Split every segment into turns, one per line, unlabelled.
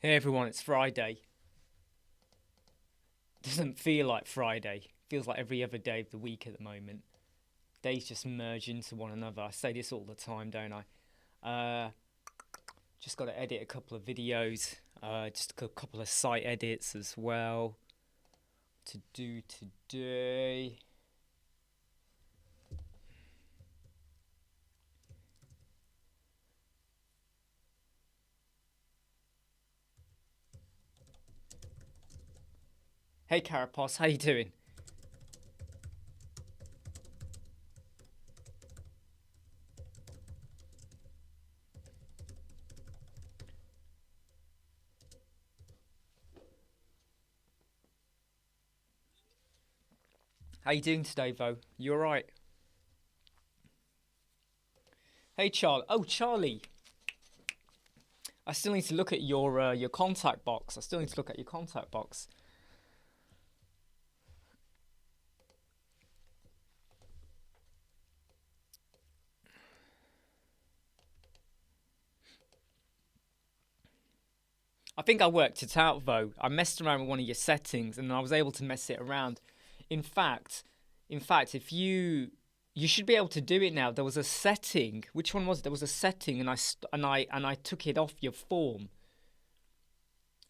Hey everyone, it's Friday. Doesn't feel like Friday. Feels like every other day of the week at the moment. Days just merge into one another. I say this all the time, don't I? Just got to edit a couple of videos. Just a couple of site edits as well to do today. Hey Carapos, how you doing? How you doing today, Vo? You alright? Hey Charlie. Oh, Charlie. I still need to look at your contact box. I think I worked it out though. I messed around with one of your settings and I was able to mess it around. In fact, if you should be able to do it now. There was a setting. Which one was it? There was a setting and I took it off your form.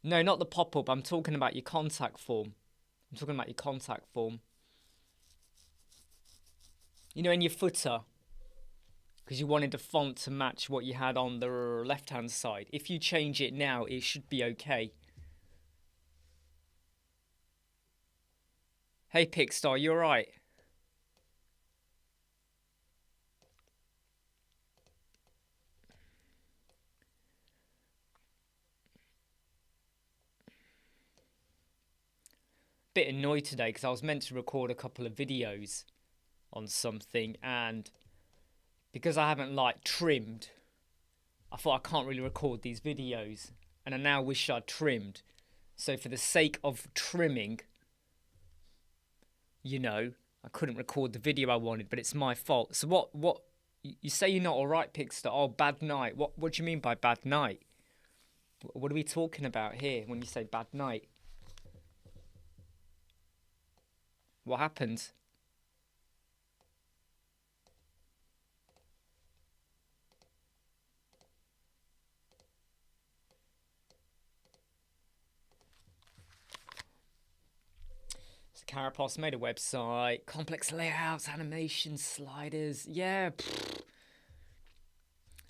No, not the pop-up. I'm talking about your contact form. You know, in your footer, because you wanted the font to match what you had on the left-hand side. If you change it now, it should be okay. Hey, Pickstar, you alright? Bit annoyed today because I was meant to record a couple of videos on something, and because I haven't like trimmed, I thought I can't really record these videos, and I now wish I'd trimmed. So for the sake of trimming, you know, I couldn't record the video I wanted, but it's my fault. So what you say you're not alright, Pickstar? Oh, bad night. What do you mean by bad night? What are we talking about here when you say bad night? What happened? So Carapace made a website, complex layouts, animations, sliders. Yeah. Pfft.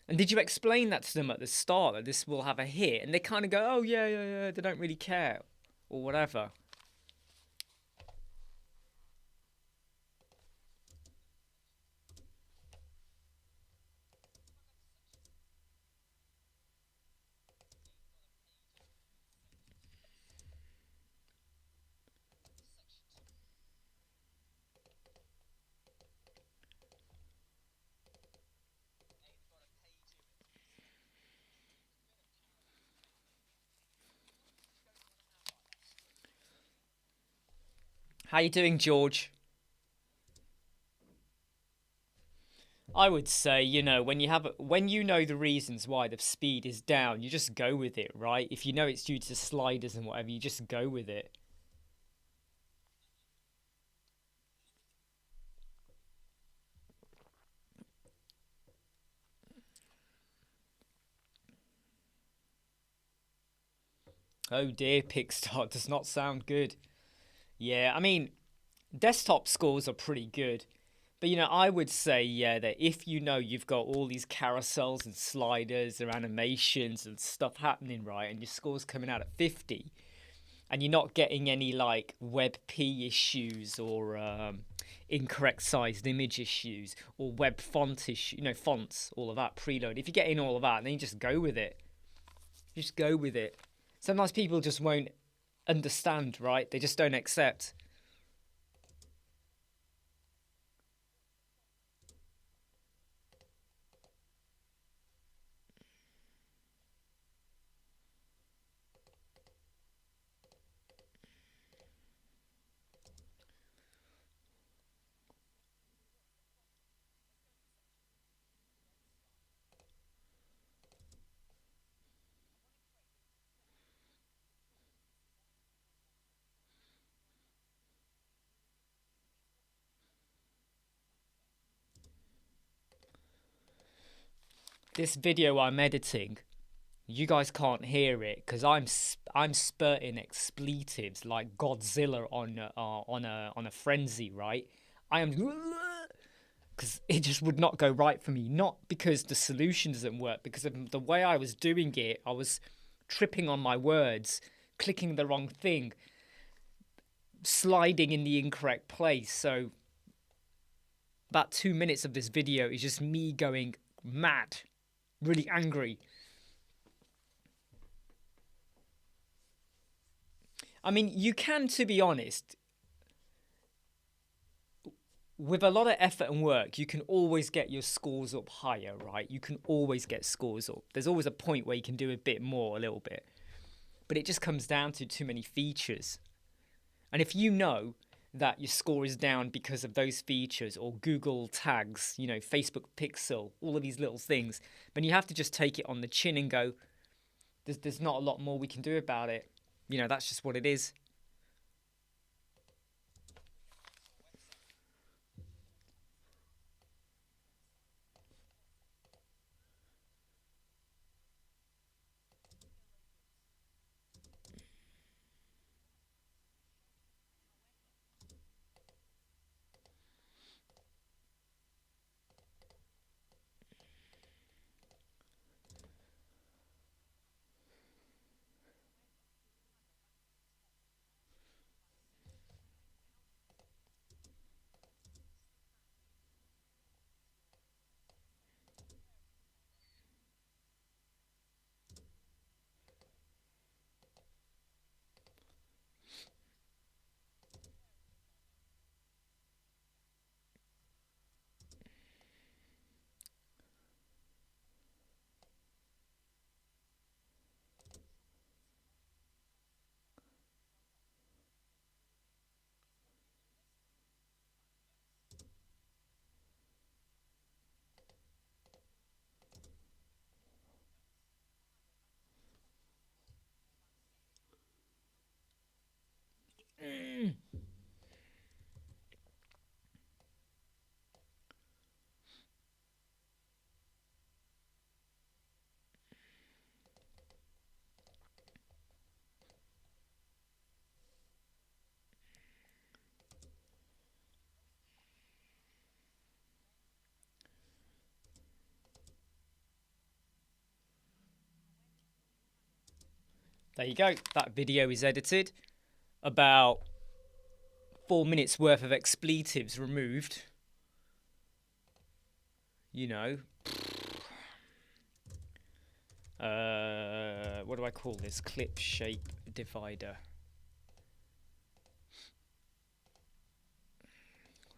And did you explain that to them at the start that this will have a hit? And they kind of go, oh, yeah. They don't really care or whatever. How you doing, George? I would say, you know, when you know the reasons why the speed is down, you just go with it, right? If you know it's due to sliders and whatever, you just go with it. Oh dear, Pickstar does not sound good. Yeah, I mean, desktop scores are pretty good. But you know, I would say, yeah, that if you know you've got all these carousels and sliders or animations and stuff happening, right, and your score's coming out at 50, and you're not getting any like WebP issues or incorrect sized image issues or web font issue, you know, fonts, all of that preload. If you're getting all of that, then you just go with it. Just go with it. Sometimes people just won't understand, right? They just don't accept. This video I'm editing, you guys can't hear it because I'm spurting expletives like Godzilla on a frenzy, right? I am because it just would not go right for me. Not because the solution doesn't work, because of the way I was doing it. I was tripping on my words, clicking the wrong thing, sliding in the incorrect place. So about 2 minutes of this video is just me going mad, really angry. I mean, you can, to be honest, with a lot of effort and work, you can always get your scores up higher, right? You can always get scores up. There's always a point where you can do a bit more, a little bit. But it just comes down to too many features. And if you know that your score is down because of those features or Google tags, you know, Facebook pixel, all of these little things, then you have to just take it on the chin and go, there's not a lot more we can do about it. You know, that's just what it is. There you go. That video is edited. About 4 minutes worth of expletives removed. You know. What do I call this? Clip shape divider.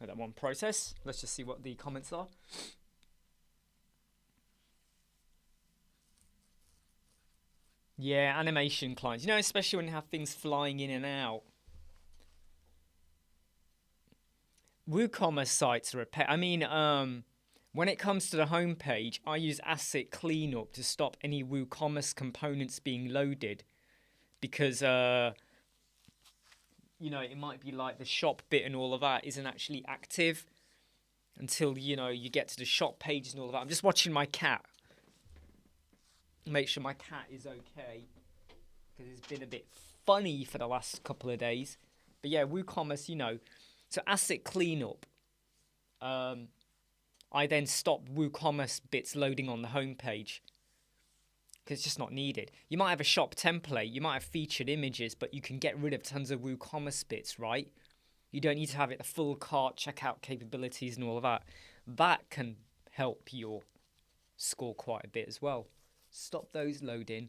Let that one process. Let's just see what the comments are. Yeah, animation clients. You know, especially when you have things flying in and out. WooCommerce sites are a pet. I mean, when it comes to the homepage, I use asset cleanup to stop any WooCommerce components being loaded, because you know, it might be like the shop bit and all of that isn't actually active until, you know, you get to the shop pages and all of that. I'm just watching my cat. Make sure my cat is okay, because it's been a bit funny for the last couple of days. But yeah, WooCommerce, you know. So asset cleanup. I then stop WooCommerce bits loading on the homepage because it's just not needed. You might have a shop template, you might have featured images, but you can get rid of tons of WooCommerce bits, right? You don't need to have it the full cart checkout capabilities and all of that. That can help your score quite a bit as well. Stop those loading.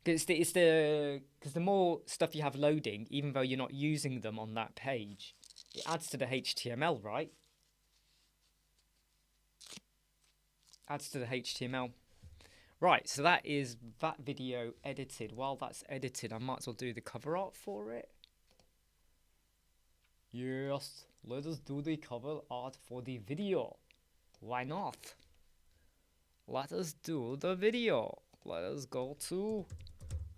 Because the more stuff you have loading, even though you're not using them on that page, it adds to the HTML, right? Adds to the HTML. Right, so that is that video edited. While that's edited, I might as well do the cover art for it. Yes, let us do the cover art for the video. Why not? Let us do the video. Let us go to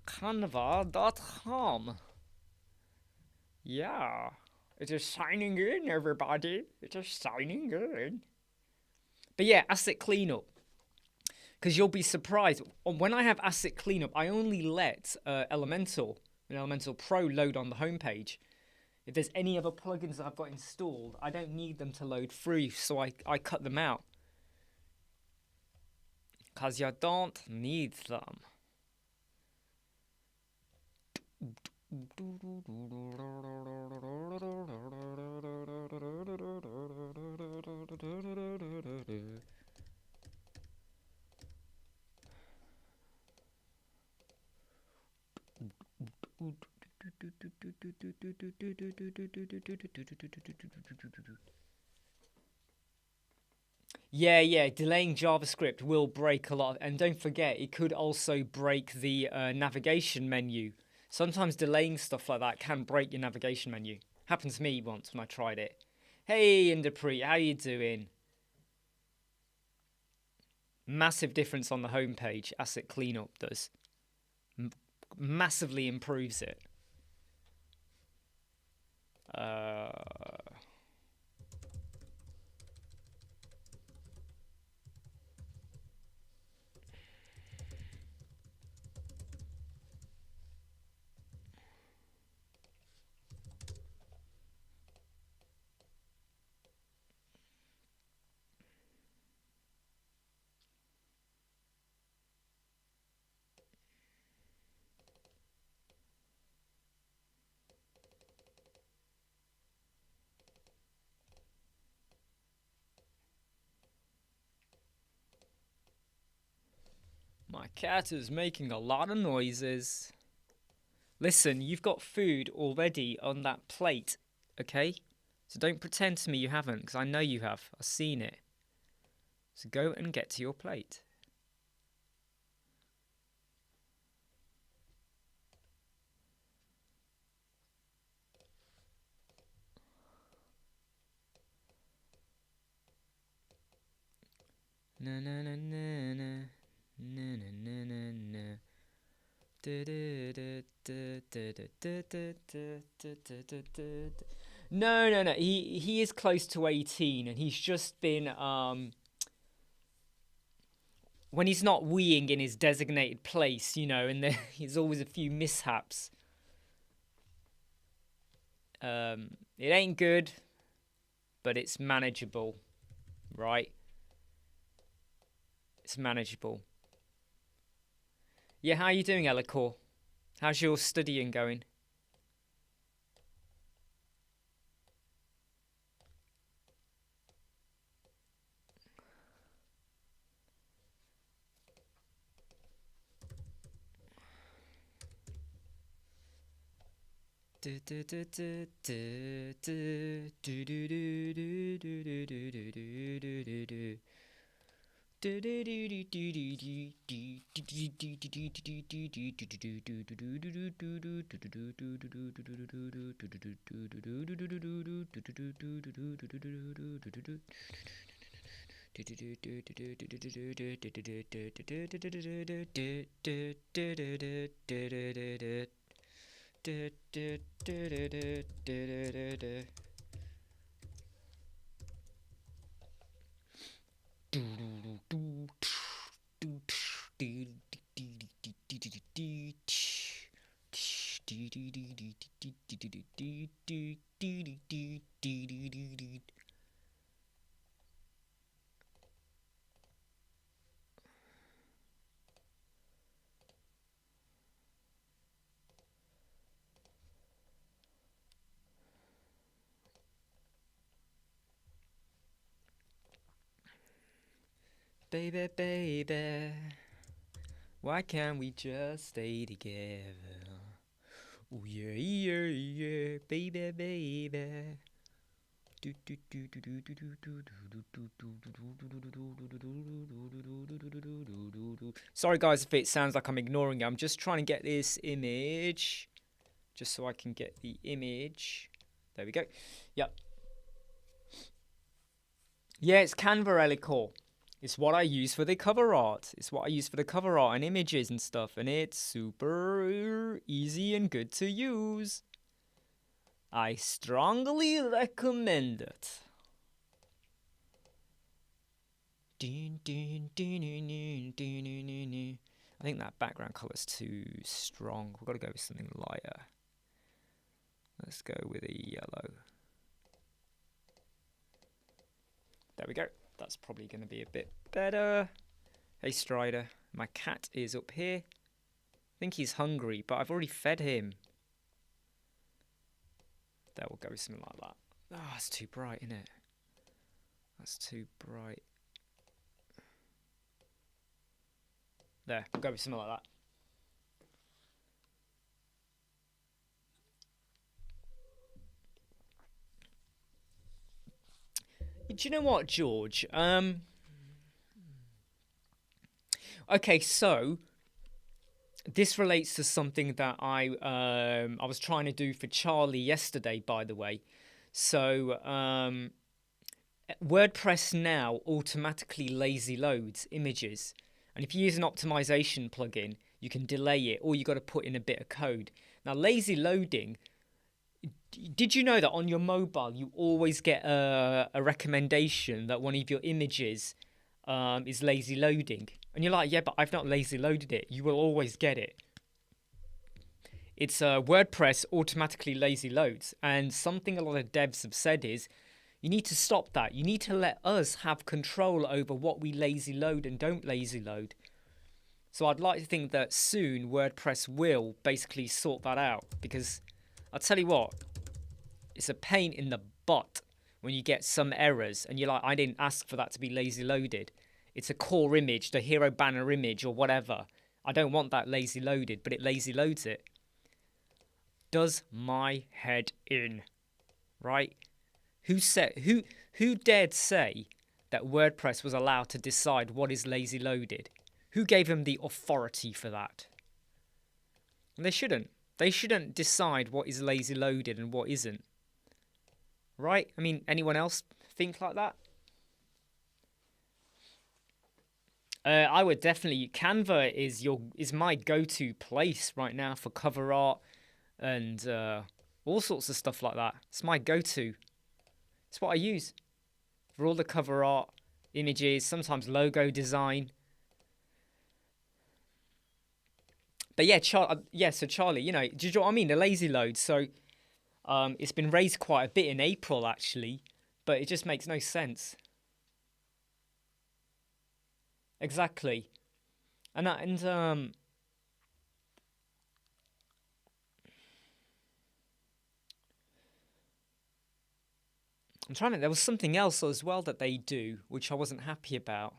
canva.com. Yeah, it is signing in, everybody. It is signing in. But yeah, asset cleanup. Because you'll be surprised. When I have asset cleanup, I only let Elementor Pro load on the homepage. If there's any other plugins that I've got installed, I don't need them to load through, so I cut them out. Because you don't need them. Yeah, delaying JavaScript will break a lot. And don't forget, it could also break the navigation menu. Sometimes delaying stuff like that can break your navigation menu. Happened to me once when I tried it. Hey, Indapre, how you doing? Massive difference on the homepage. Asset cleanup does. Massively improves it. My cat is making a lot of noises. Listen, you've got food already on that plate, okay? So don't pretend to me you haven't, because I know you have. I've seen it. So go and get to your plate. Na na na na na. Na na na na na. No. He is close to 18, and he's just been when he's not weeing in his designated place, you know, and there's always a few mishaps. It ain't good, but it's manageable, right? It's manageable. Yeah, how are you doing, Elikor? How's your studying going? Baby, baby, why can't we just stay together? Oh yeah, baby, baby. Sorry guys if it sounds like I'm ignoring it. I'm just trying to get this image. Just so I can get the image. There we go. Yep. Yeah, it's Canva, Elikor. It's what I use for the cover art. It's what I use for the cover art and images and stuff. And it's super easy and good to use. I strongly recommend it. I think that background color's too strong. We've got to go with something lighter. Let's go with a yellow. There we go. That's probably going to be a bit better. Hey Strider, my cat is up here. I think he's hungry, but I've already fed him. There, we'll go with something like that. Oh, it's too bright, isn't it? That's too bright. There, we'll go with something like that. Do you know what, George? Okay, so this relates to something that I was trying to do for Charlie yesterday, by the way. So WordPress now automatically lazy loads images, and if you use an optimization plugin, you can delay it, or you got to put in a bit of code. Now, lazy loading. Did you know that on your mobile you always get a recommendation that one of your images is lazy loading? And you're like, yeah, but I've not lazy loaded it. You will always get it. It's WordPress automatically lazy loads. And something a lot of devs have said is, you need to stop that. You need to let us have control over what we lazy load and don't lazy load. So I'd like to think that soon WordPress will basically sort that out. Because I'll tell you what, it's a pain in the butt when you get some errors and you're like, I didn't ask for that to be lazy loaded. It's a core image, the hero banner image or whatever. I don't want that lazy loaded, but it lazy loads it. Does my head in, right? Who dared say that WordPress was allowed to decide what is lazy loaded? Who gave them the authority for that? And they shouldn't. They shouldn't decide what is lazy loaded and what isn't. Right? I mean, anyone else think like that? I would definitely. Canva is my go-to place right now for cover art and all sorts of stuff like that. It's my go-to. It's what I use for all the cover art, images, sometimes logo design. But yeah, so Charlie, you know, do you know what I mean? The lazy load. So it's been raised quite a bit in April actually, but it just makes no sense. Exactly. And I'm trying to. There was something else as well that they do, which I wasn't happy about.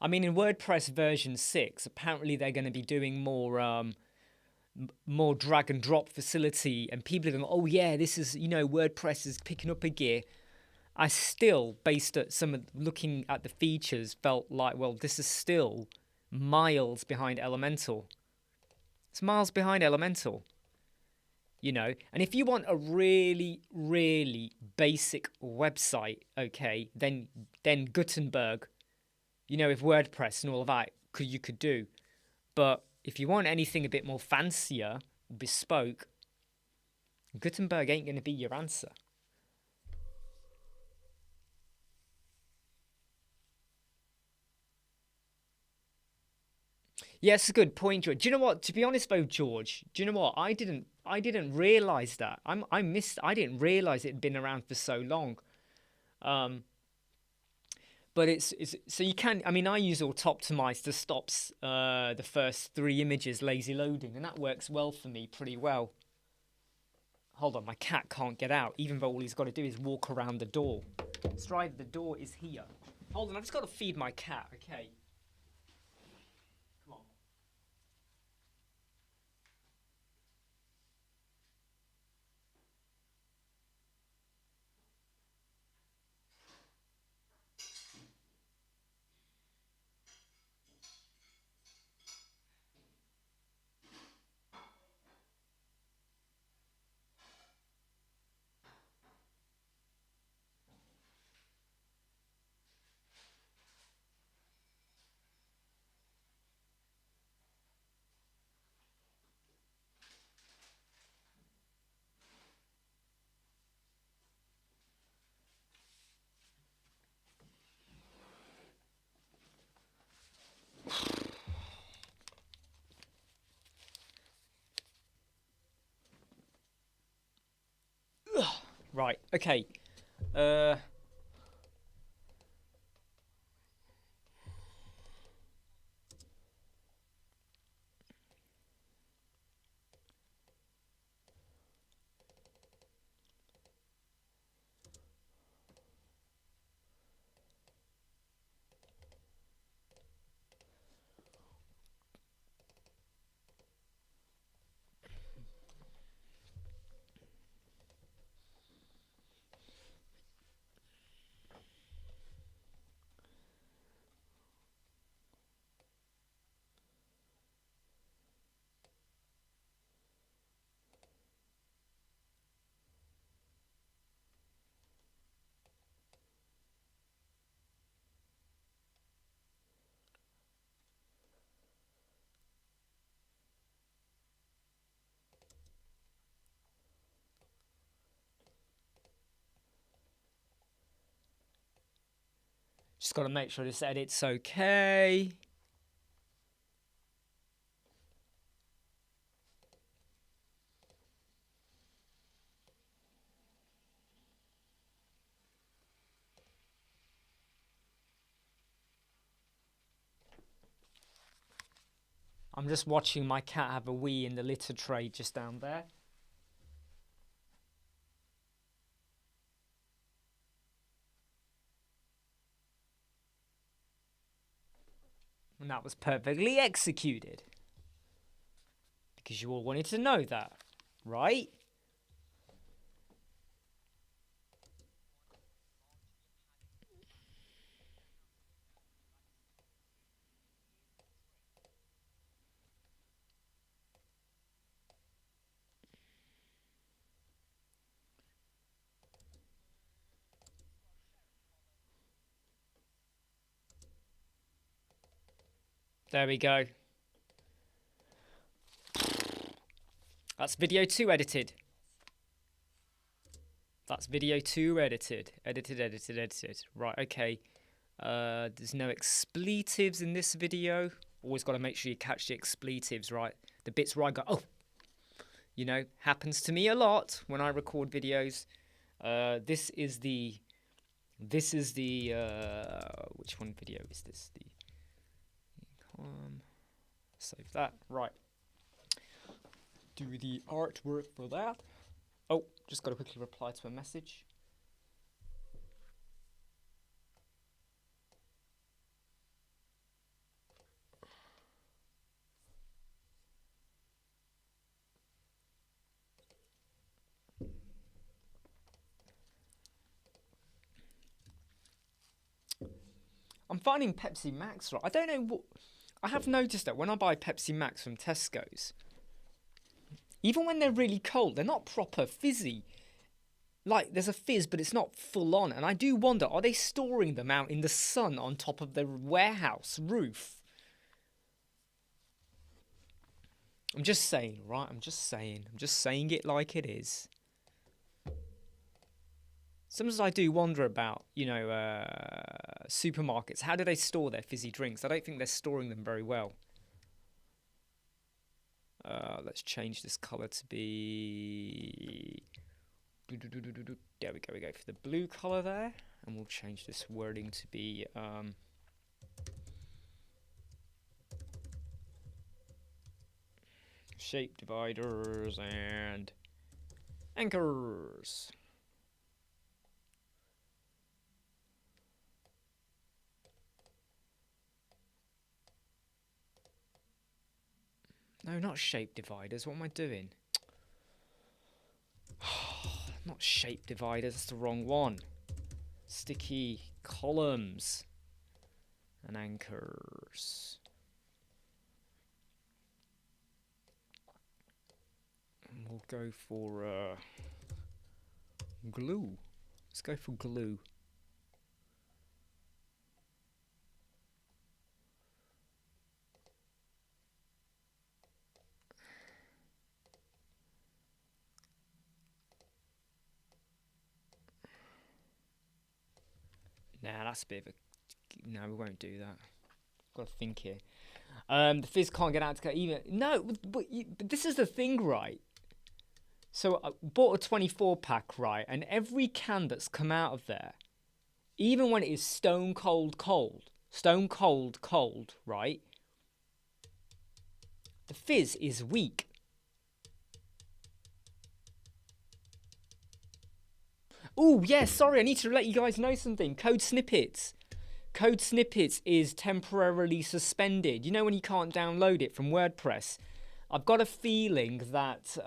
I mean, in WordPress version 6, apparently they're going to be doing more drag and drop facility, and people are going, oh yeah, this is, you know, WordPress is picking up a gear. I still, based at some of looking at the features, felt like, well, this is still miles behind Elementor. It's miles behind Elementor. You know, and if you want a really, really basic website, okay, then Gutenberg, you know, with WordPress and all of that, you could do. But if you want anything a bit more fancier, bespoke, Gutenberg ain't going to be your answer. Yes, a good point, George. Do you know what? To be honest, though, George, do you know what? I didn't realize that. I didn't realize it had been around for so long. But it's so you can. I mean, I use Auto-Optimize to stop the first 3 images lazy loading, and that works well for me, pretty well. Hold on, my cat can't get out, even though all he's got to do is walk around the door. Strive, the door is here. Hold on, I've just got to feed my cat. Okay. Come on. Right. Okay. Uh. Just got to make sure this edit's okay. I'm just watching my cat have a wee in the litter tray just down there. And that was perfectly executed. Because you all wanted to know that, right? There we go. That's video 2 edited. That's video 2 edited. Edited. Right, okay. There's no expletives in this video. Always got to make sure you catch the expletives, right? The bits where I go, oh! You know, happens to me a lot when I record videos. This is the... which one video is this? Save that. Right. Do the artwork for that. Oh, just got to quickly reply to a message. I'm finding Pepsi Max, right? I don't know what... I have noticed that when I buy Pepsi Max from Tesco's, even when they're really cold, they're not proper fizzy. Like, there's a fizz, but it's not full on. And I do wonder, are they storing them out in the sun on top of the warehouse roof? I'm just saying, right? I'm just saying it like it is. Sometimes I do wonder about, you know, supermarkets. How do they store their fizzy drinks? I don't think they're storing them very well. Let's change this color to be... There we go. We go for the blue color there. And we'll change this wording to be... shape dividers and anchors. No, not shape dividers. What am I doing? Not shape dividers. That's the wrong one. Sticky columns and anchors. And we'll go for glue. Let's go for glue. Nah, that's a bit of a... No, we won't do that. Got to think here. The fizz can't get out to go even... No, but this is the thing, right? So I bought a 24 pack, right? And every can that's come out of there, even when it is stone cold, right? The fizz is weak. Oh, yeah, sorry, I need to let you guys know something. Code snippets. Code snippets is temporarily suspended. You know when you can't download it from WordPress? I've got a feeling that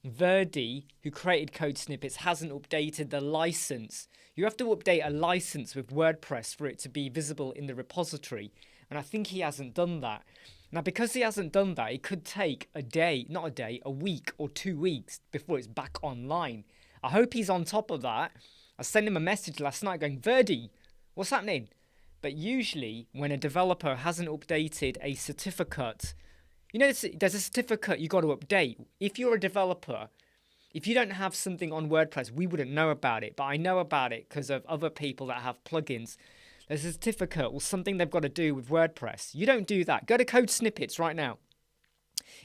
Verdi, who created code snippets, hasn't updated the license. You have to update a license with WordPress for it to be visible in the repository. And I think he hasn't done that. Now, because he hasn't done that, it could take a day, not a day, a week or 2 weeks before it's back online. I hope he's on top of that. I sent him a message last night going, Verdi, what's happening? But usually when a developer hasn't updated a certificate, you know, there's a certificate you got to update. If you're a developer, if you don't have something on WordPress, we wouldn't know about it. But I know about it because of other people that have plugins. There's a certificate or something they've got to do with WordPress. You don't do that. Go to Code Snippets right now.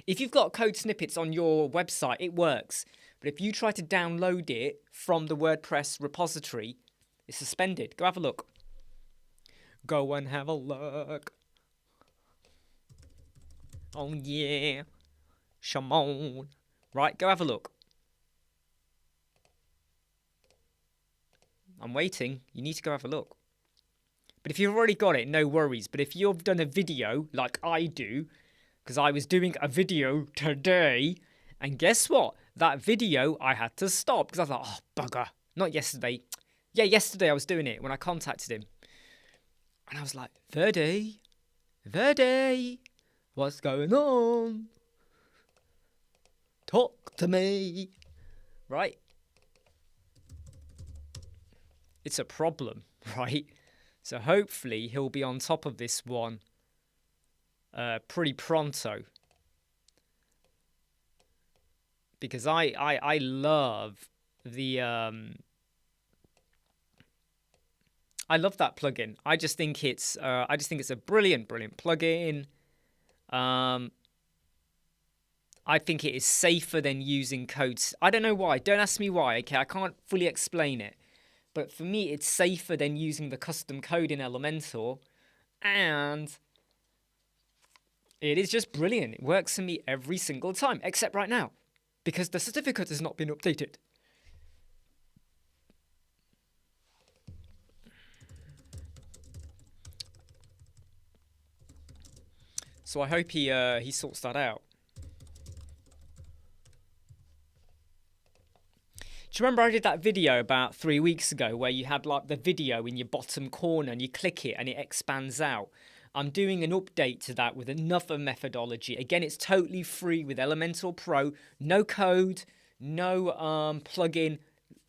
If you've got Code Snippets on your website, it works. But if you try to download it from the WordPress repository, it's suspended. Go have a look. Go and have a look. Oh, yeah. Shimon. Right, go have a look. I'm waiting. You need to go have a look. But if you've already got it, no worries. But if you've done a video like I do, because I was doing a video today, and guess what? That video I had to stop because I was like, oh, bugger. Not yesterday. Yeah, yesterday I was doing it when I contacted him. And I was like, Verdi, what's going on? Talk to me. Right? It's a problem, right? So hopefully he'll be on top of this one pretty pronto. Because I love the I love that plugin. I just think it's a brilliant plugin. I think it is safer than using codes. I don't know why. Don't ask me why. Okay, I can't fully explain it. But for me, it's safer than using the custom code in Elementor, and it is just brilliant. It works for me every single time, except right now, because the certificate has not been updated. So I hope he sorts that out. Do you remember I did that video about 3 weeks ago where you had like the video in your bottom corner and you click it and it expands out? I'm doing an update to that with another methodology. Again, it's totally free with Elementor Pro. No code, no plugin.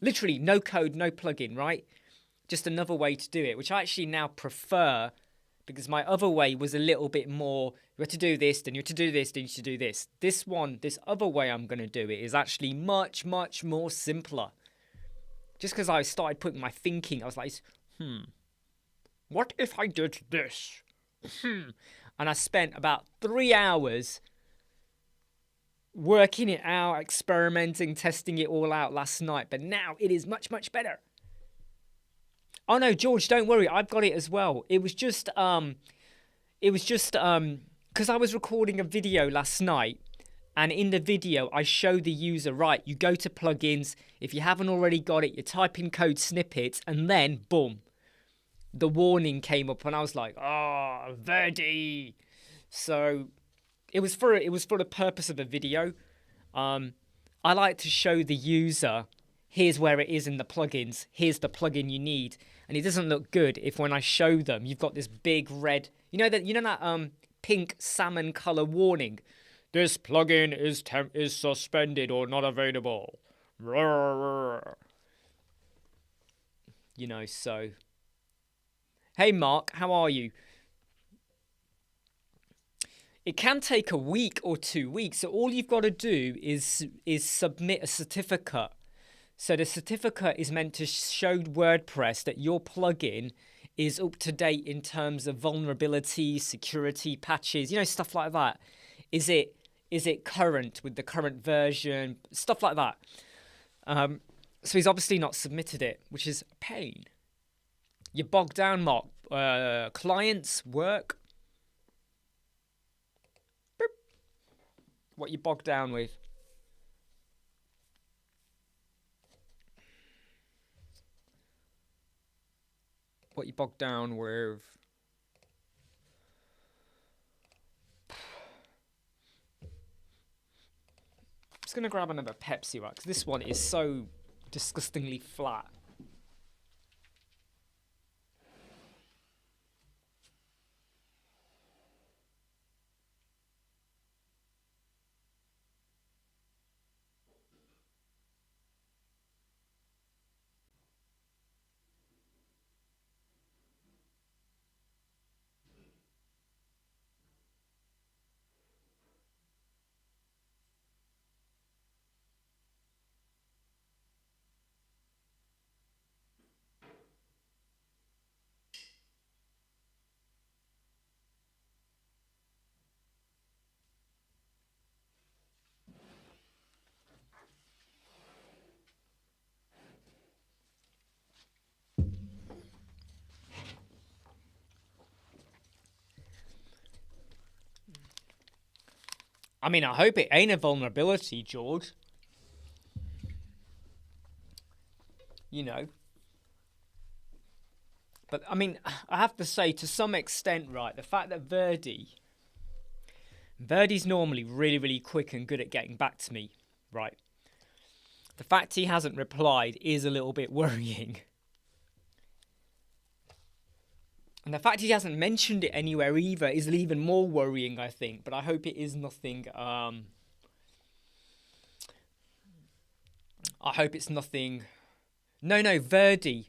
Literally no code, no plugin, right? Just another way to do it, which I actually now prefer because my other way was a little bit more, you had to do this, then you had to do this, then you had to do this. This other way I'm going to do it is actually much, much more simpler. Just because I started putting my thinking, I was like, what if I did this? And I spent about 3 hours working it out, experimenting, testing it all out last night. But now it is much, much better. Oh no, George, don't worry. I've got it as well. It was just because I was recording a video last night, and in the video I show the user, right, you go to plugins. If you haven't already got it, you type in code snippets, and then boom, the warning came up, and I was like, oh, Verdi. So it was for the purpose of the video. I like to show the user, here's where it is in the plugins. Here's the plugin you need. And it doesn't look good if when I show them, you've got this big red, you know that pink salmon color warning. This plugin is suspended or not available. You know, so. Hey Mark, how are you? It can take a week or 2 weeks. So all you've got to do is submit a certificate. So the certificate is meant to show WordPress that your plugin is up to date in terms of vulnerability, security patches, you know, stuff like that. Is it Is it current with the current version? Stuff like that. So he's obviously not submitted it, which is a pain. You're bogged down, Mark. Clients, work. Boop. What you bogged down with? What you bogged down with? I'm just going to grab another Pepsi, right? Because this one is so disgustingly flat. I mean, I hope it ain't a vulnerability, George. You know. But, I mean, I have to say, to some extent, right, the fact that Verdi's normally really, really quick and good at getting back to me, right? The fact he hasn't replied is a little bit worrying. And the fact he hasn't mentioned it anywhere either is even more worrying, I think. But I hope it is nothing. I hope it's nothing. No, Verdi.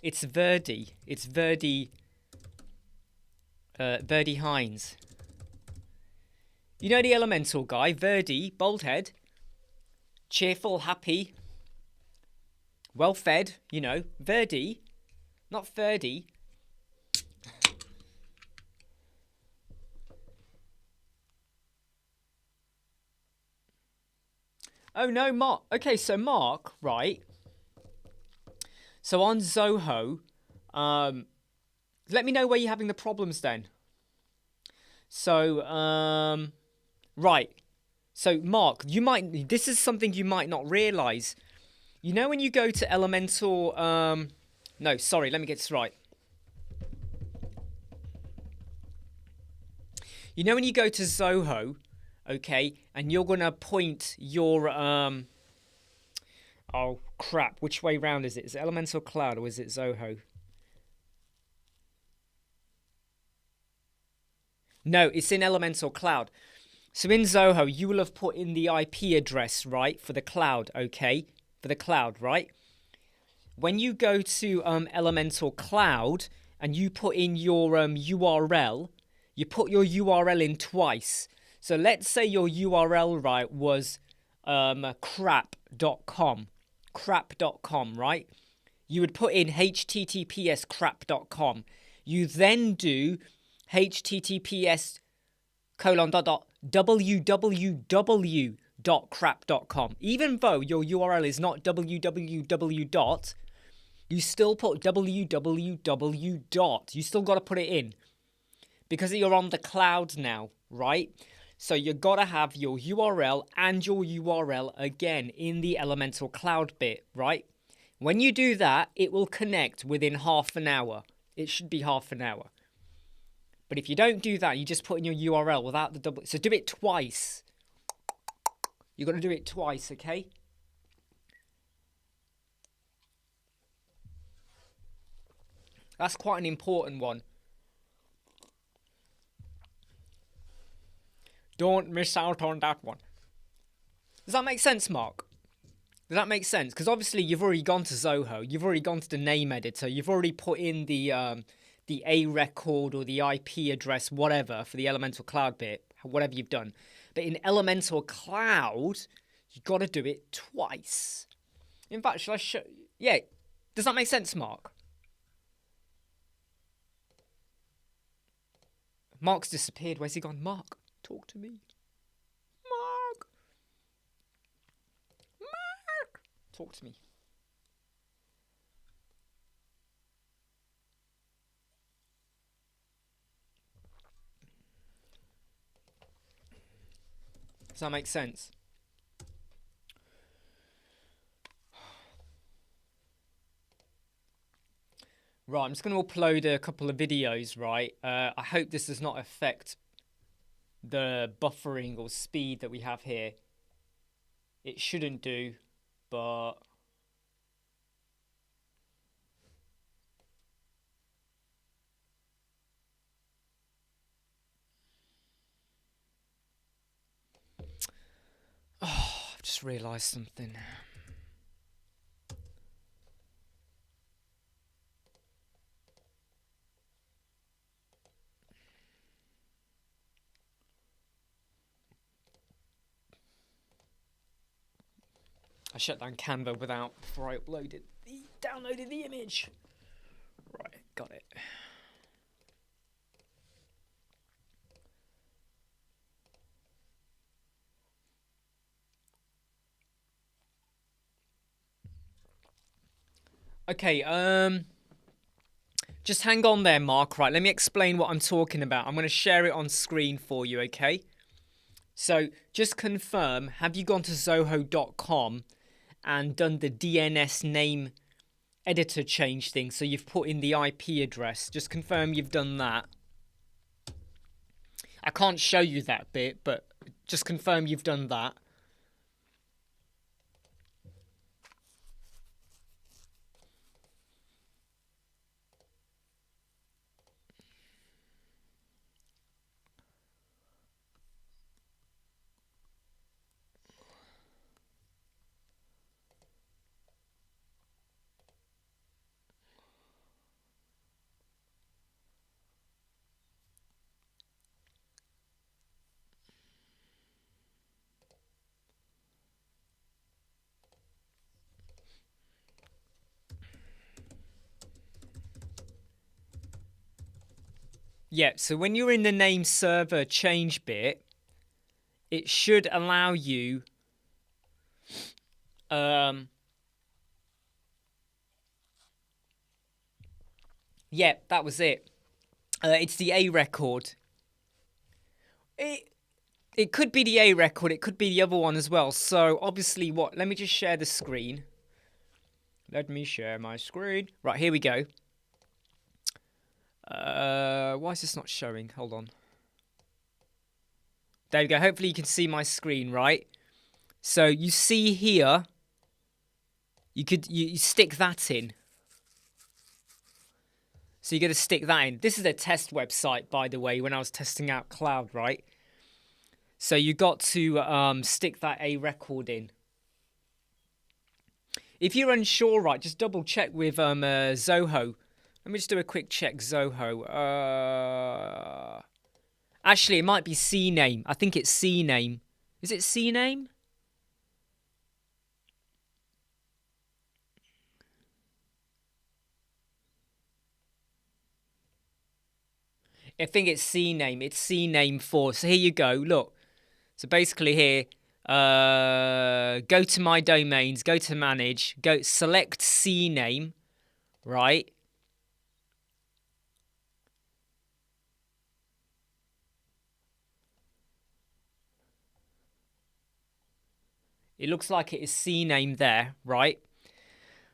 It's Verdi. It's Verdi. Verdi Hines. You know the Elemental guy, Verdi, bald head, cheerful, happy, well fed. You know, Verdi, not Ferdy. Oh no, Mark. Okay, so Mark, right? So on Zoho, let me know where you're having the problems then. So, right. So Mark, this is something you might not realize. You know when you go to Elementor, no, sorry, let me get this right. You know when you go to Zoho, okay, and you're gonna point your oh crap, which way round is it? Is it Elementor Cloud or is it Zoho? No, it's in Elementor Cloud. So in Zoho, you will have put in the IP address, right, for the cloud, okay? For the cloud, right? When you go to Elementor Cloud and you put in your URL, you put your URL in twice. So let's say your URL, right, was crap.com, right? You would put in https crap.com. You then do https www.crap.com. Even though your URL is not www. You still put www. You still got to put it in because you're on the cloud now, right? So you got to have your URL and your URL again in the Elementor Cloud bit, right? When you do that, it will connect within half an hour. It should be half an hour. But if you don't do that, you just put in your URL without the double. So do it twice. You've got to do it twice, okay? That's quite an important one. Don't miss out on that one. Does that make sense, Mark? Does that make sense? Because obviously you've already gone to Zoho. You've already gone to the name editor. You've already put in the A record or the IP address, whatever, for the Elementor Cloud bit, whatever you've done. But in Elementor Cloud, you've got to do it twice. In fact, shall I show... Yeah, does that make sense, Mark? Mark's disappeared. Where's he gone? Mark, talk to me. Talk to me. Does that make sense? Right, I'm just going to upload a couple of videos, right? I hope this does not affect the buffering or speed that we have here. It shouldn't do, but... Oh, I've just realised something. I shut down Canva before I downloaded the image. Right, got it. Okay, just hang on there, Mark. Right, let me explain what I'm talking about. I'm going to share it on screen for you, okay? So, just confirm, have you gone to Zoho.com and done the DNS name editor change thing? So you've put in the IP address. Just confirm you've done that. I can't show you that bit, but just confirm you've done that. Yeah, so when you're in the name server change bit, it should allow you yeah, that was it. It's the A record. It could be the A record, it could be the other one as well. So obviously what? Let me just share the screen. Let me share my screen. Right, here we go. Why is this not showing? Hold on. There we go. Hopefully you can see my screen, right? So you see here, you stick that in. So you're going to stick that in. This is a test website, by the way, when I was testing out Cloud, right? So you got to stick that A record in. If you're unsure, right, just double check with Zoho. Let me just do a quick check, Zoho. Actually, it might be CNAME. I think it's CNAME. Is it CNAME? I think it's CNAME. It's CNAME 4. So here you go. Look. So basically here, go to my domains, go to manage, go select CNAME, right? It looks like it is CNAME there, right?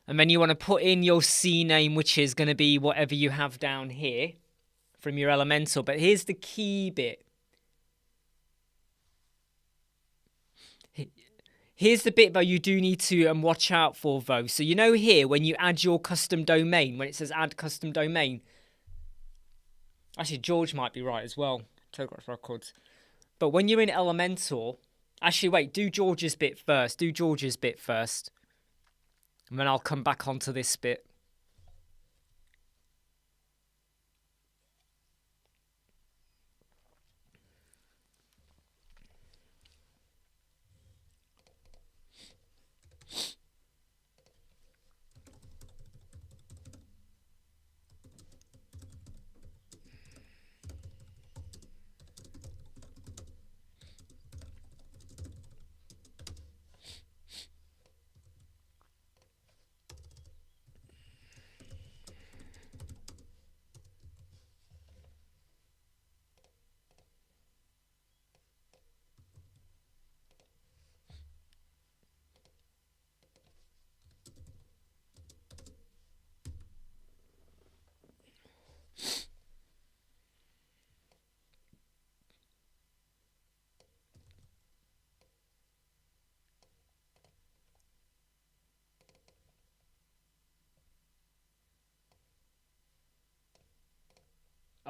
And then you want to put in your CNAME, which is going to be whatever you have down here from your Elementor. But here's the key bit. Here's the bit that you do need to watch out for, though. So you know here, when you add your custom domain, when it says add custom domain. Actually, George might be right as well. Telegraph records. But when you're in Elementor... Actually, wait, do George's bit first. Do George's bit first. And then I'll come back onto this bit.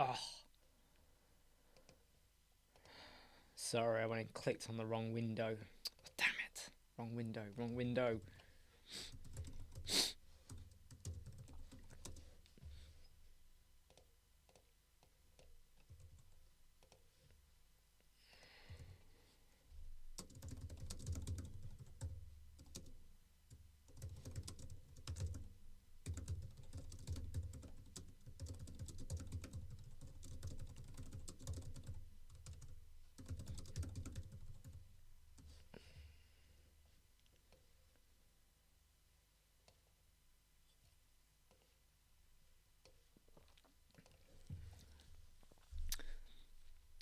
Oh, sorry, I went and clicked on the wrong window. Damn it. Wrong window, wrong window.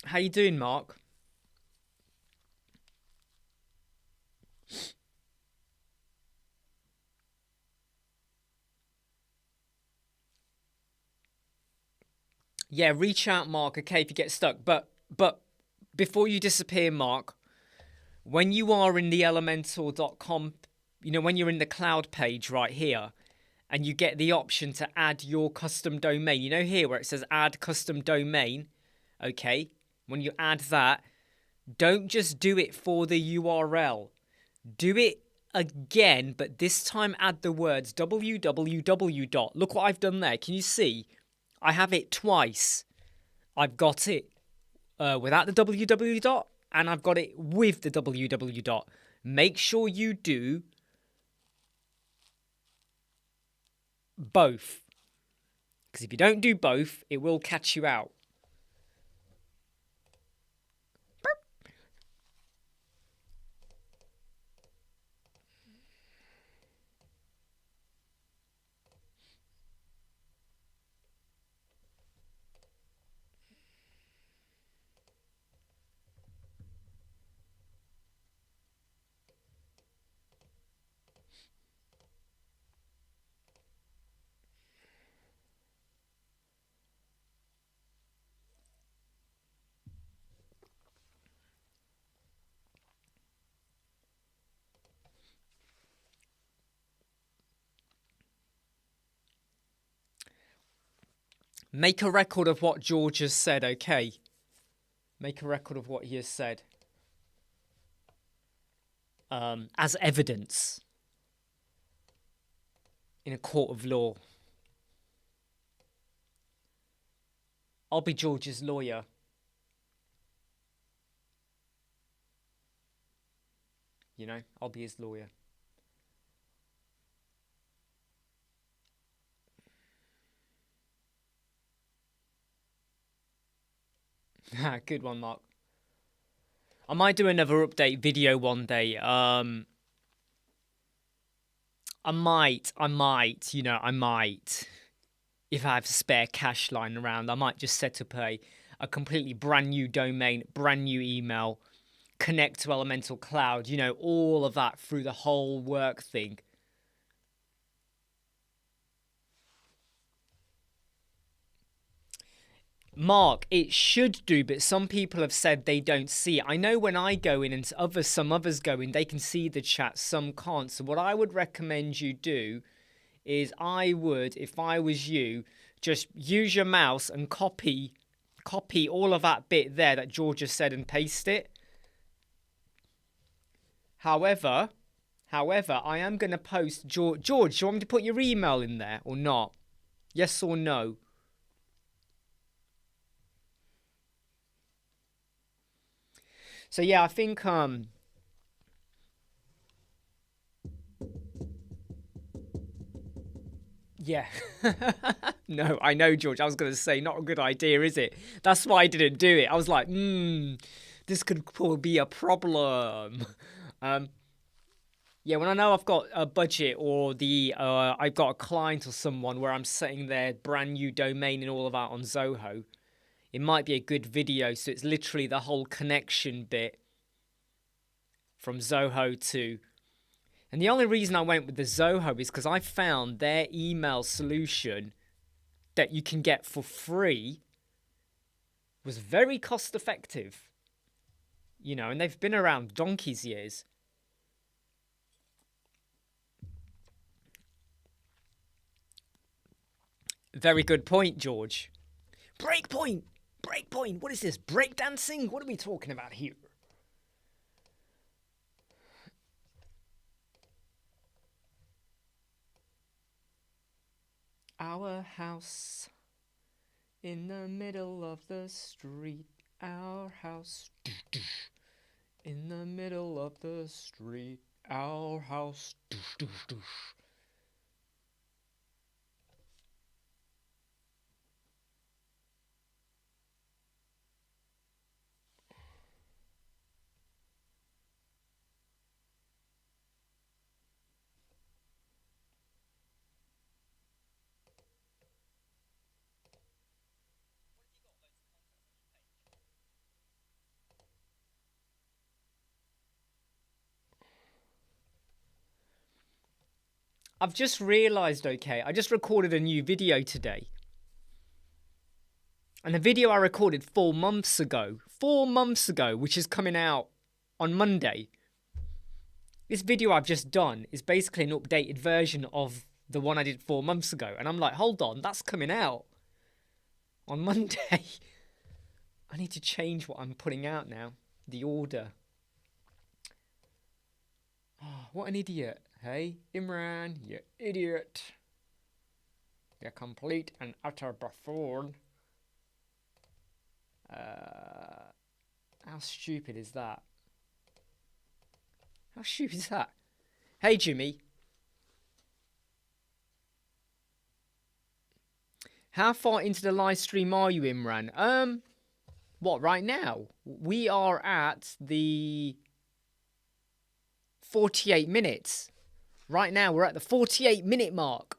How you doing, Mark? Yeah, reach out, Mark, okay, if you get stuck. But before you disappear, Mark, when you are in the elementor.com, you know, when you're in the cloud page right here, and you get the option to add your custom domain, you know here where it says add custom domain, okay? When you add that, don't just do it for the URL. Do it again, but this time add the words www. Look what I've done there. Can you see? I have it twice. I've got it without the www, and I've got it with the www. Make sure you do both. Because if you don't do both, it will catch you out. Make a record of what George has said, okay? Make a record of what he has said. As evidence in a court of law. I'll be George's lawyer. You know, I'll be his lawyer. Good one, Mark. I might do another update video one day. I might. If I have spare cash lying around, I might just set up a completely brand new domain, brand new email, connect to Elemental Cloud, you know, all of that through the whole work thing. Mark, it should do, but some people have said they don't see it. I know when I go in and some others go in, they can see the chat, some can't. So what I would recommend you do is I would, if I was you, just use your mouse and copy all of that bit there that George has said and paste it. However, I am going to post George, do you want me to put your email in there or not? Yes or no? So yeah, I think yeah. No, I know, George. I was going to say not a good idea, is it? That's why I didn't do it. I was like, this could be a problem. Yeah, when I know I've got a budget or I've got a client or someone where I'm setting their brand new domain and all of that on Zoho, it might be a good video. So it's literally the whole connection bit from Zoho to... And the only reason I went with the Zoho is because I found their email solution that you can get for free was very cost effective. You know, and they've been around donkey's years. Very good point, George. Breakpoint! Breakpoint! What is this? Breakdancing? What are we talking about here? Our house in the middle of the street. Our house in the middle of the street. Our house. I've just realised, okay, I just recorded a new video today. And the video I recorded 4 months ago, which is coming out on Monday. This video I've just done is basically an updated version of the one I did 4 months ago. And I'm like, hold on, that's coming out on Monday. I need to change what I'm putting out now. The order. Oh, what an idiot. Hey, Imran, you idiot. You complete and utter buffoon. How stupid is that? How stupid is that? Hey, Jimmy. How far into the live stream are you, Imran? What, right now? We are at the 48 minutes. Right now, we're at the 48-minute mark.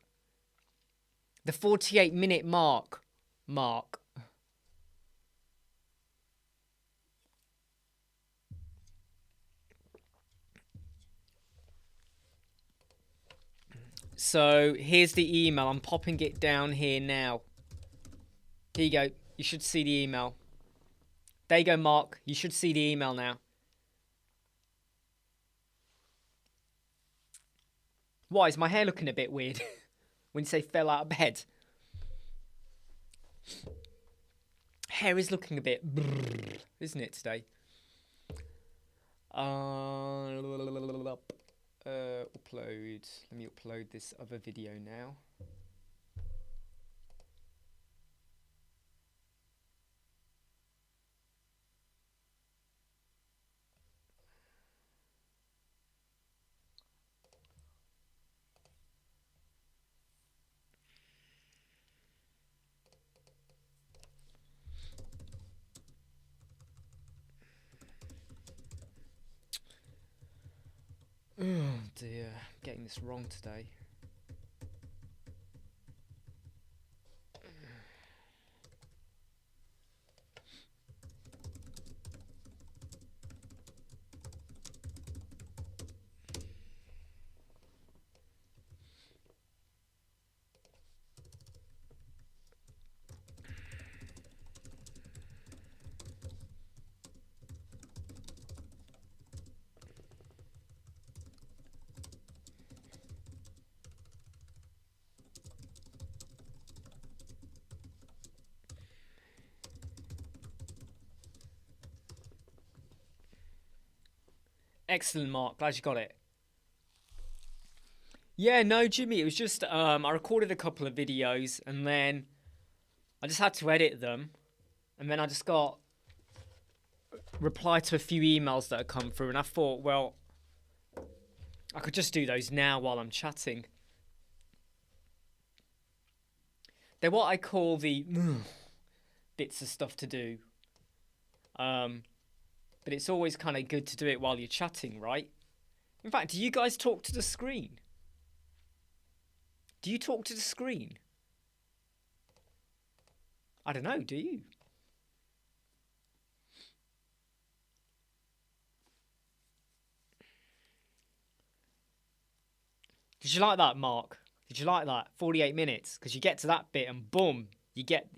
The 48-minute mark. So, here's the email. I'm popping it down here now. Here you go. You should see the email. There you go, Mark. You should see the email now. Why is my hair looking a bit weird when you say fell out of bed? Hair is looking a bit brrr, isn't it, today? Upload. Let me upload this other video now. Oh dear, I'm getting this wrong today. Excellent, Mark. Glad you got it. Yeah, no, Jimmy, it was just, I recorded a couple of videos and then I just had to edit them. And then I just got reply to a few emails that had come through and I thought, well, I could just do those now while I'm chatting. They're what I call the bits of stuff to do. But it's always kind of good to do it while you're chatting, right? In fact, do you guys talk to the screen? Do you talk to the screen? I don't know, do you? Did you like that, Mark? Did you like that? 48 minutes. Because you get to that bit and boom, you get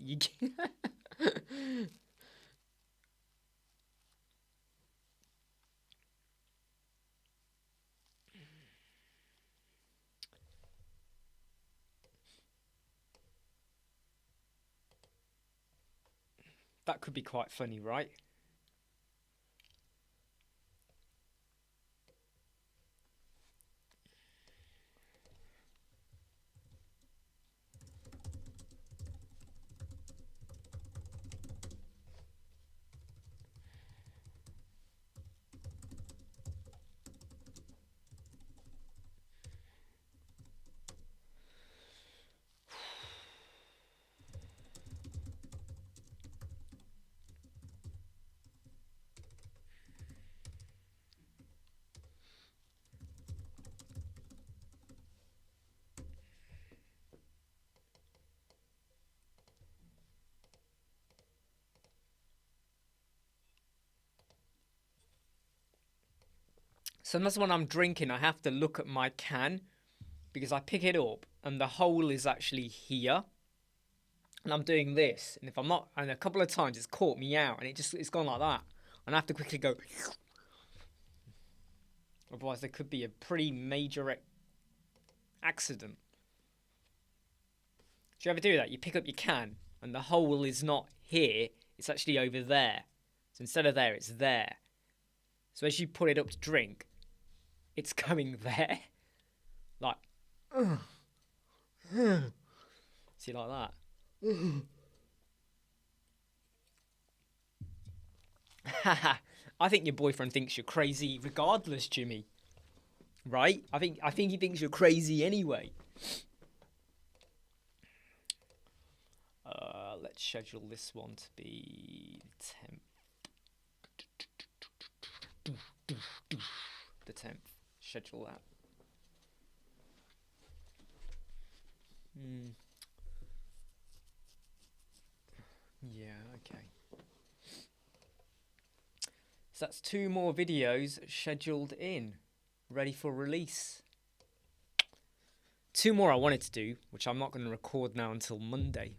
That could be quite funny, right? Sometimes when I'm drinking, I have to look at my can because I pick it up and the hole is actually here. And I'm doing this, and if I'm not, and a couple of times it's caught me out, and it's gone like that, and I have to quickly go. Otherwise, there could be a pretty major accident. Do you ever do that? You pick up your can, and the hole is not here; it's actually over there. So instead of there, it's there. So as you put it up to drink, it's going there, like, see, like that. I think your boyfriend thinks you're crazy regardless, Jimmy. Right? I think he thinks you're crazy anyway. Let's schedule this one to be the 10th. Schedule that. Yeah, okay. So that's 2 more videos scheduled in, ready for release. 2 more I wanted to do, which I'm not going to record now until Monday.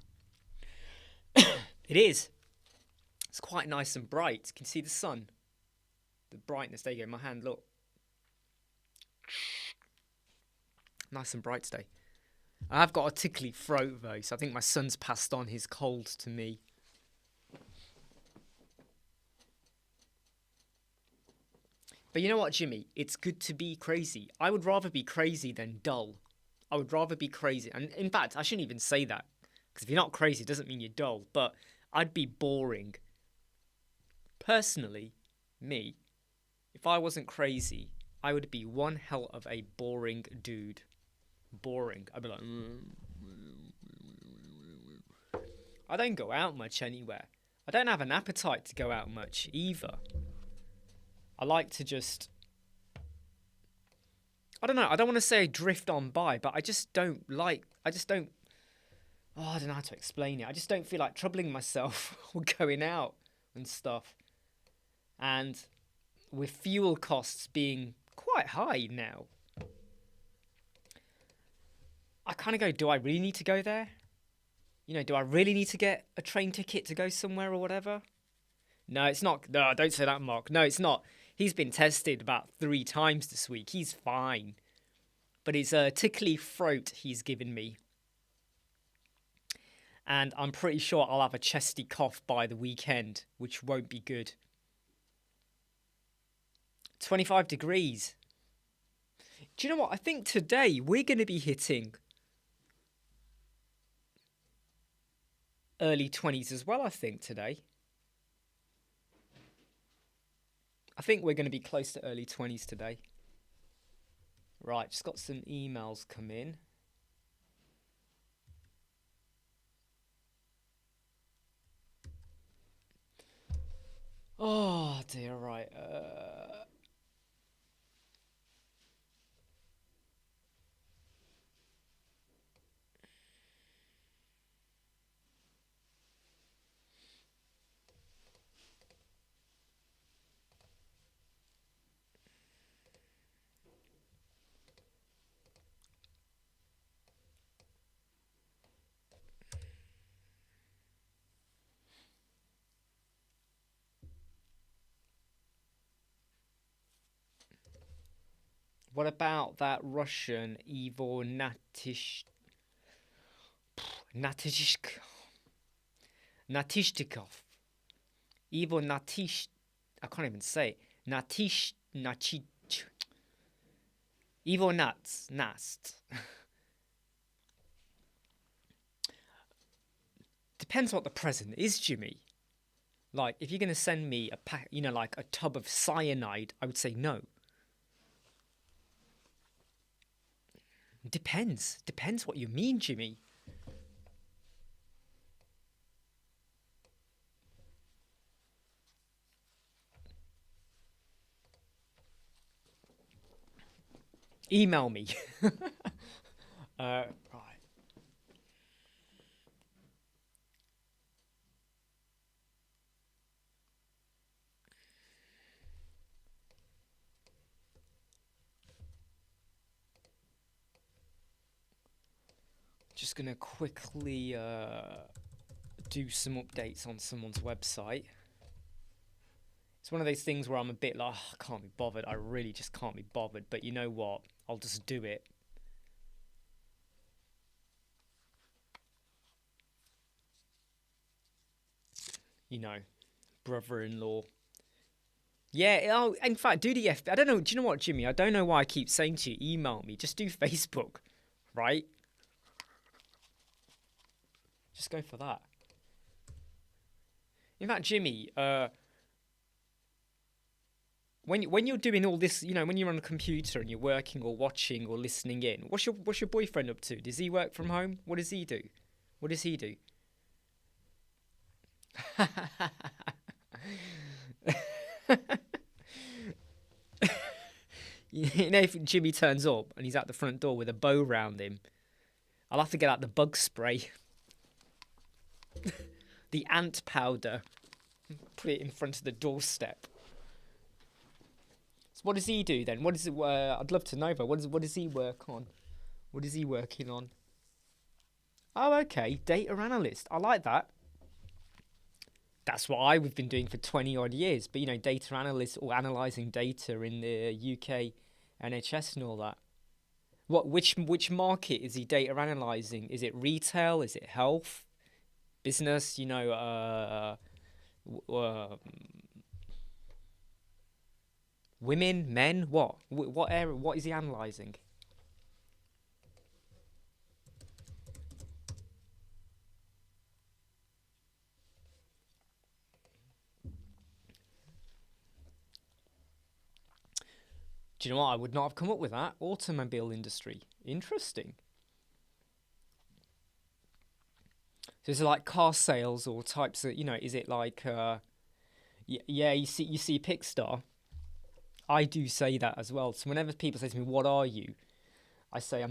It is. It's quite nice and bright. You can see the sun. The brightness. There you go. My hand, look. Nice and bright today. I have got a tickly throat though, so I think my son's passed on his cold to me. But you know what, Jimmy? It's good to be crazy. I would rather be crazy than dull. I would rather be crazy. And in fact, I shouldn't even say that. Because if you're not crazy, it doesn't mean you're dull. But I'd be boring. Personally, me, if I wasn't crazy, I would be one hell of a boring dude. Boring. I'd be like, I don't go out much anywhere. I don't have an appetite to go out much either. I like to just, I don't know, I don't want to say drift on by, but I don't know how to explain it. I just don't feel like troubling myself or going out and stuff. And with fuel costs being quite high now, I kind of go, do I really need to go there? You know, do I really need to get a train ticket to go somewhere or whatever? No, it's not. No, don't say that, Mark. No, it's not. He's been tested about 3 times this week. He's fine. But it's a tickly throat he's given me. And I'm pretty sure I'll have a chesty cough by the weekend, which won't be good. 25 degrees. Do you know what? I think today we're going to be hitting early 20s as well, I think, today. I think we're going to be close to early 20s today. Right, just got some emails come in. Oh dear, right. What about that Russian Ivor Natishtikov? Evil Natish, I can't even say it. Natish, Nachi, Evil Nuts, Nast. Depends what the present is, Jimmy. Like, if you're going to send me a pack, you know, like a tub of cyanide, I would say no. Depends. Depends what you mean, Jimmy. Email me. Right. Just gonna quickly do some updates on someone's website. It's one of those things where I'm a bit like, oh, I can't be bothered. I really just can't be bothered. But you know what? I'll just do it. You know, brother-in-law. Yeah, oh, in fact, do the FB. I don't know. Do you know what, Jimmy? I don't know why I keep saying to you, email me. Just do Facebook, right? Just go for that. In fact, Jimmy, when you're doing all this, you know, when you're on a computer and you're working or watching or listening in, what's your boyfriend up to? Does he work from home? What does he do? What does he do? You know, if Jimmy turns up and he's at the front door with a bow round him, I'll have to get out the bug spray, the ant powder, put it in front of the doorstep. So what does he do then? What is it? I'd love to know. But what does he work on? What is he working on? Oh, okay, data analyst. I like that. That's what I've been doing for 20 odd years. But you know, data analyst or analysing data in the UK NHS and all that. Which market is he data analysing? Is it retail? Is it health? Business? You know, women, men? What area? What is he analysing? Do you know what? I would not have come up with that. Automobile industry. Interesting. So is it like car sales or types of, you know, is it like, yeah, you see Pixar. I do say that as well. So whenever people say to me, what are you? I say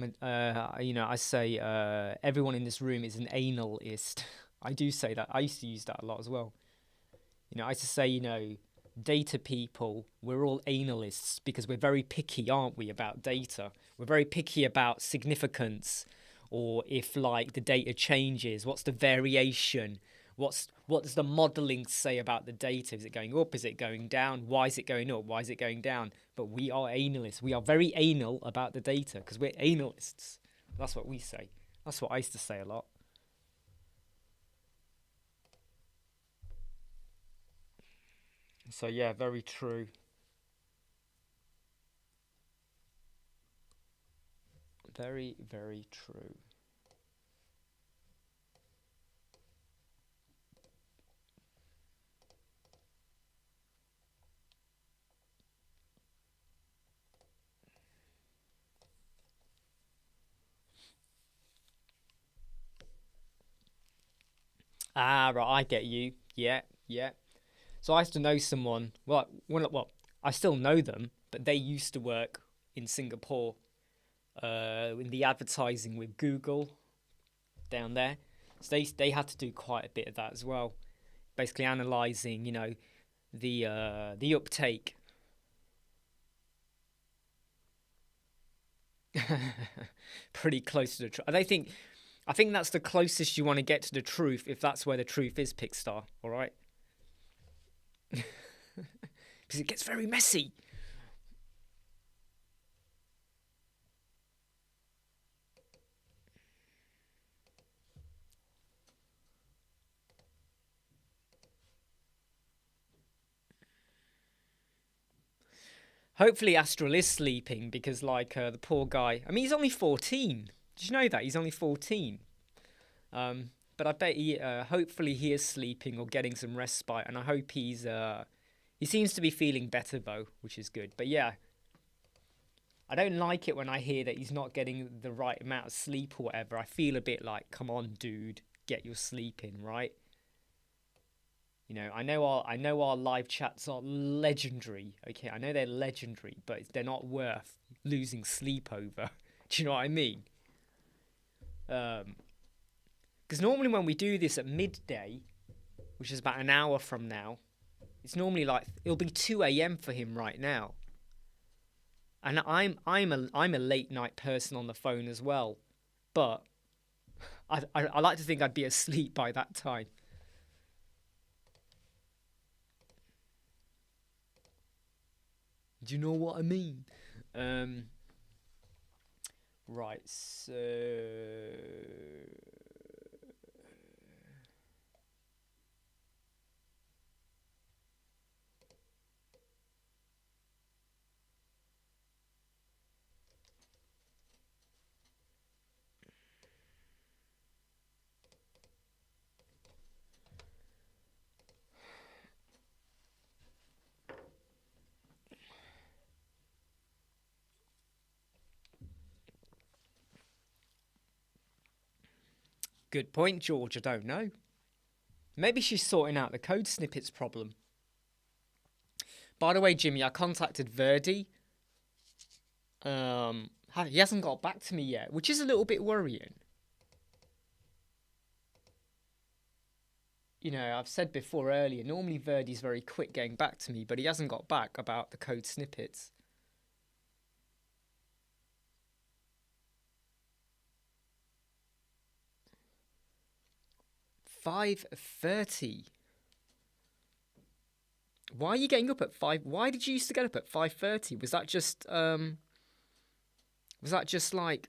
everyone in this room is an analist. I do say that. I used to use that a lot as well. You know, I used to say, you know, data people, we're all analysts because we're very picky, aren't we, about data? We're very picky about significance, or if like the data changes, what's the variation? What does the modeling say about the data? Is it going up? Is it going down? Why is it going up? Why is it going down? But we are analysts. We are very anal about the data because we're analysts. That's what we say. That's what I used to say a lot. So yeah, very true. Very, very true. Ah, right, I get you. Yeah, yeah. So I used to know someone. I still know them, but they used to work in Singapore, in the advertising with Google down there. So they had to do quite a bit of that as well, basically analysing, you know, the uptake. Pretty close to the truth. I think that's the closest you want to get to the truth, if that's where the truth is, Pixar. All right, because it gets very messy. Hopefully Astral is sleeping because, like, the poor guy. I mean, he's only 14. Did you know that he's only 14? But I bet hopefully he is sleeping or getting some respite, and I hope he seems to be feeling better though, which is good. But yeah, I don't like it when I hear that he's not getting the right amount of sleep or whatever. I feel a bit like, come on, dude, get your sleep in, right? You know, I know our live chats are legendary. Okay, I know they're legendary, but they're not worth losing sleep over. Do you know what I mean? Because normally when we do this at midday, which is about an hour from now, it's normally like it'll be 2 a.m. for him right now. And I'm a late night person on the phone as well, but I like to think I'd be asleep by that time. Do you know what I mean? Right, so good point, George. I don't know. Maybe she's sorting out the code snippets problem. By the way, Jimmy, I contacted Verdi. He hasn't got back to me yet, which is a little bit worrying. You know, I've said before earlier, normally Verdi's very quick getting back to me, but he hasn't got back about the code snippets. 5:30. Why are you getting up at 5? Why did you used to get up at 5:30? Was that just like,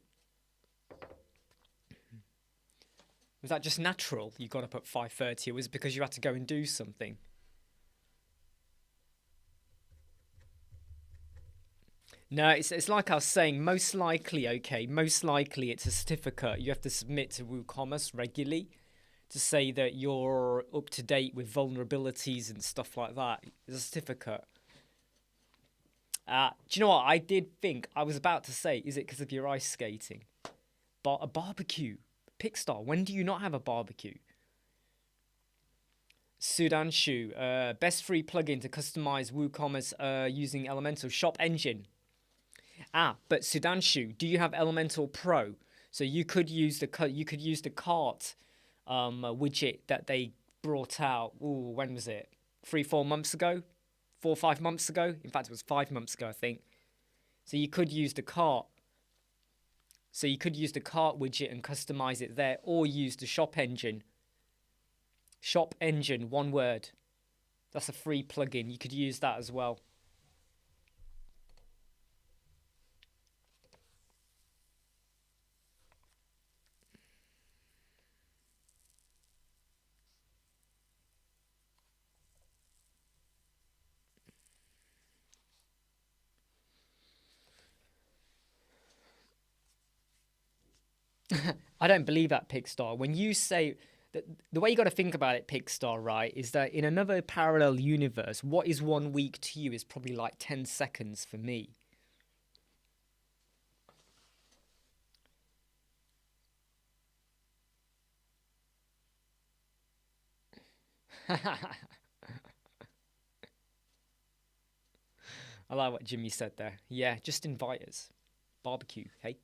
was that just natural? You got up at 5:30, or was it because you had to go and do something? No, it's like I was saying, most likely it's a certificate you have to submit to Woocommerce regularly to say that you're up to date with vulnerabilities and stuff like that. It's a certificate. Do you know what? I did think, I was about to say, is it because of your ice skating? But a barbecue. Pickstar, when do you not have a barbecue? Sudanshu, best free plugin to customize WooCommerce using Elementor Shop Engine. But Sudanshu, do you have Elementor Pro? So you could use the cart widget that they brought out. Ooh, when was it? 3-4 months ago, 4 or 5 months ago. In fact, it was 5 months ago, I think. So you could use the cart. So you could use the cart widget and customize it there, or use the shop engine. Shop engine, one word. That's a free plugin. You could use that as well. I don't believe that, Pigstar. When you say that, the way you got to think about it, Pigstar, right, is that in another parallel universe, what is 1 week to you is probably like 10 seconds for me. I like what Jimmy said there. Yeah, just invite us. Barbecue, hey?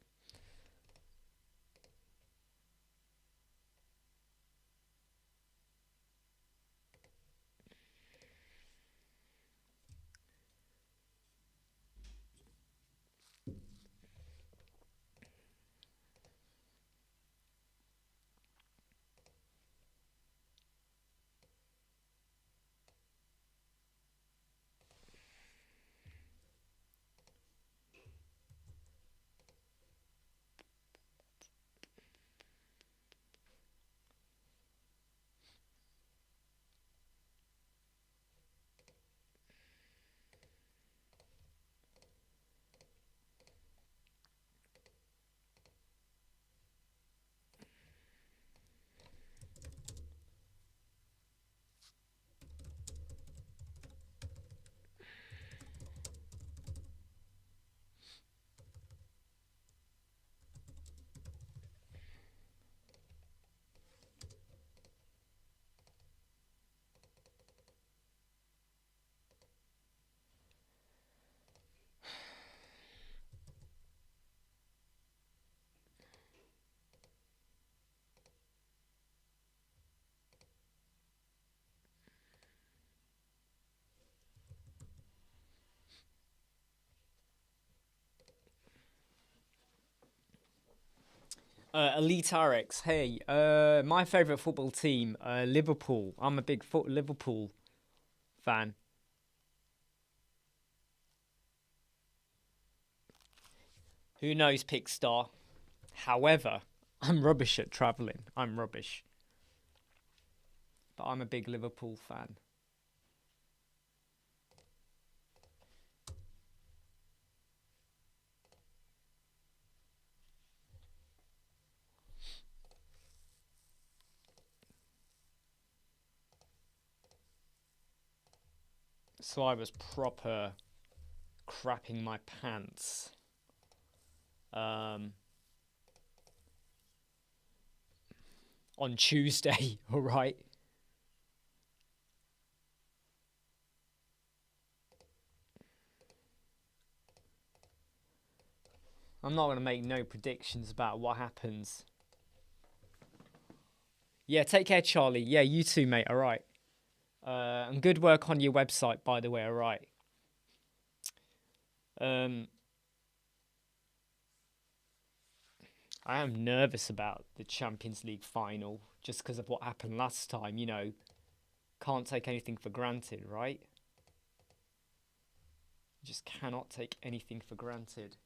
Elite RX. Hey, my favorite football team, Liverpool. I'm a big Liverpool fan. Who knows, Pickstar? However, I'm rubbish at traveling. I'm rubbish, but I'm a big Liverpool fan. So I was proper crapping my pants. Um, on Tuesday, all right. I'm not gonna make no predictions about what happens. Yeah, take care, Charlie. Yeah, you too, mate. All right. And good work on your website, by the way. All right. Um, I am nervous about the Champions League final just because of what happened last time. You know, can't take anything for granted, right? Just cannot take anything for granted.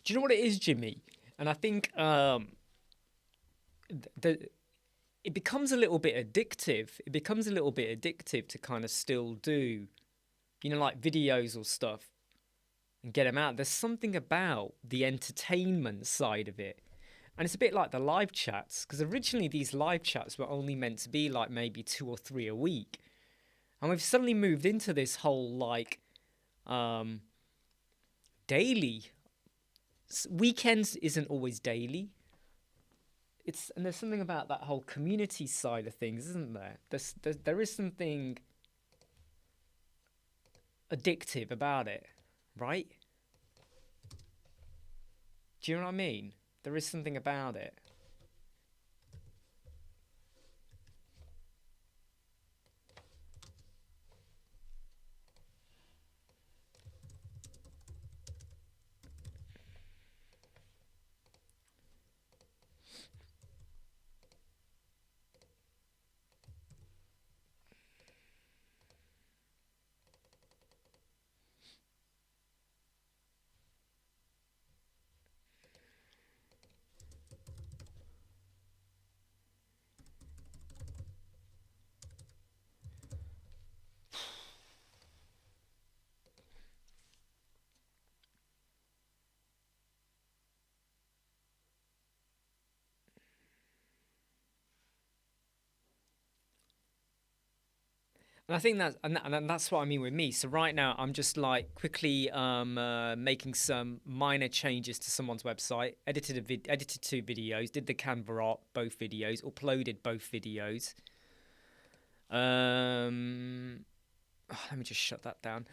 Do you know what it is, Jimmy? And I think the it becomes a little bit addictive. It becomes a little bit addictive to kind of still do, you know, like videos or stuff and get them out. There's something about the entertainment side of it. And it's a bit like the live chats, because originally these live chats were only meant to be like maybe 2 or 3 a week. And we've suddenly moved into this whole like um, daily. Weekends isn't always daily. And there's something about that whole community side of things, isn't there? There is something addictive about it, right? Do you know what I mean? There is something about it. And I think that's what I mean with me. So right now, I'm just like quickly making some minor changes to someone's website. Edited 2 videos. Did the Canva art, both videos. Uploaded both videos. Let me just shut that down.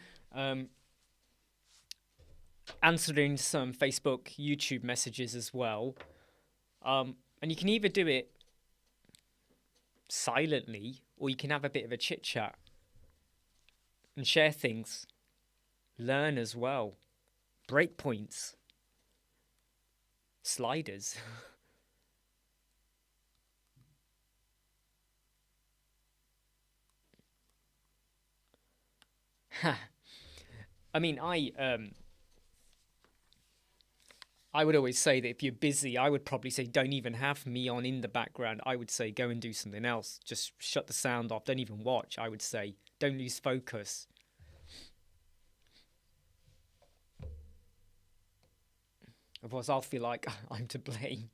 Answering some Facebook, YouTube messages as well. And you can either do it silently or you can have a bit of a chit chat and share things, learn as well, breakpoints, sliders. I mean, I would always say that if you're busy, I would probably say don't even have me on in the background. I would say go and do something else. Just shut the sound off. Don't even watch. I would say don't lose focus. Otherwise, I'll feel like I'm to blame.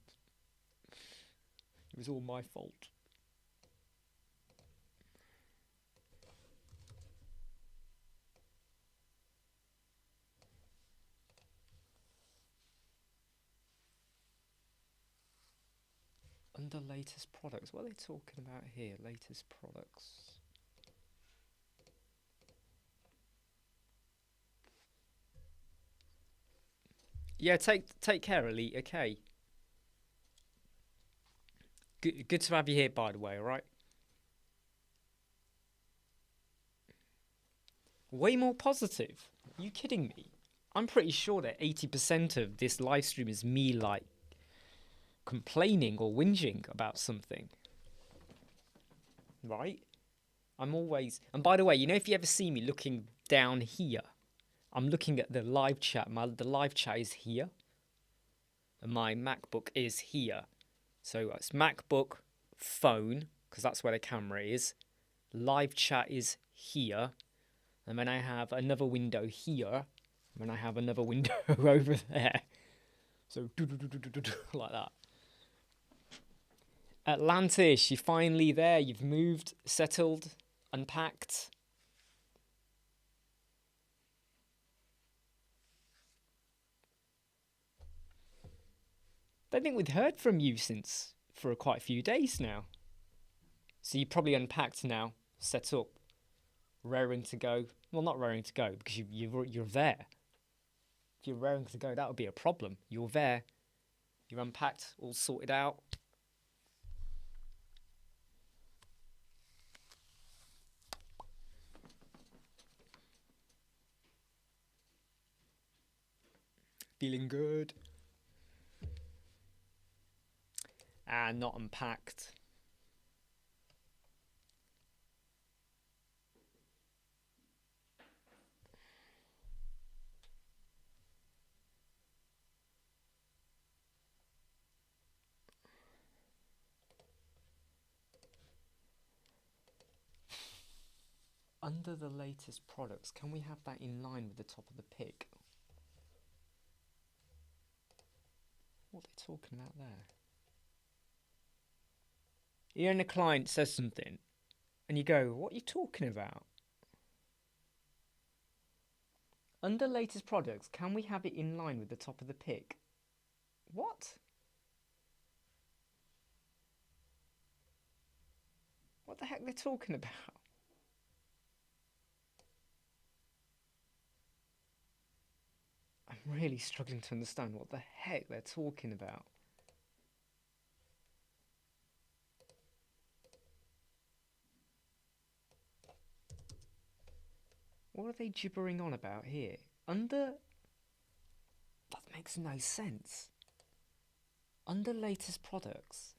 It was all my fault. Under latest products, what are they talking about here? Latest products. Yeah, take care, Elite. Okay. Good to have you here, by the way. All right. Way more positive. Are you kidding me? I'm pretty sure that 80% of this live stream is me like complaining or whinging about something. Right? I'm always. And by the way, you know, if you ever see me looking down here, I'm looking at the live chat. The live chat is here. And my MacBook is here. So it's MacBook, phone, because that's where the camera is. Live chat is here. And then I have another window here. And then I have another window over there. So like that. Atlantis, you're finally there. You've moved, settled, unpacked. I don't think we've heard from you for quite a few days now. So you probably unpacked now, set up, raring to go. Well, not raring to go because you're there. If you're raring to go, that would be a problem. You're there, you're unpacked, all sorted out. Feeling good. And not unpacked. Under the latest products, can we have that in line with the top of the pic? What are they talking about there? You know, the client says something, and you go, what are you talking about? Under latest products, can we have it in line with the top of the pic? What? What the heck are they talking about? I'm really struggling to understand what the heck they're talking about. What are they gibbering on about here? Under... That makes no sense. Under latest products.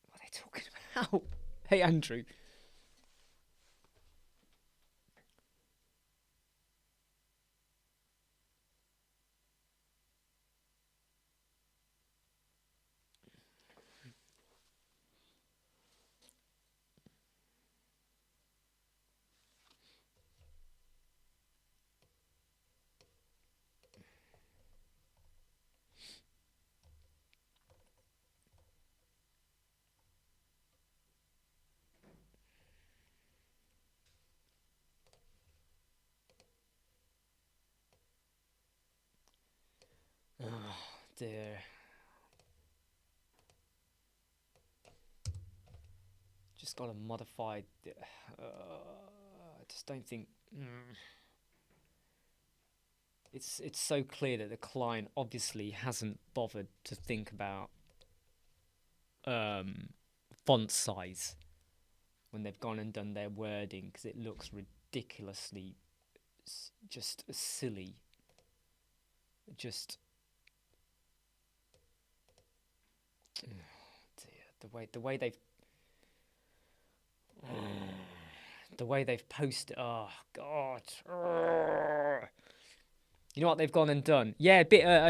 What are they talking about? Hey, Andrew. Oh, dear. Just got to modify... I just don't think... It's so clear that the client obviously hasn't bothered to think about font size when they've gone and done their wording, because it looks ridiculously just silly. Just... Oh dear, the way they've... Oh the way they've posted. Oh God. You know what they've gone and done? Yeah, a bit. I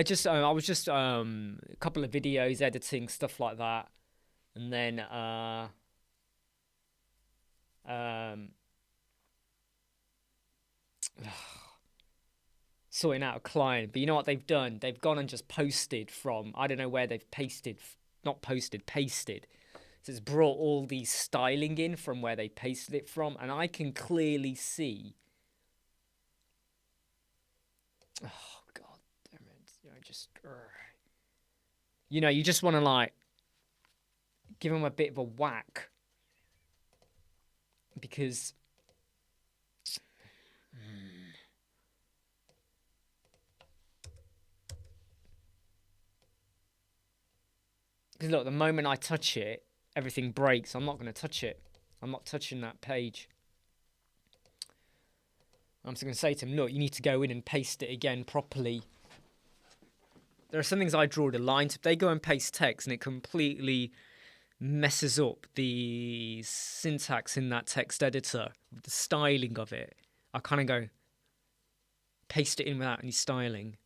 was just a couple of videos editing, stuff like that, and then sorting out a client. But you know what they've done? They've gone and just posted from, I don't know where they've pasted. So it's brought all these styling in from where they pasted it from, and I can clearly see. Oh God damn it! You just want to like give them a bit of a whack because. Because look, the moment I touch it, everything breaks. I'm not going to touch it. I'm not touching that page. I'm just going to say to him, look, you need to go in and paste it again properly. There are some things I draw the lines. If they go and paste text and it completely messes up the syntax in that text editor, the styling of it, I kind of go, paste it in without any styling.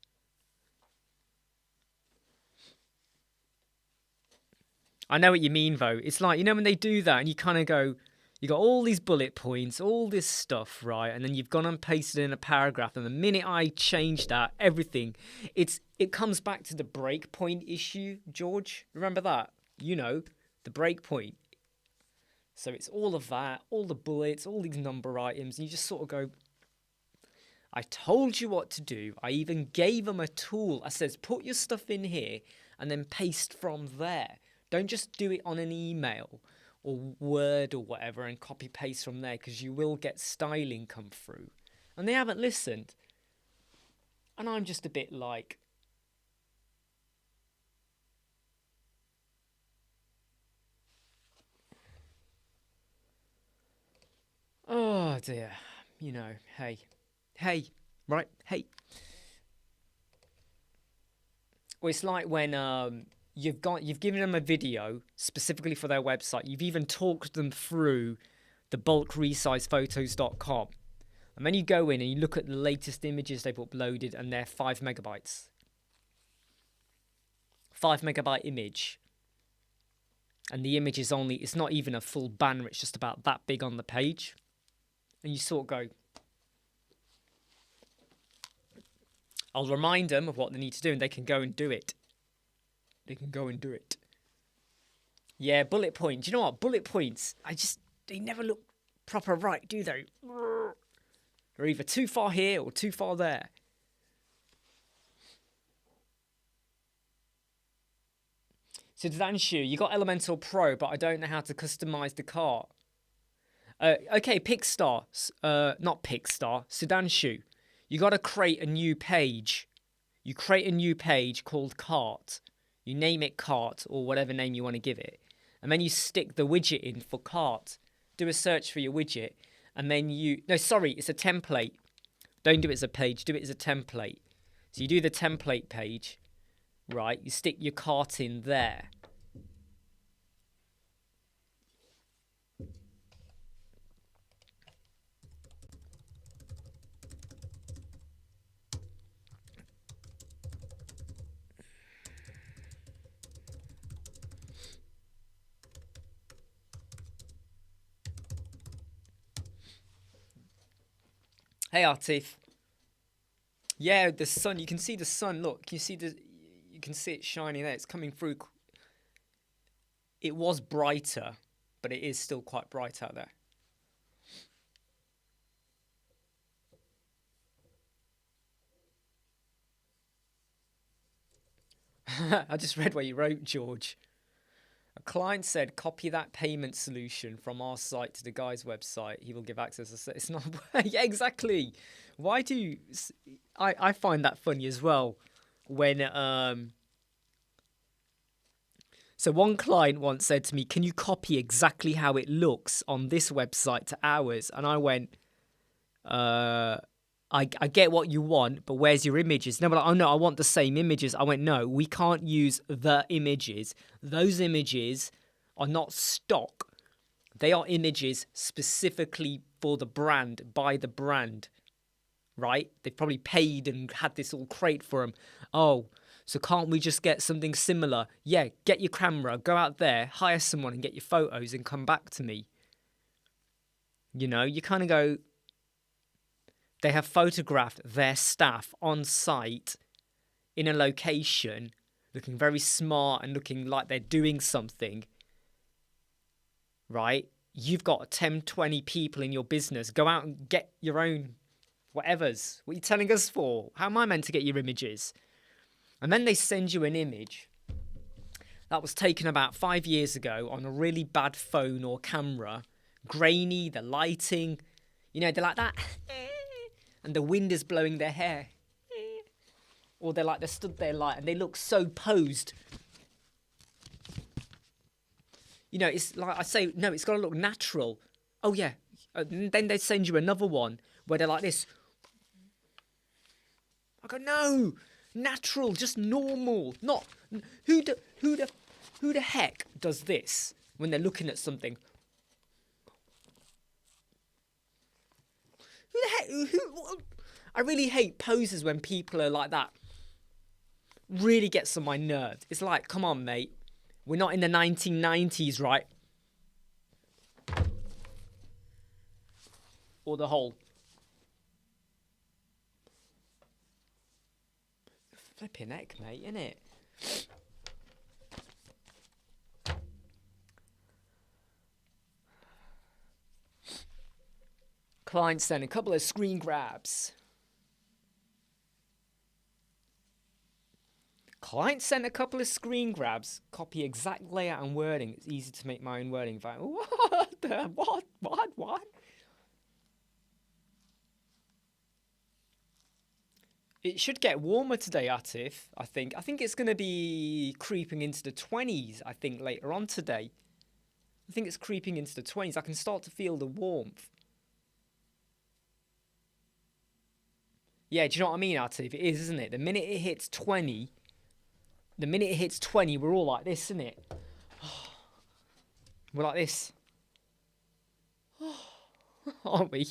I know what you mean, though. It's like, when they do that and you kind of go, you got all these bullet points, all this stuff, right? And then you've gone and pasted in a paragraph. And the minute I change that, everything, it comes back to the breakpoint issue, George. Remember that? The breakpoint. So it's all of that, all the bullets, all these number items. And you just sort of go, I told you what to do. I even gave them a tool. I says, put your stuff in here and then paste from there. Don't just do it on an email or Word or whatever and copy paste from there, because you will get styling come through. And they haven't listened. And I'm just a bit like, oh dear. Hey, right? Hey. Well, it's like when you've given them a video specifically for their website. You've even talked them through the bulk resize photos.com. And then you go in and you look at the latest images they've uploaded and they're 5 megabytes. 5 megabyte image. And the image is it's not even a full banner, it's just about that big on the page. And you sort of go, I'll remind them of what they need to do and they can go and do it. Yeah, bullet points. You know what? Bullet points, they never look proper right, do they? They're either too far here or too far there. So Danshu, you got Elementor Pro, but I don't know how to customize the cart. Okay, Pickstar. Not Pickstar. Sudanshu. You got to create a new page. You create a new page called cart. You name it cart or whatever name you want to give it. And then you stick the widget in for cart. Do a search for your widget. And then it's a template. Don't do it as a page. Do it as a template. So you do the template page. Right. You stick your cart in there. Hey, Artif. Yeah, the sun. You can see the sun. Look, you can see it shining there. It's coming through. It was brighter, but it is still quite bright out there. I just read what you wrote, George. A client said, copy that payment solution from our site to the guy's website. He will give access. It's not. Yeah, exactly. Why do you... I find that funny as well. When... So one client once said to me, can you copy exactly how it looks on this website to ours? And I went, I get what you want, but where's your images? No, but oh no, I want the same images. I went, no, we can't use the images. Those images are not stock. They are images specifically for the brand, by the brand, right? They've probably paid and had this all crate for them. Oh, so can't we just get something similar? Yeah, get your camera, go out there, hire someone and get your photos and come back to me. You know, you kind of go, they have photographed their staff on site in a location, looking very smart and looking like they're doing something, right? You've got 10, 20 people in your business. Go out and get your own whatevers. What are you telling us for? How am I meant to get your images? And then they send you an image that was taken about 5 years ago on a really bad phone or camera. Grainy, the lighting, you know, they're like that. And the wind is blowing their hair. Or they're stood there like, and they look so posed. You know, it's like I say, no, it's got to look natural. Oh, yeah. And then they send you another one where they're like this. I go, no, natural, just normal. Not, who the heck does this when they're looking at something? Who the heck, I really hate poses when people are like that. Really gets on my nerves. It's like, come on, mate. We're not in the 1990s, right? Or the whole flipping heck, mate, innit? Client sent a couple of screen grabs. Client sent a couple of screen grabs. Copy exact layout and wording. It's easy to make my own wording. What? What? It should get warmer today, Atif, I think. I think it's going to be creeping into the 20s, I think, later on today. I think it's creeping into the 20s. I can start to feel the warmth. Yeah, do you know what I mean, Atif? It is, isn't it? The minute it hits 20, we're all like this, isn't it? We're like this. Aren't we?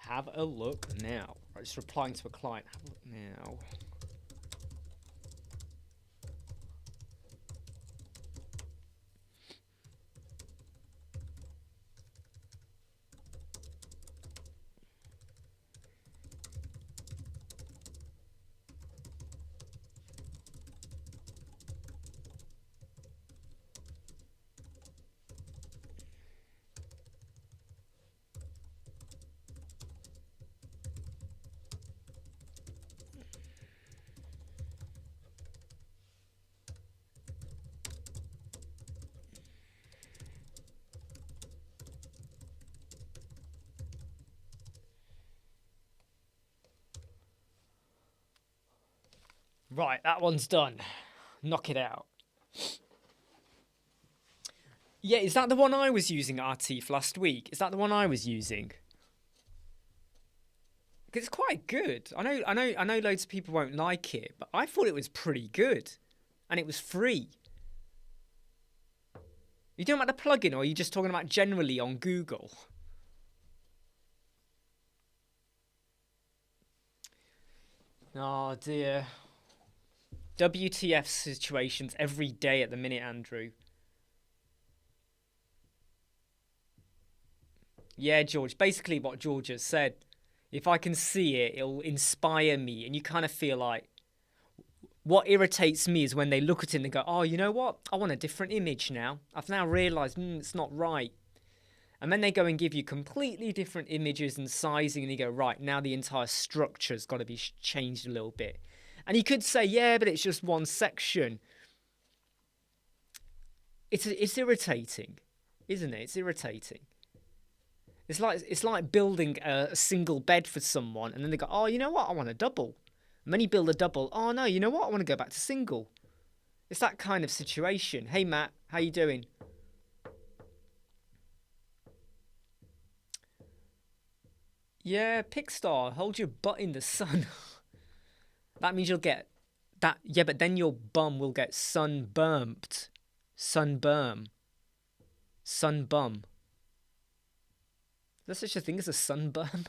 Have a look now. Right, just replying to a client. Have a look now. Right, that one's done. Knock it out. Yeah, is that the one I was using, Artif, last week? Is that the one I was using? Because it's quite good. I know loads of people won't like it, but I thought it was pretty good. And it was free. Are you talking about the plugin, or are you just talking about generally on Google? Oh, dear. WTF situations every day at the minute, Andrew. Yeah, George. Basically what George has said. If I can see it, it'll inspire me. And you kind of feel like... What irritates me is when they look at it and they go, oh, you know what? I want a different image now. I've now realised it's not right. And then they go and give you completely different images and sizing. And you go, right, now the entire structure's got to be changed a little bit. And you could say, yeah, but it's just one section. It's irritating, isn't it? It's irritating. It's like building a single bed for someone, and then they go, oh, you know what? I want a double. And then you build a double. Oh no, you know what? I want to go back to single. It's that kind of situation. Hey Matt, how you doing? Yeah, Pickstar, hold your butt in the sun. That means you'll get that. Yeah, but then your bum will get sunburnt. Sunburn. Sunbum. Is there such a thing as a sunburn?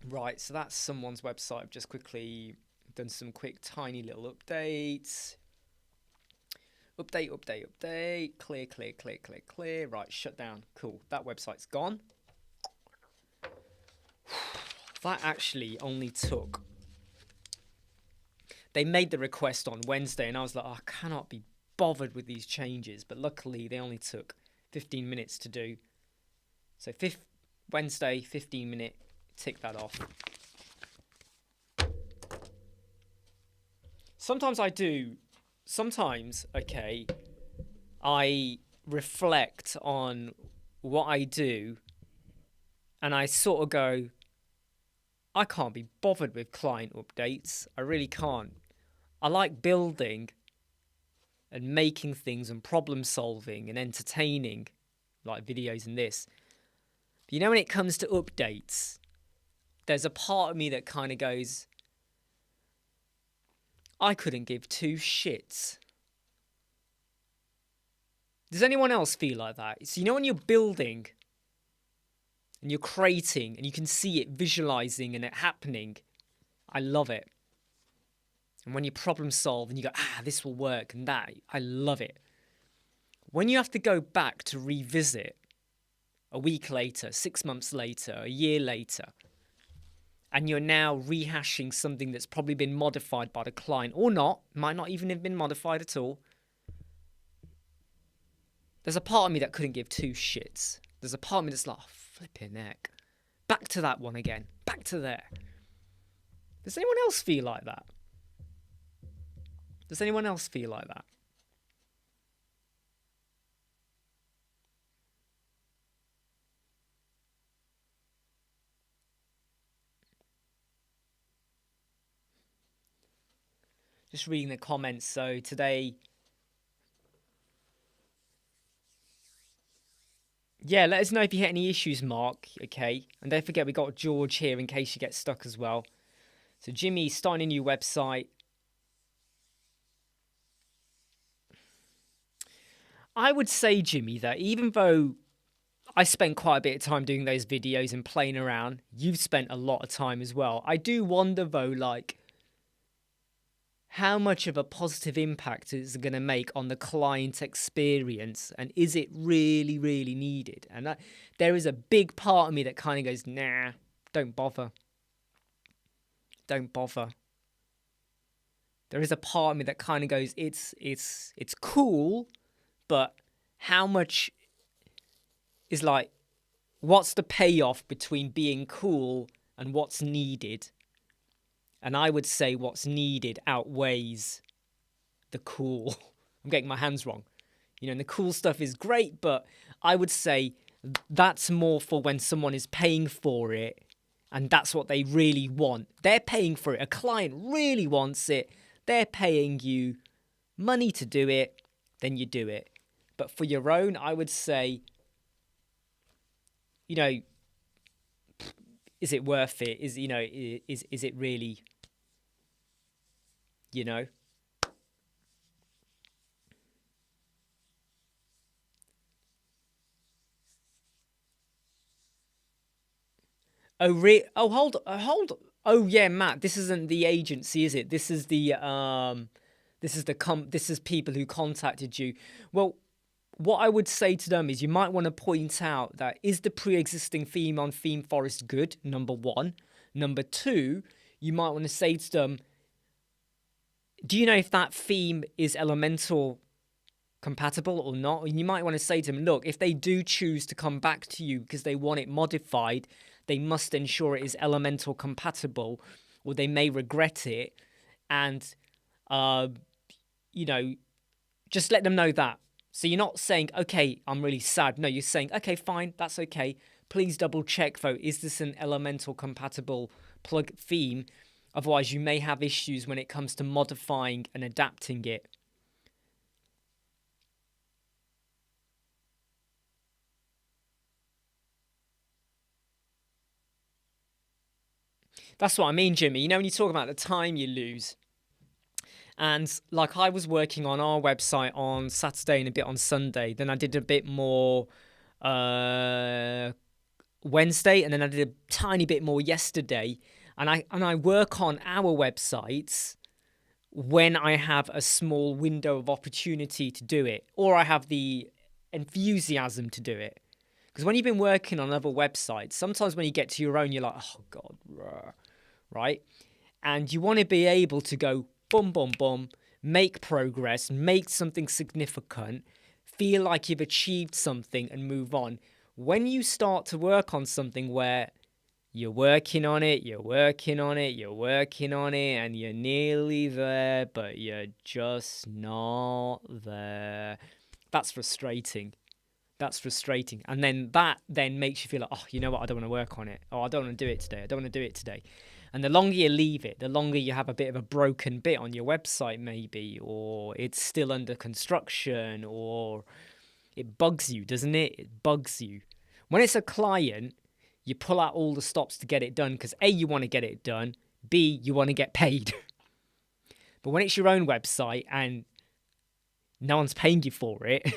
Right, so that's someone's website. I've just quickly done some quick tiny little updates. Update. Clear. Right, shut down. Cool. That website's gone. That actually only took... They made the request on Wednesday, and I was like, oh, I cannot be bothered with these changes. But luckily, they only took 15 minutes to do. So Wednesday, 15-minute, tick that off. Sometimes I do. Sometimes, okay, I reflect on what I do, and I sort of go, I can't be bothered with client updates. I really can't. I like building and making things and problem solving and entertaining, like videos and this. But you know, when it comes to updates, there's a part of me that kind of goes, I couldn't give two shits. Does anyone else feel like that? So you know when you're building and you're creating and you can see it visualizing and it happening, I love it. And when you problem solve and you go, this will work and that, I love it. When you have to go back to revisit a week later, 6 months later, a year later, and you're now rehashing something that's probably been modified by the client or not, might not even have been modified at all. There's a part of me that couldn't give two shits. There's a part of me that's like, oh, flipping heck. Back to that one again. Back to there. Does anyone else feel like that? Does anyone else feel like that? Just reading the comments. So today... Yeah, let us know if you hit any issues, Mark, okay? And don't forget, we got George here in case you get stuck as well. So Jimmy, starting a new website. I would say, Jimmy, that even though I spent quite a bit of time doing those videos and playing around, you've spent a lot of time as well. I do wonder, though, like, how much of a positive impact is it going to make on the client experience, and is it really, really needed? And there is a big part of me that kind of goes, nah, don't bother. Don't bother. There is a part of me that kind of goes, it's cool, but how much is like, what's the payoff between being cool and what's needed? And I would say what's needed outweighs the cool. I'm getting my hands wrong. You know, and the cool stuff is great, but I would say that's more for when someone is paying for it and that's what they really want. They're paying for it. A client really wants it. They're paying you money to do it, then you do it. But for your own, I would say, you know, is it worth it? Is it really, you know? Hold. Oh yeah, Matt. This isn't the agency, is it? This is the This is people who contacted you. Well, what I would say to them is you might want to point out that is the pre-existing theme on Theme Forest good? Number one. Number two, you might want to say to them, do you know if that theme is Elementor compatible or not? And you might want to say to them, look, if they do choose to come back to you because they want it modified, they must ensure it is Elementor compatible, or they may regret it. And, you know, just let them know that. So you're not saying, okay, I'm really sad. No, you're saying, okay, fine, that's okay. Please double check though, is this an Elementor compatible plug theme? Otherwise, you may have issues when it comes to modifying and adapting it. That's what I mean, Jimmy. You know, when you talk about the time you lose. And like I was working on our website on Saturday and a bit on Sunday. Then I did a bit more Wednesday, and then I did a tiny bit more yesterday. And I work on our websites when I have a small window of opportunity to do it, or I have the enthusiasm to do it. Because when you've been working on other websites, sometimes when you get to your own, you're like, oh God, right? And you want to be able to go boom, boom, boom, make progress, make something significant, feel like you've achieved something and move on. When you start to work on something where you're working on it, you're working on it, you're working on it, and you're nearly there, but you're just not there, that's frustrating. That's frustrating. And then that then makes you feel like, oh, you know what, I don't want to work on it. Oh, I don't want to do it today. I don't want to do it today. And the longer you leave it, the longer you have a bit of a broken bit on your website maybe, or it's still under construction, or it bugs you, doesn't it? It bugs you. When it's a client, you pull out all the stops to get it done because A, you want to get it done, B, you want to get paid. But when it's your own website and no one's paying you for it,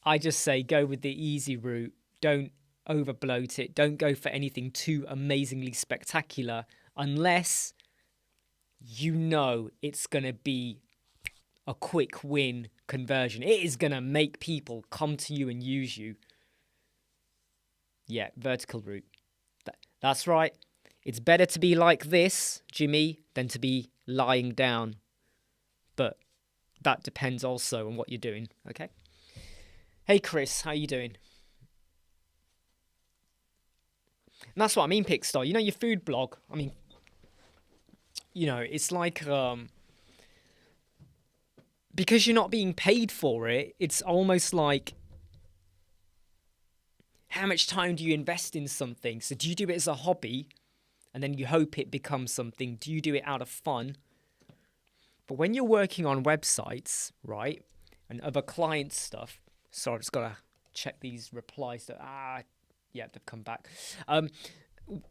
I just say go with the easy route. Don't overbloat it. Don't go for anything too amazingly spectacular unless you know it's going to be a quick win conversion. It is going to make people come to you and use you. Yeah, vertical route. That's right. It's better to be like this, Jimmy, than to be lying down. But that depends also on what you're doing, okay? Hey, Chris, how you doing? And that's what I mean, Pickstar. You know, your food blog, I mean, you know, it's like, because you're not being paid for it, it's almost like, how much time do you invest in something? So do you do it as a hobby and then you hope it becomes something? Do you do it out of fun? But when you're working on websites, right, and other client stuff, sorry, I've just got to check these replies. Yeah, they've come back.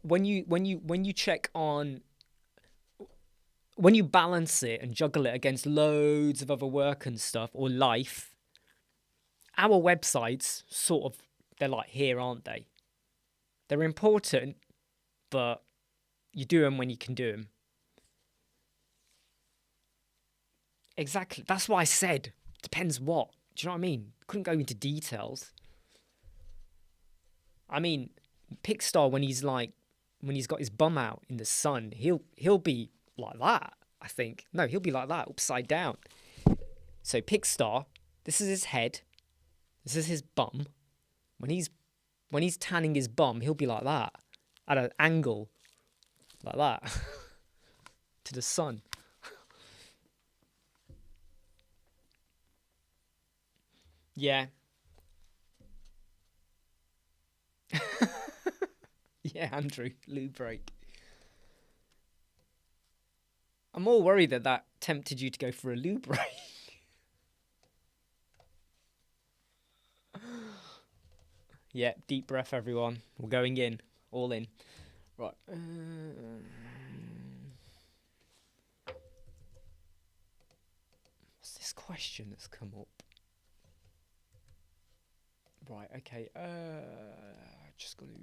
When you check on, when you balance it and juggle it against loads of other work and stuff or life, our websites sort of, they're like here, aren't they? They're important, but you do them when you can do them. Exactly. That's why I said, depends what. Do you know what I mean? Couldn't go into details. I mean, Pickstar, when he's got his bum out in the sun, he'll be like that, I think. No, he'll be like that, upside down. So Pickstar, this is his head. This is his bum. When he's tanning his bum, he'll be like that, at an angle, like that, to the sun. Yeah. Yeah, Andrew, loo break. I'm more worried that tempted you to go for a loo break. Yeah, deep breath, everyone. We're going in, all in. Right. What's this question that's come up? Right, okay. Just got to...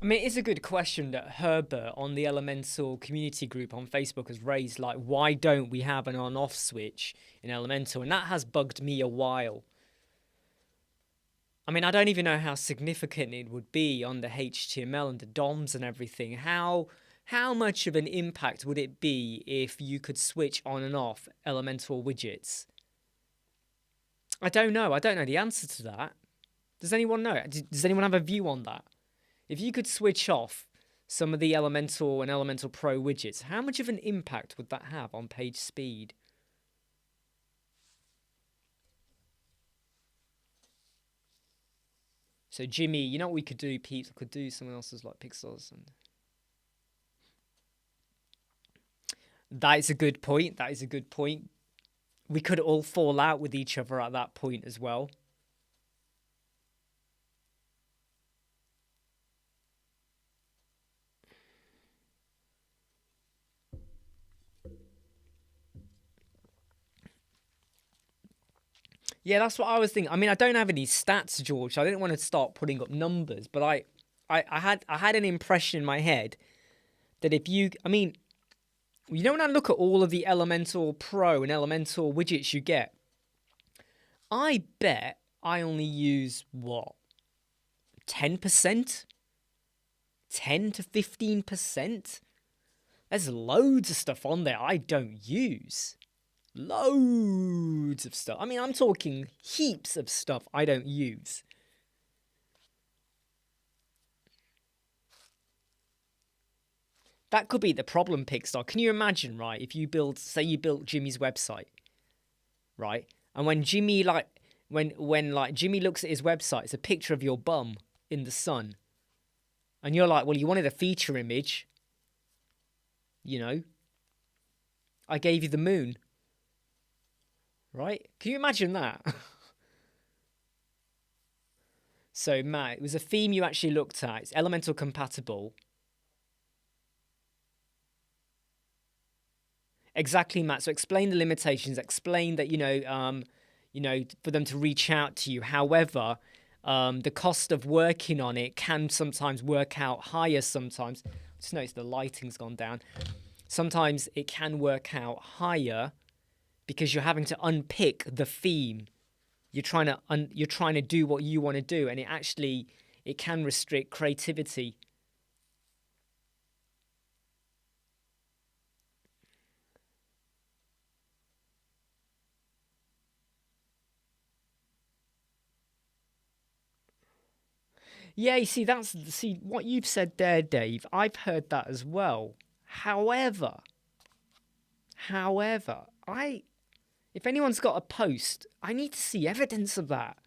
I mean, it's a good question that Herbert on the Elemental community group on Facebook has raised. Like, why don't we have an on-off switch in Elemental? And that has bugged me a while. I mean, I don't even know how significant it would be on the HTML and the DOMs and everything. How much of an impact would it be if you could switch on and off Elementor widgets? I don't know. I don't know the answer to that. Does anyone know? Does anyone have a view on that? If you could switch off some of the Elementor and Elementor Pro widgets, how much of an impact would that have on page speed? So Jimmy, you know what we could do, peeps? We could do someone else's like pixels. And that is a good point. That is a good point. We could all fall out with each other at that point as well. Yeah, that's what I was thinking. I mean, I don't have any stats, George. So I didn't want to start putting up numbers, but I had an impression in my head that if you, I mean, you know, when I look at all of the Elementor Pro and Elementor widgets you get, I bet I only use what, 10%, 10 to 15%. There's loads of stuff on there I don't use. Loads of stuff. I mean, I'm talking heaps of stuff I don't use. That could be the problem, Pixar. Can you imagine, right? If you build, say you built Jimmy's website, right? And when Jimmy, like, when like Jimmy looks at his website, it's a picture of your bum in the sun. And you're like, well, you wanted a feature image. You know? I gave you the moon. Right? Can you imagine that? So, Matt, it was a theme you actually looked at. It's Elementor compatible. Exactly, Matt. So explain the limitations. Explain that, for them to reach out to you. However, the cost of working on it can sometimes work out higher sometimes. Just notice the lighting's gone down. Sometimes it can work out higher because you're having to unpick the theme. You're trying to do what you want to do, and it can restrict creativity. Yeah, you see what you've said there, Dave. I've heard that as well. However, if anyone's got a post, I need to see evidence of that.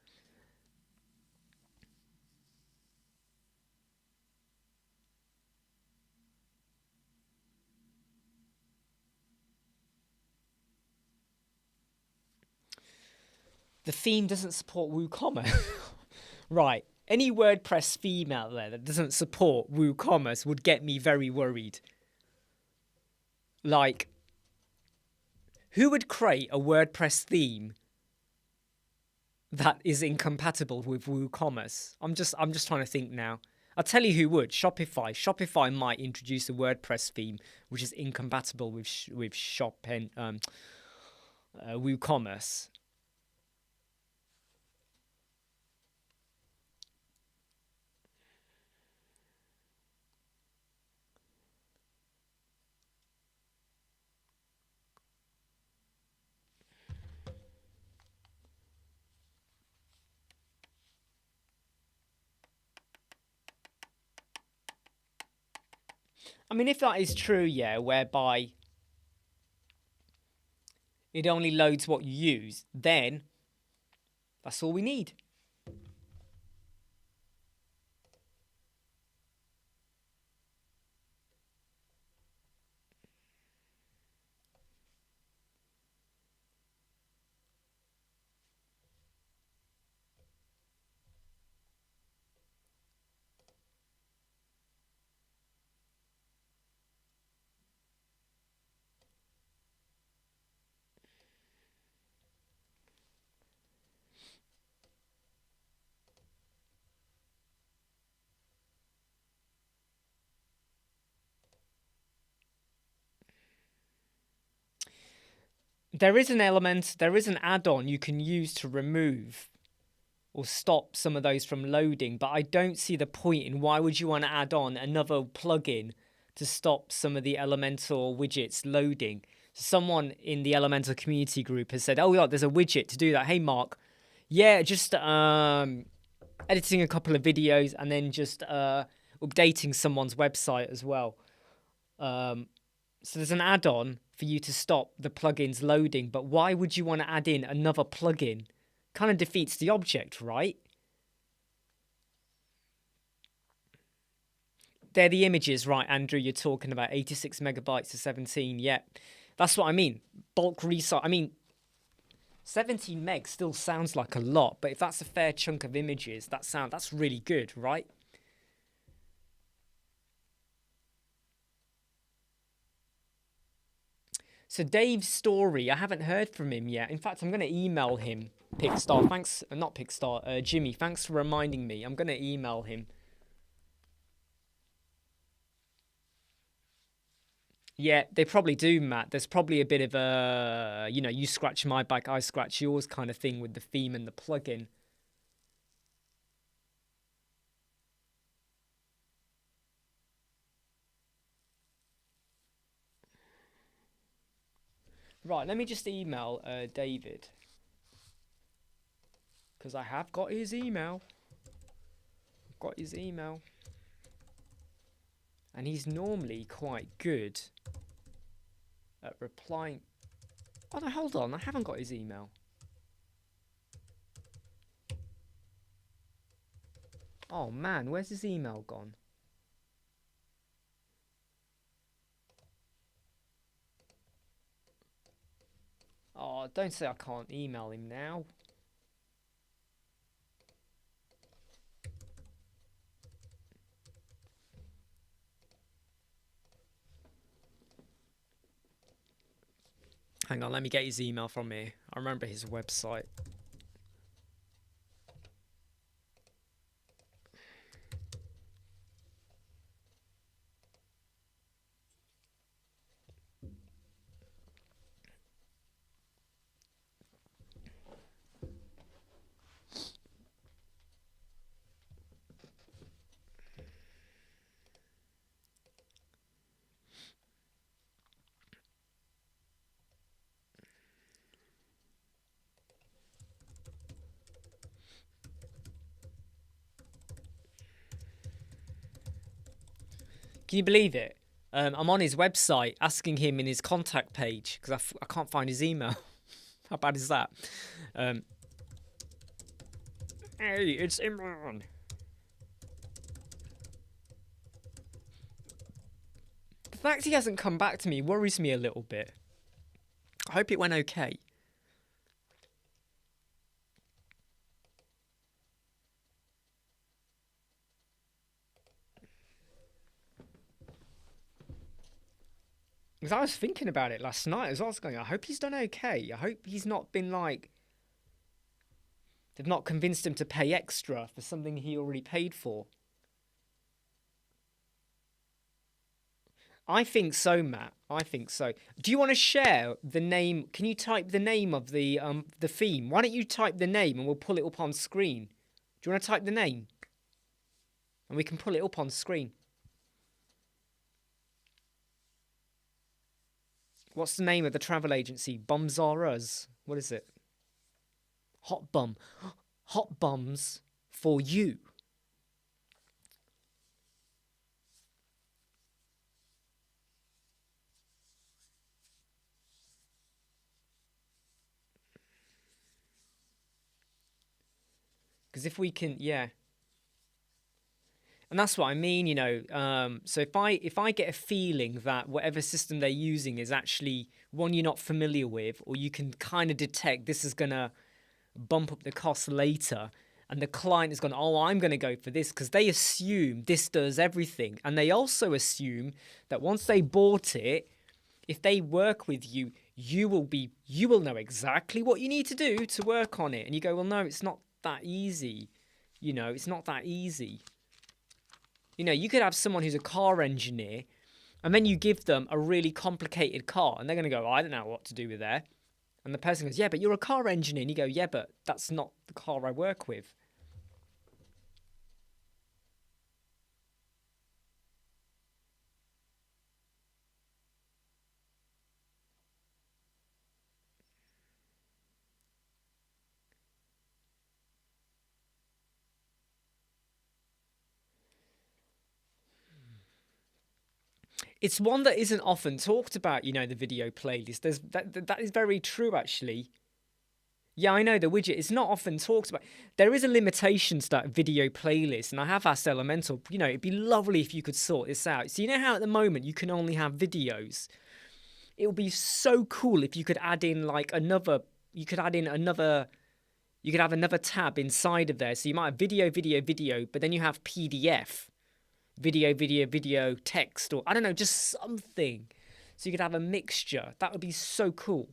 The theme doesn't support WooCommerce. Right. Any WordPress theme out there that doesn't support WooCommerce would get me very worried. Like, who would create a WordPress theme that is incompatible with WooCommerce? I'm just trying to think now. I'll tell you who would. Shopify. Shopify might introduce a WordPress theme which is incompatible with WooCommerce. I mean, if that is true, yeah, whereby it only loads what you use, then that's all we need. there is an element, there is an add-on you can use to remove or stop some of those from loading, but I don't see the point in why would you want to add on another plugin to stop some of the Elementor widgets loading. Someone in the Elementor community group has said, oh yeah, there's a widget to do that. Hey Mark, yeah, just editing a couple of videos and then just updating someone's website as well. So there's an add-on for you to stop the plugins loading, but why would you want to add in another plugin? Kind of defeats the object, right? They're the images, right, Andrew? You're talking about 86 megabytes to 17. Yeah, that's what I mean. Bulk resize. I mean, 17 meg still sounds like a lot, but if that's a fair chunk of images, that's really good, right? So Dave's story, I haven't heard from him yet. In fact, I'm going to email him. Pickstar, thanks. Not Pickstar, Jimmy, thanks for reminding me. I'm going to email him. Yeah, they probably do, Matt. There's probably a bit of a, you know, you scratch my back, I scratch yours kind of thing with the theme and the plugin. Right, let me just email David. Because I have got his email. Got his email. And he's normally quite good at replying. Oh no, hold on, I haven't got his email. Oh man, where's his email gone? Oh, don't say I can't email him now. Hang on, let me get his email from here. I remember his website. Can you believe it? I'm on his website asking him in his contact page because I can't find his email. How bad is that? Hey, it's Imran. The fact he hasn't come back to me worries me a little bit. I hope it went okay. Because I was thinking about it last night as well. I was going, I hope he's done okay. I hope he's not been like... They've not convinced him to pay extra for something he already paid for. I think so, Matt. I think so. Do you want to share the name? Can you type the name of the theme? Why don't you type the name and we'll pull it up on screen? Do you want to type the name? And we can pull it up on screen. What's the name of the travel agency? Bums Are Us. What is it? Hot Bum. Hot Bums for You. Because if we can, yeah. And that's what I mean, you know. So if I get a feeling that whatever system they're using is actually one you're not familiar with, or you can kind of detect this is going to bump up the cost later, and the client is going, oh, I'm going to go for this, because they assume this does everything. And they also assume that once they bought it, if they work with you, you will know exactly what you need to do to work on it. And you go, well, no, it's not that easy. You know, it's not that easy. You know, you could have someone who's a car engineer, and then you give them a really complicated car, and they're going to go, I don't know what to do with that. And the person goes, yeah, but you're a car engineer. And you go, yeah, but that's not the car I work with. It's one that isn't often talked about, you know, the video playlist. That is very true, actually. Yeah, I know the widget. It's not often talked about. There is a limitation to that video playlist, and I have asked Elementor, you know, it'd be lovely if you could sort this out. So you know how at the moment you can only have videos? It would be so cool if you could add in like another, you could have another tab inside of there. So you might have video, video, video, but then you have PDF, video, video, video, text, or I don't know, just something. So you could have a mixture. That would be so cool.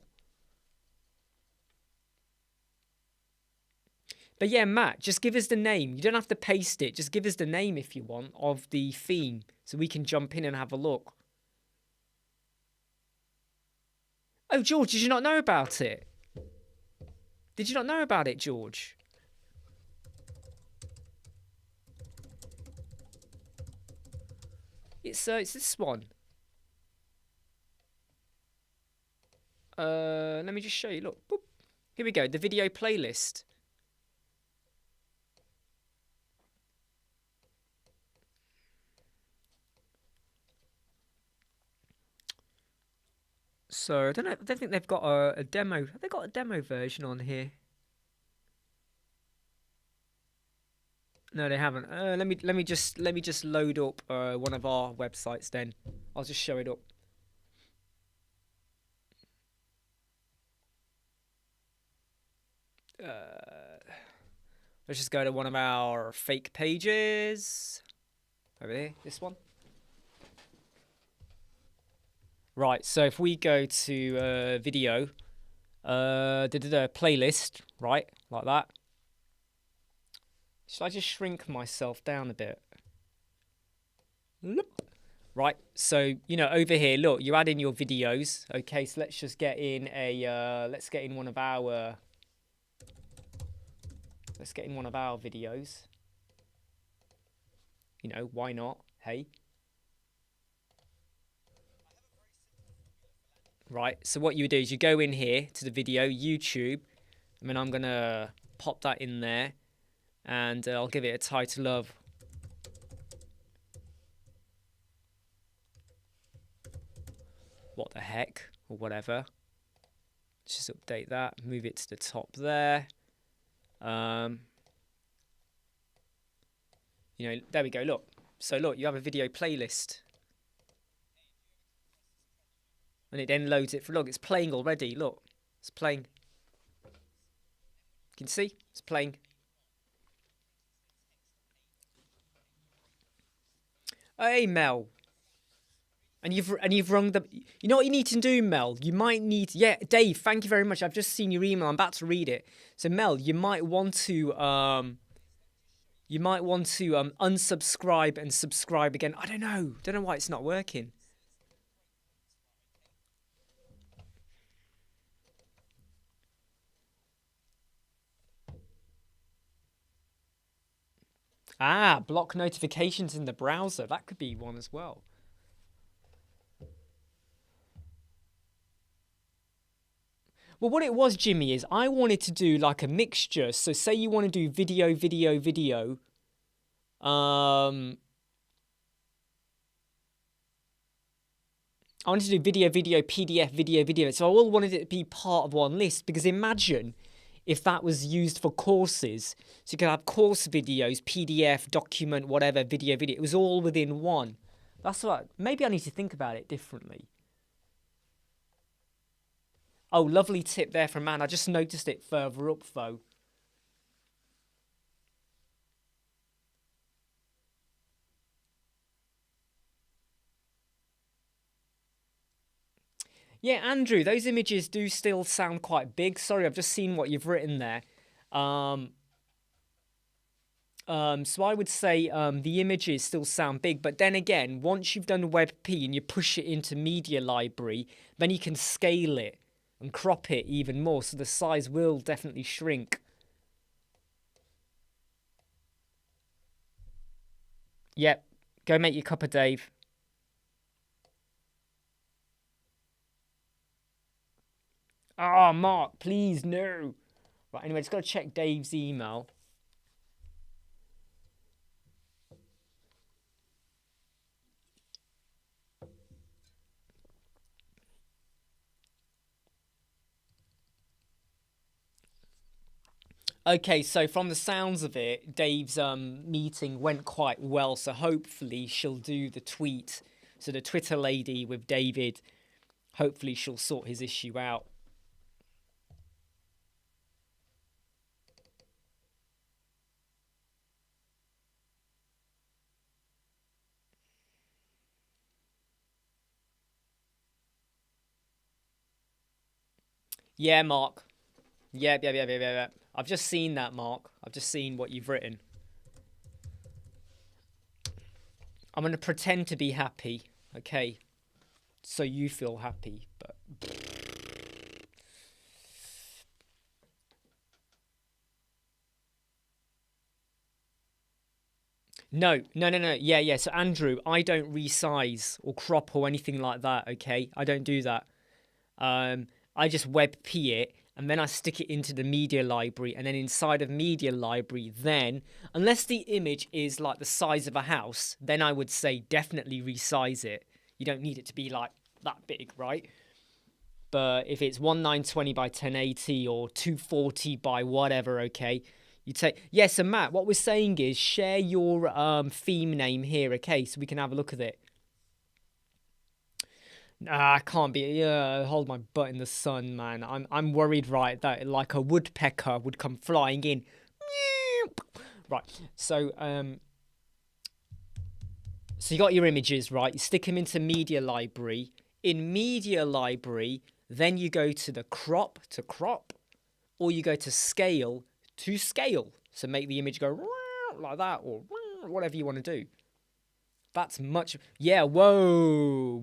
But yeah, Matt, just give us the name. You don't have to paste it. Just give us the name if you want of the theme so we can jump in and have a look. Oh, George, did you not know about it? Did you not know about it, George? It's this one. Let me just show you. Look, boop. Here we go. The video playlist. So I don't know. I don't think they've got a demo. Have they got a demo version on here? No, they haven't. Let me just load up one of our websites. Then I'll just show it up. Let's just go to one of our fake pages over there. This one. Right, so if we go to video, playlist, right, like that. Should I just shrink myself down a bit? Right, so, you know, over here, look, you add in your videos. Okay, so let's just get in a, let's get in one of our videos. You know, why not? Hey. Right, so what you do is you go in here to the video, YouTube, and then I'm going to pop that in there, and I'll give it a title of what the heck, or whatever. Let's just update that, move it to the top there. You know, there we go, look. So look, you have a video playlist. And it then loads it for, look, it's playing already, look. It's playing. You can see, it's playing. Hey, Mel. And you've rung the, you know what you need to do, Mel? You might need, yeah, Dave, thank you very much. I've just seen your email. I'm about to read it. So Mel, you might want to unsubscribe and subscribe again. I don't know why it's not working. Ah, block notifications in the browser. That could be one as well. Well, what it was, Jimmy, is I wanted to do like a mixture. So say you want to do video, video, video. I wanted to do video, video, PDF, video, video. So I all wanted it to be part of one list, because imagine if that was used for courses. So you could have course videos, PDF, document, whatever, video, video. It was all within one. That's what, maybe I need to think about it differently. Oh, lovely tip there from Man. I just noticed it further up, though. Yeah, Andrew, those images do still sound quite big. Sorry, I've just seen what you've written there. So I would say the images still sound big, but then again, once you've done WebP and you push it into Media Library, then you can scale it. and crop it even more, so the size will definitely shrink. Yep, go make your cuppa, Dave. Ah, Mark, please, no. Right, anyway, just got to check Dave's email. Okay, so from the sounds of it, Dave's meeting went quite well, so hopefully she'll do the tweet. So the Twitter lady with David, hopefully she'll sort his issue out. Yeah, Mark. Yeah. I've just seen that, Mark. I've just seen what you've written. I'm going to pretend to be happy, okay? So you feel happy, but... No. Yeah. So, Andrew, I don't resize or crop or anything like that, okay? I don't do that. I just WebP it, and then I stick it into the media library, and then inside of media library, then, unless the image is like the size of a house, then I would say definitely resize it. You don't need it to be like that big, right? But if it's 1920 by 1080 or 240 by whatever, okay, you take... Yeah, so Matt, what we're saying is share your theme name here, okay, so we can have a look at it. Nah, I can't be. Hold my butt in the sun, man. I'm worried, right, that like a woodpecker would come flying in. Right. So so you got your images, right? You stick them into media library. In media library, then you go to the crop to crop, or you go to scale to scale. So make the image go like that, or whatever you want to do. That's much... Yeah, whoa,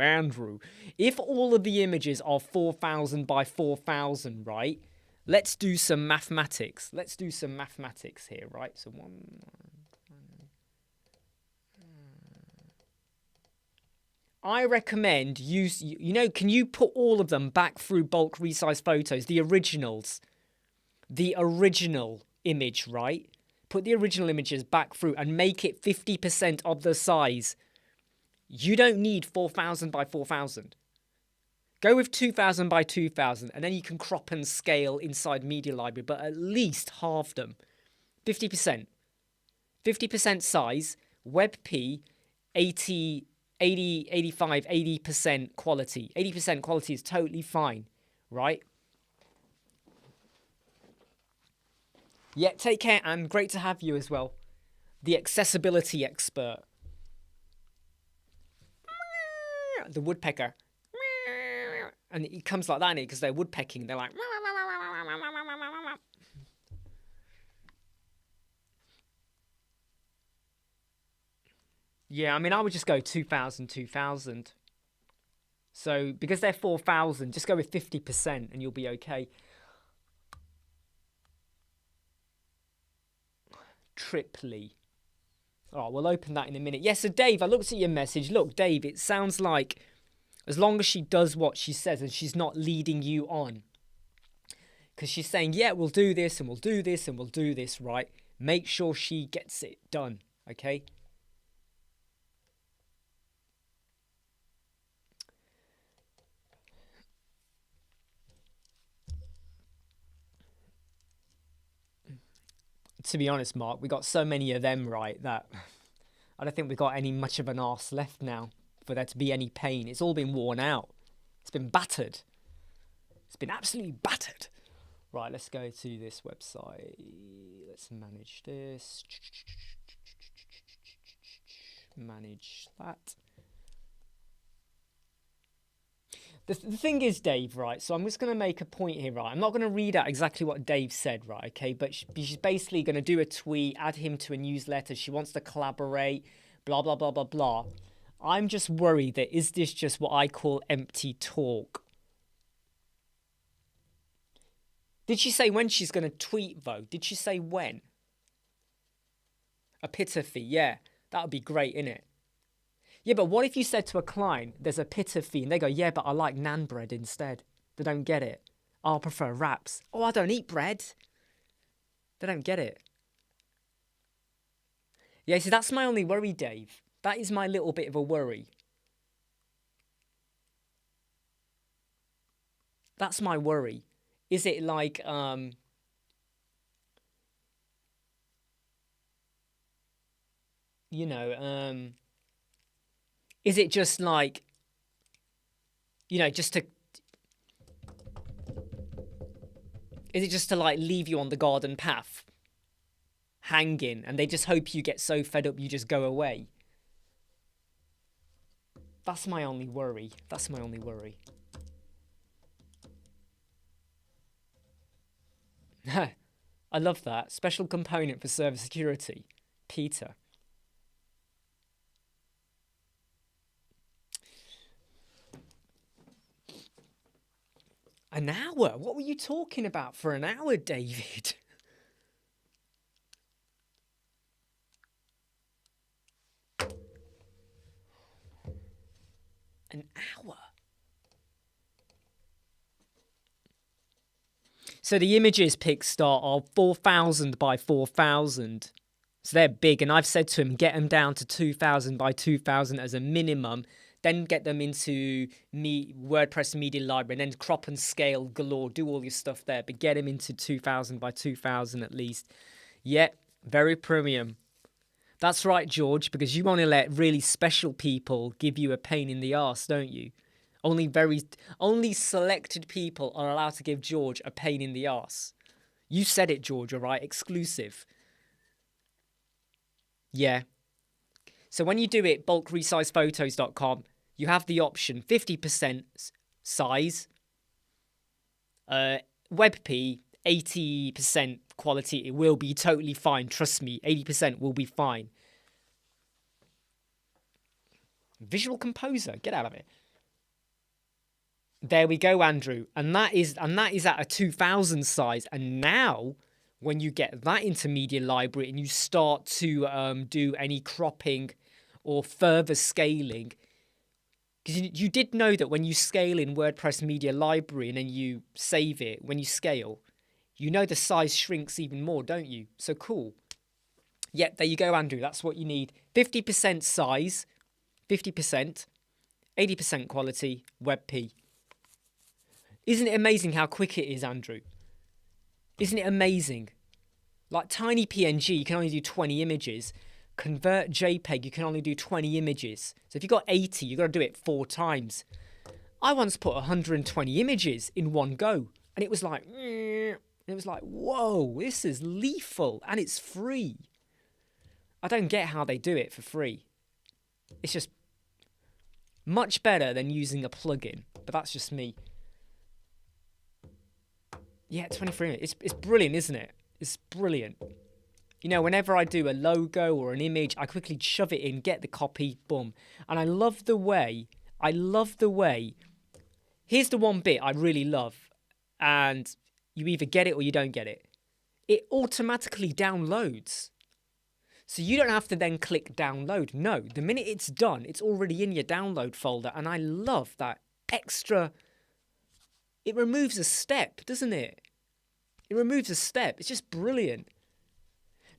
Andrew. If all of the images are 4,000 by 4,000, right? Let's do some mathematics. Let's do some mathematics here, right? So I recommend you know, can you put all of them back through bulk resize photos? The originals. The original image, right? Put the original images back through and make it 50% of the size. You don't need 4,000 by 4,000. Go with 2,000 by 2,000, and then you can crop and scale inside media library, but at least half them. 50%. 50% size, WebP, 80, 85, 80% quality. 80% quality is totally fine, right? Yeah, take care, and great to have you as well. The accessibility expert. The woodpecker. And it comes like that, because they're woodpecking. They're like... Yeah, I mean, I would just go 2,000, 2,000. So, because they're 4,000, just go with 50% and you'll be okay. Triply. All right, we'll open that in a minute. Yes, so Dave, I looked at your message. Look, Dave, it sounds like as long as she does what she says and she's not leading you on. Because she's saying, yeah, we'll do this and we'll do this and we'll do this, right? Make sure she gets it done, okay? To be honest, Mark, we got so many of them, right, that I don't think we've got any much of an arse left now for there to be any pain. It's all been worn out. It's been battered. It's been absolutely battered. Right, let's go to this website. Let's manage this. Manage that. The thing is, Dave, right, so I'm just going to make a point here, right? I'm not going to read out exactly what Dave said, right, okay? But she's basically going to do a tweet, add him to a newsletter. She wants to collaborate, blah. I'm just worried that is this just what I call empty talk? Did she say when she's going to tweet, though? Did she say when? A pitter fee, yeah. That would be great, innit? Yeah, but what if you said to a client, there's a pitter fee, and they go, yeah, but I like naan bread instead. They don't get it. I'll prefer wraps. Oh, I don't eat bread. They don't get it. Yeah, see, that's my only worry, Dave. That is my little bit of a worry. That's my worry. Is it like, you know, is it just like, you know, just to, is it just to like leave you on the garden path, hanging, and they just hope you get so fed up you just go away? That's my only worry. That's my only worry. I love that. Special component for server security. Peter. An hour? What were you talking about for an hour, David? An hour? So the images Pickstar are 4,000 by 4,000. So they're big. And I've said to him, get them down to 2,000 by 2,000 as a minimum. Then get them into WordPress Media Library, and then crop and scale galore. Do all your stuff there, but get them into 2,000 by 2,000 at least. Yeah, very premium. That's right, George, because you want to let really special people give you a pain in the arse, don't you? Only selected people are allowed to give George a pain in the arse. You said it, George, all right? Exclusive. Yeah. So when you do it, bulkresize.photos.com, you have the option 50% size, WebP, 80% quality. It will be totally fine. Trust me, 80% will be fine. Visual Composer, get out of it. There we go, Andrew. And that is at a 2,000 size. And now, when you get that into Media Library and you start to do any cropping or further scaling, because you did know that when you scale in WordPress Media Library and then you save it, when you scale, you know the size shrinks even more, don't you? So cool. Yep, there you go, Andrew. That's what you need. 50% size, 50%, 80% quality, WebP. Isn't it amazing how quick it is, Andrew? Isn't it amazing? Like tiny PNG, you can only do 20 images. Convert JPEG, you can only do 20 images. So if you've got 80, you've got to do it 4 times. I once put 120 images in one go, and it was like, whoa, this is lethal, and it's free. I don't get how they do it for free. It's just much better than using a plugin, but that's just me. Yeah, 23 minutes. It's brilliant, isn't it? It's brilliant. You know, whenever I do a logo or an image, I quickly shove it in, get the copy, boom. And I love the way, here's the one bit I really love, and you either get it or you don't get it. It automatically downloads. So you don't have to then click download. No, the minute it's done, it's already in your download folder. And I love that extra. It removes a step, doesn't it? It removes a step. It's just brilliant.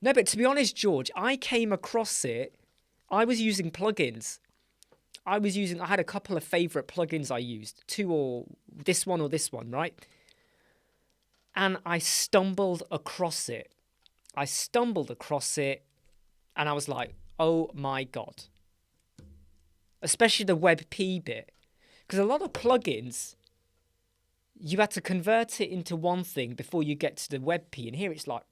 No, but to be honest, George, I came across it. I was using plugins. I had a couple of favorite plugins I used. 2 or this one, right? And I stumbled across it. And I was like, oh my God. Especially the WebP bit. Because a lot of plugins, you had to convert it into one thing before you get to the WebP. And here it's like,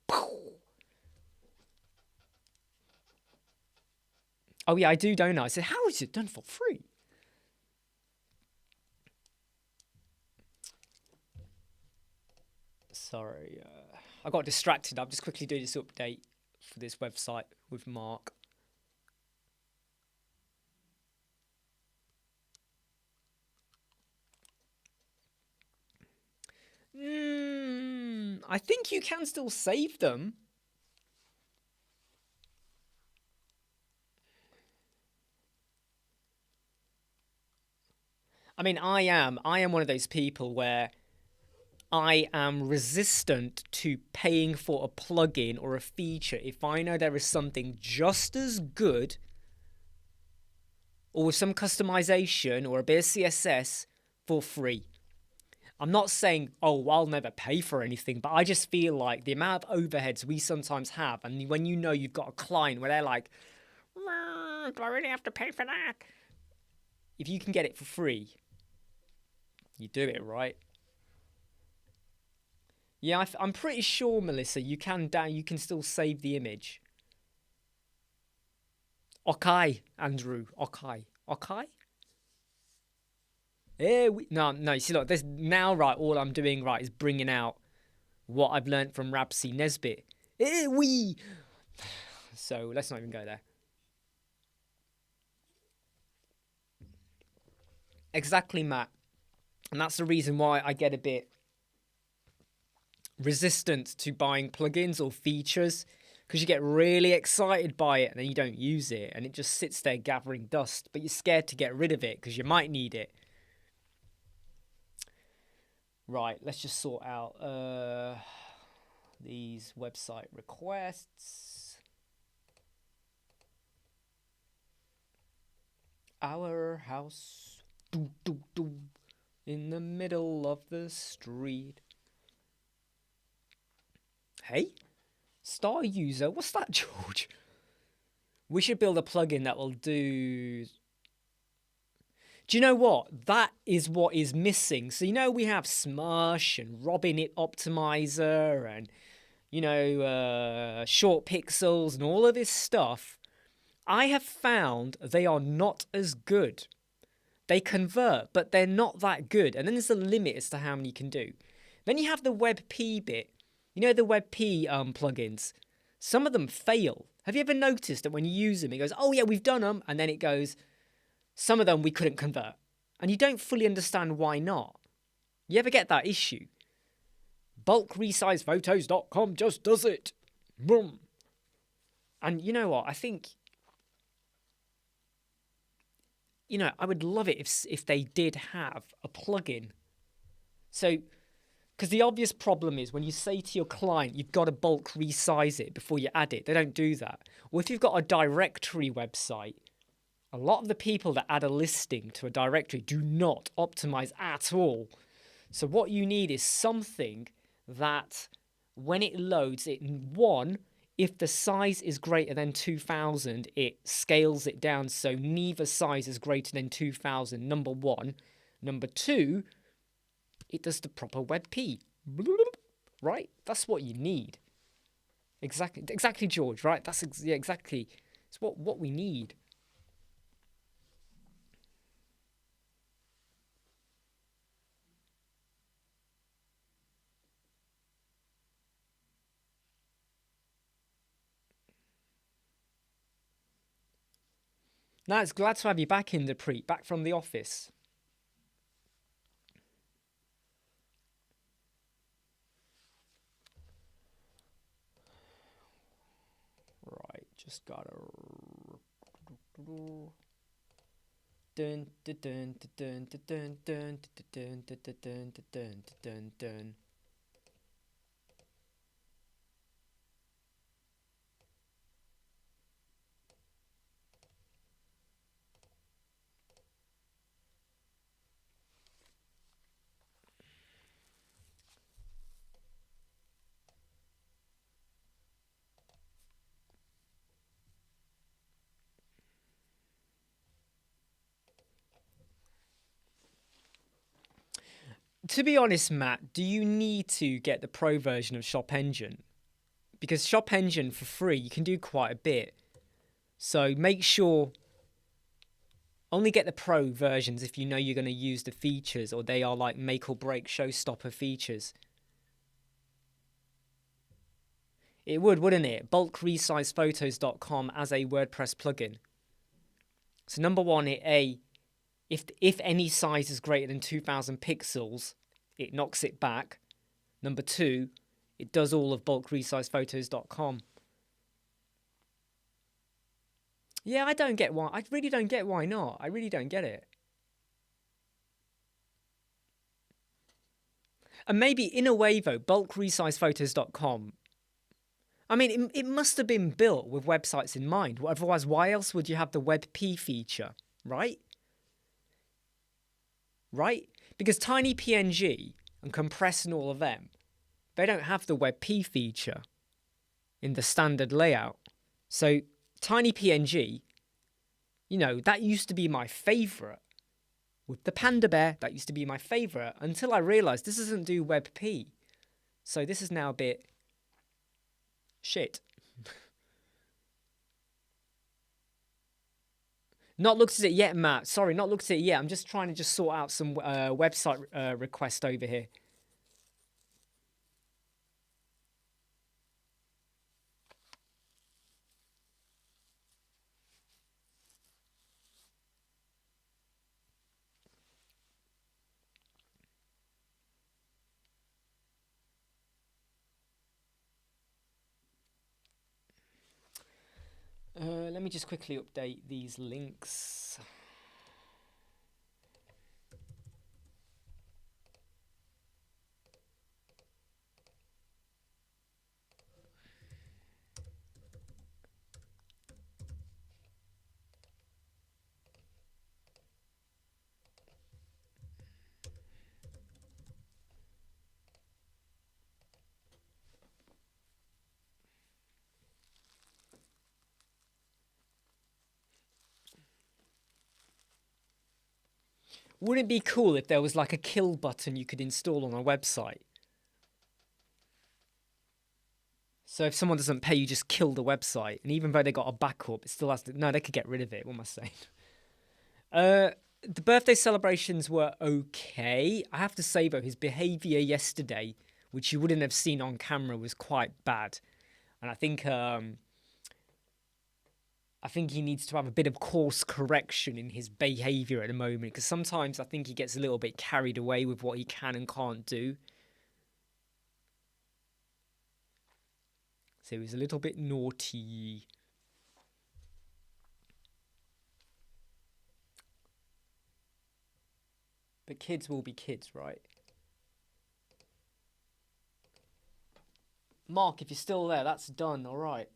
oh yeah, I do, don't I? I said, how is it done for free? Sorry, I got distracted. I'm just quickly doing this update for this website with Mark. I think you can still save them. I mean, I am one of those people where I am resistant to paying for a plugin or a feature if I know there is something just as good or with some customization or a bit of CSS for free. I'm not saying, oh, I'll never pay for anything, but I just feel like the amount of overheads we sometimes have, and when you know you've got a client where they're like, do I really have to pay for that? If you can get it for free, you do it, right? Yeah, I'm pretty sure, Melissa, you can still save the image. Okay, Andrew. Okay. No. See, look, this now, right? All I'm doing right is bringing out what I've learned from Rabsy Nesbitt. So let's not even go there. Exactly, Matt, and that's the reason why I get a bit resistant to buying plugins or features, because you get really excited by it and then you don't use it and it just sits there gathering dust, but you're scared to get rid of it because you might need it. Right, let's just sort out these website requests. Our house in the middle of the street. Hey, star user, what's that, George? We should build a plugin that will do... Do you know what? That is what is missing. So, you know, we have Smush and Robinit Optimizer and, you know, short pixels and all of this stuff. I have found they are not as good. They convert, but they're not that good. And then there's a limit as to how many you can do. Then you have the WebP bit. You know, the WebP plugins. Some of them fail. Have you ever noticed that when you use them, it goes, oh yeah, we've done them. And then it goes, some of them we couldn't convert. And you don't fully understand why not. You ever get that issue? BulkResizePhotos.com just does it. Boom. And you know what? I think, you know, I would love it if they did have a plugin. So, because the obvious problem is when you say to your client, you've got to bulk resize it before you add it. They don't do that. Or if you've got a directory website, a lot of the people that add a listing to a directory do not optimize at all. So what you need is something that when it loads, if the size is greater than 2000, it scales it down so neither size is greater than 2000, number one. Number two, it does the proper WebP. Right? That's what you need. Exactly, George, right? That's exactly. It's what we need. No, it's glad to have you back in the back from the office. Right, just gotta dun dun dun dun dun dun dun dun dun dun dun dun dun. To be honest, Matt, do you need to get the pro version of Shop Engine? Because Shop Engine for free, you can do quite a bit. So make sure only get the pro versions if you know you're going to use the features or they are like make or break showstopper features. It would, wouldn't it? BulkResizePhotos.com as a WordPress plugin. So number one, if any size is greater than 2000 pixels, it knocks it back. Number 2, it does all of bulkresizePhotos.com. Yeah, I don't get why. I really don't get why not. I really don't get it. And maybe in a way though, bulkresizePhotos.com, I mean, it must have been built with websites in mind. Otherwise, why else would you have the WebP feature, right? Right? Because TinyPNG and Compress and all of them, they don't have the WebP feature in the standard layout. So TinyPNG, you know, that used to be my favorite. With the panda bear, that used to be my favorite until I realized this doesn't do WebP. So this is now a bit shit. Not looked at it yet, Matt. Sorry, not looked at it yet. I'm just trying to sort out some website request over here. Let me just quickly update these links. Wouldn't it be cool if there was like a kill button you could install on a website? So if someone doesn't pay, you just kill the website. And even though they got a backup, it still has to... No, they could get rid of it. What am I saying? The birthday celebrations were okay. I have to say, though, his behaviour yesterday, which you wouldn't have seen on camera, was quite bad. And I think he needs to have a bit of course correction in his behaviour at the moment, because sometimes I think he gets a little bit carried away with what he can and can't do. So he was a little bit naughty. But kids will be kids, right? Mark, if you're still there, that's done, all right.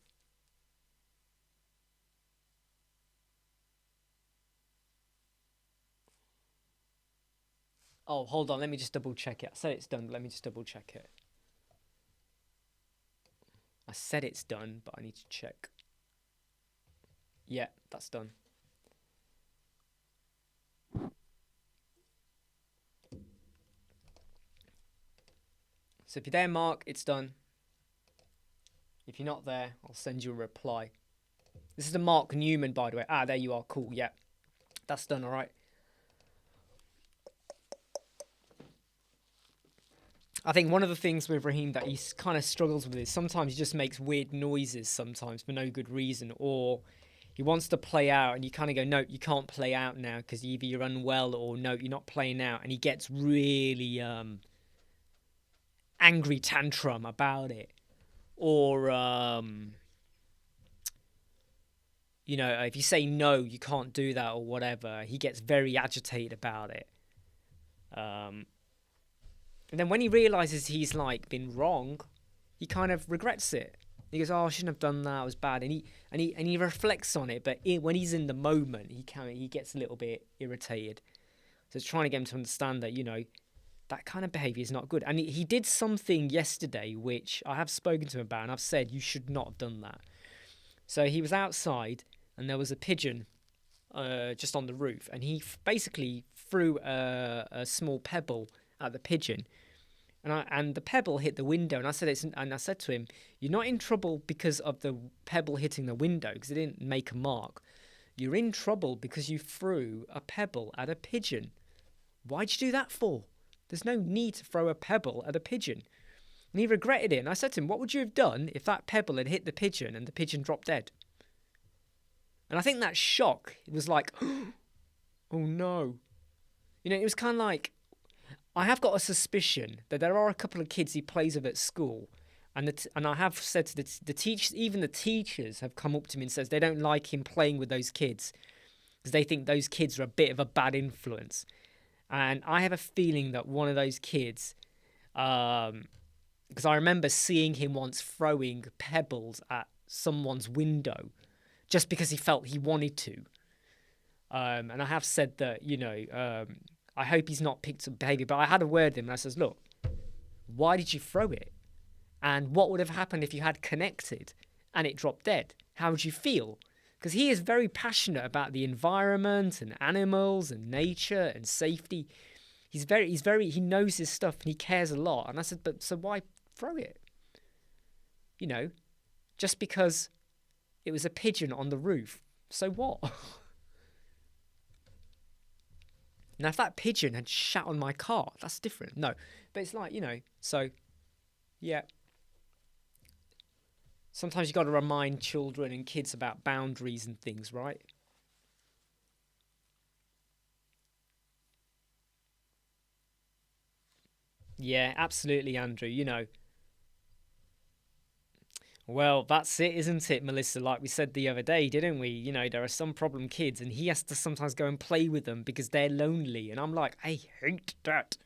Oh, hold on, let me just double check it. I said it's done, but let me just double check it. I said it's done, but I need to check. Yeah, that's done. So if you're there, Mark, it's done. If you're not there, I'll send you a reply. This is the Mark Newman, by the way. Ah, there you are. Cool, yeah. That's done, all right. I think one of the things with Raheem that he kind of struggles with is sometimes he just makes weird noises sometimes for no good reason, or he wants to play out and you kind of go, no, you can't play out now because either you're unwell or no, you're not playing out, and he gets really angry tantrum about it. Or, you know, if you say no, you can't do that or whatever, he gets very agitated about it. And then when he realizes he's like been wrong, he kind of regrets it. He goes, "Oh, I shouldn't have done that. It was bad." And he reflects on it. But when he's in the moment, he gets a little bit irritated. So it's trying to get him to understand that, you know, that kind of behavior is not good. And he did something yesterday which I have spoken to him about, and I've said you should not have done that. So he was outside, and there was a pigeon just on the roof, and he basically threw a small pebble at the pigeon, and the pebble hit the window. And I said to him, "You're not in trouble because of the pebble hitting the window, because it didn't make a mark. You're in trouble because you threw a pebble at a pigeon. Why'd you do that for? There's no need to throw a pebble at a pigeon." And he regretted it. And I said to him, "What would you have done if that pebble had hit the pigeon and the pigeon dropped dead?" And I think that shock, it was like, oh no. You know, it was kind of like, I have got a suspicion that there are a couple of kids he plays with at school, and I have said to the teachers, even the teachers have come up to me and says they don't like him playing with those kids because they think those kids are a bit of a bad influence. And I have a feeling that one of those kids, because I remember seeing him once throwing pebbles at someone's window just because he felt he wanted to. And I have said that, I hope he's not picked up behaviour. But I had a word with him and I says, look, why did you throw it? And what would have happened if you had connected and it dropped dead? How would you feel? Because he is very passionate about the environment and animals and nature and safety. He knows his stuff and he cares a lot. And I said, but so why throw it? Just because it was a pigeon on the roof. So what? Now, if that pigeon had shat on my car, that's different. No, but it's like, so, yeah. Sometimes you got to remind children and kids about boundaries and things, right? Yeah, absolutely, Andrew. Well, that's it, isn't it, Melissa? Like we said the other day, didn't we? There are some problem kids and he has to sometimes go and play with them because they're lonely. And I'm like, I hate that.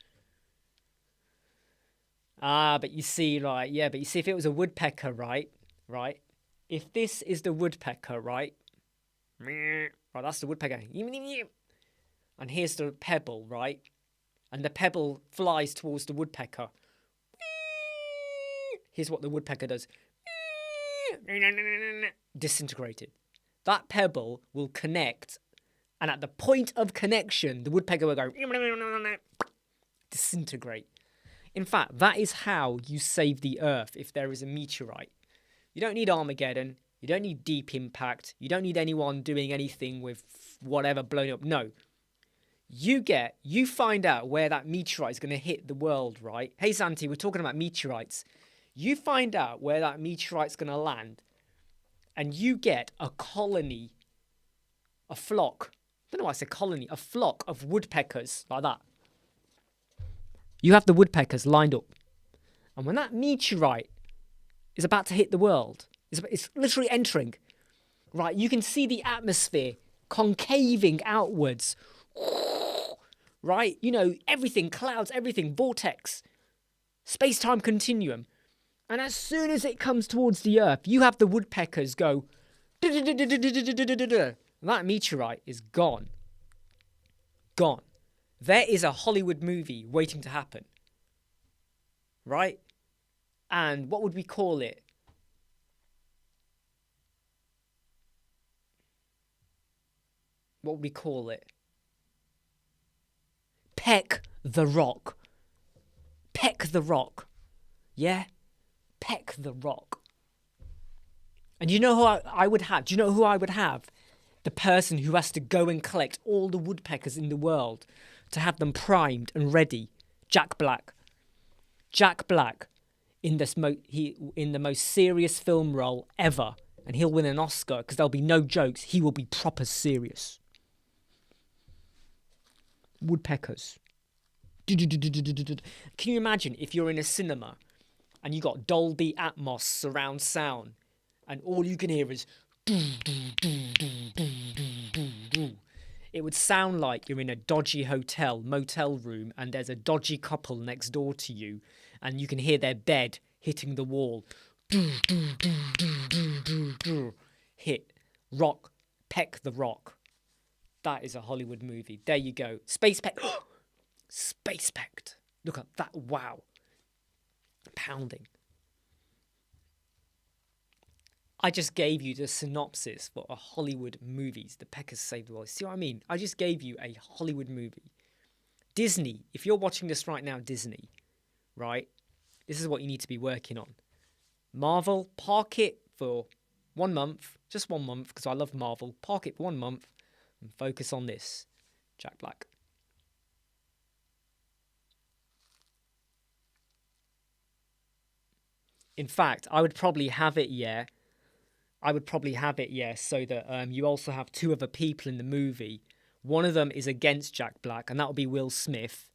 But you see, right? Yeah, but you see, if it was a woodpecker, right? If this is the woodpecker, right? Right, that's the woodpecker. And here's the pebble, right? And the pebble flies towards the woodpecker. Here's what the woodpecker does. Disintegrated. That pebble will connect, and at the point of connection, the woodpecker will go disintegrate. In fact, that is how you save the Earth if there is a meteorite. You don't need Armageddon. You don't need Deep Impact. You don't need anyone doing anything with whatever blowing up. No. You find out where that meteorite is going to hit the world, right? Hey, Santi, we're talking about meteorites. You find out where that meteorite's going to land, and you get a colony, a flock. I don't know why I said colony. A flock of woodpeckers like that. You have the woodpeckers lined up. And when that meteorite is about to hit the world, it's literally entering, right? You can see the atmosphere concaving outwards, right? Everything, clouds, everything, vortex, space-time continuum. And as soon as it comes towards the Earth, you have the woodpeckers go, and that meteorite is gone. Gone. There is a Hollywood movie waiting to happen. Right? And what would we call it? What would we call it? Peck the Rock. Peck the Rock. Yeah? Peck the Rock. And you know who I would have? Do you know who I would have? The person who has to go and collect all the woodpeckers in the world to have them primed and ready. Jack Black. Jack Black in the most serious film role ever, and he'll win an Oscar because there'll be no jokes. He will be proper serious. Woodpeckers. Can you imagine if you're in a cinema and you got Dolby Atmos surround sound and all you can hear is it would sound like you're in a dodgy motel room, and there's a dodgy couple next door to you, and you can hear their bed hitting the wall. Hit. Rock. Peck the Rock. That is a Hollywood movie. There you go. Space Peck. Space Pecked. Look at that. Wow. Pounding. I just gave you the synopsis for a Hollywood movies. The Peckers Save the World. See what I mean? I just gave you a Hollywood movie. Disney. If you're watching this right now, Disney, right? This is what you need to be working on. Marvel, park it for 1 month. Just 1 month, because I love Marvel. Park it for 1 month and focus on this. Jack Black. In fact, I would probably have it, yeah. So that you also have two other people in the movie. One of them is against Jack Black, and that will be Will Smith.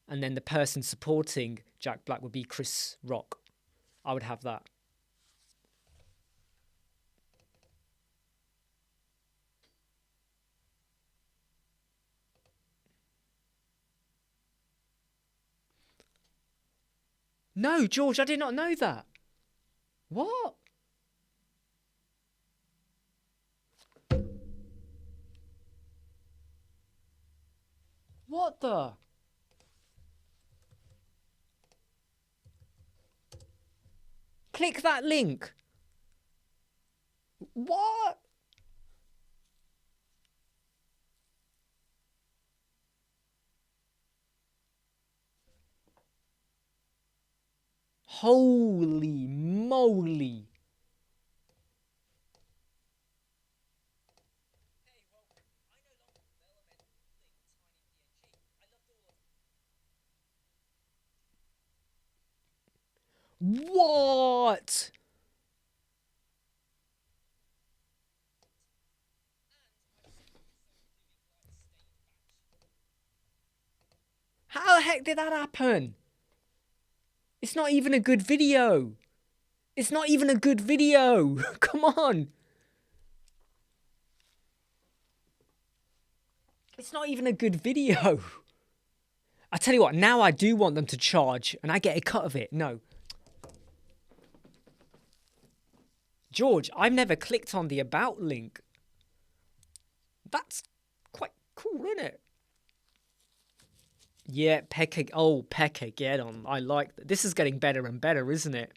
and then the person supporting Jack Black would be Chris Rock. I would have that. No, George, I did not know that. What? What the? Click that link. What? Holy moly. What? How the heck did that happen? It's not even a good video. It's not even a good video. Come on. It's not even a good video. I tell you what, now I do want them to charge and I get a cut of it. No. George, I've never clicked on the about link. That's quite cool, isn't it? Yeah, Pekka. Oh, Pekka, get on. I like that. This is getting better and better, isn't it?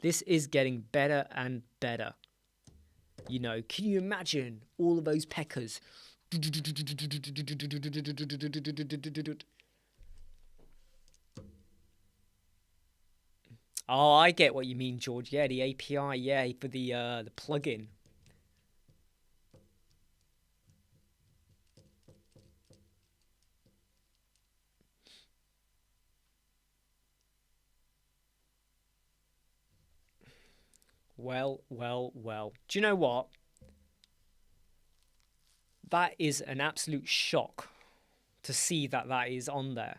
This is getting better and better. You know, can you imagine all of those Pekkas? Oh, I get what you mean, George. Yeah, the API, yeah, for the plugin. Well, well, well. Do you know what? That is an absolute shock to see that that is on there.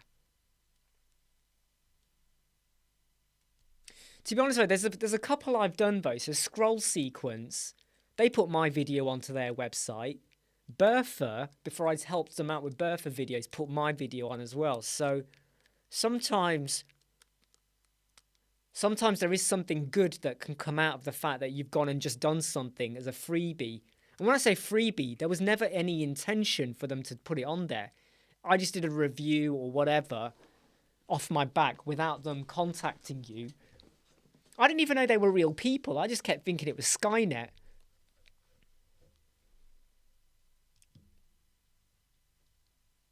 To be honest with you, there's a couple I've done though. So Scroll Sequence, they put my video onto their website. Bertha, before I helped them out with Bertha videos, put my video on as well. So sometimes there is something good that can come out of the fact that you've gone and just done something as a freebie. And when I say freebie, there was never any intention for them to put it on there. I just did a review or whatever off my back without them contacting you. I didn't even know they were real people. I just kept thinking it was Skynet.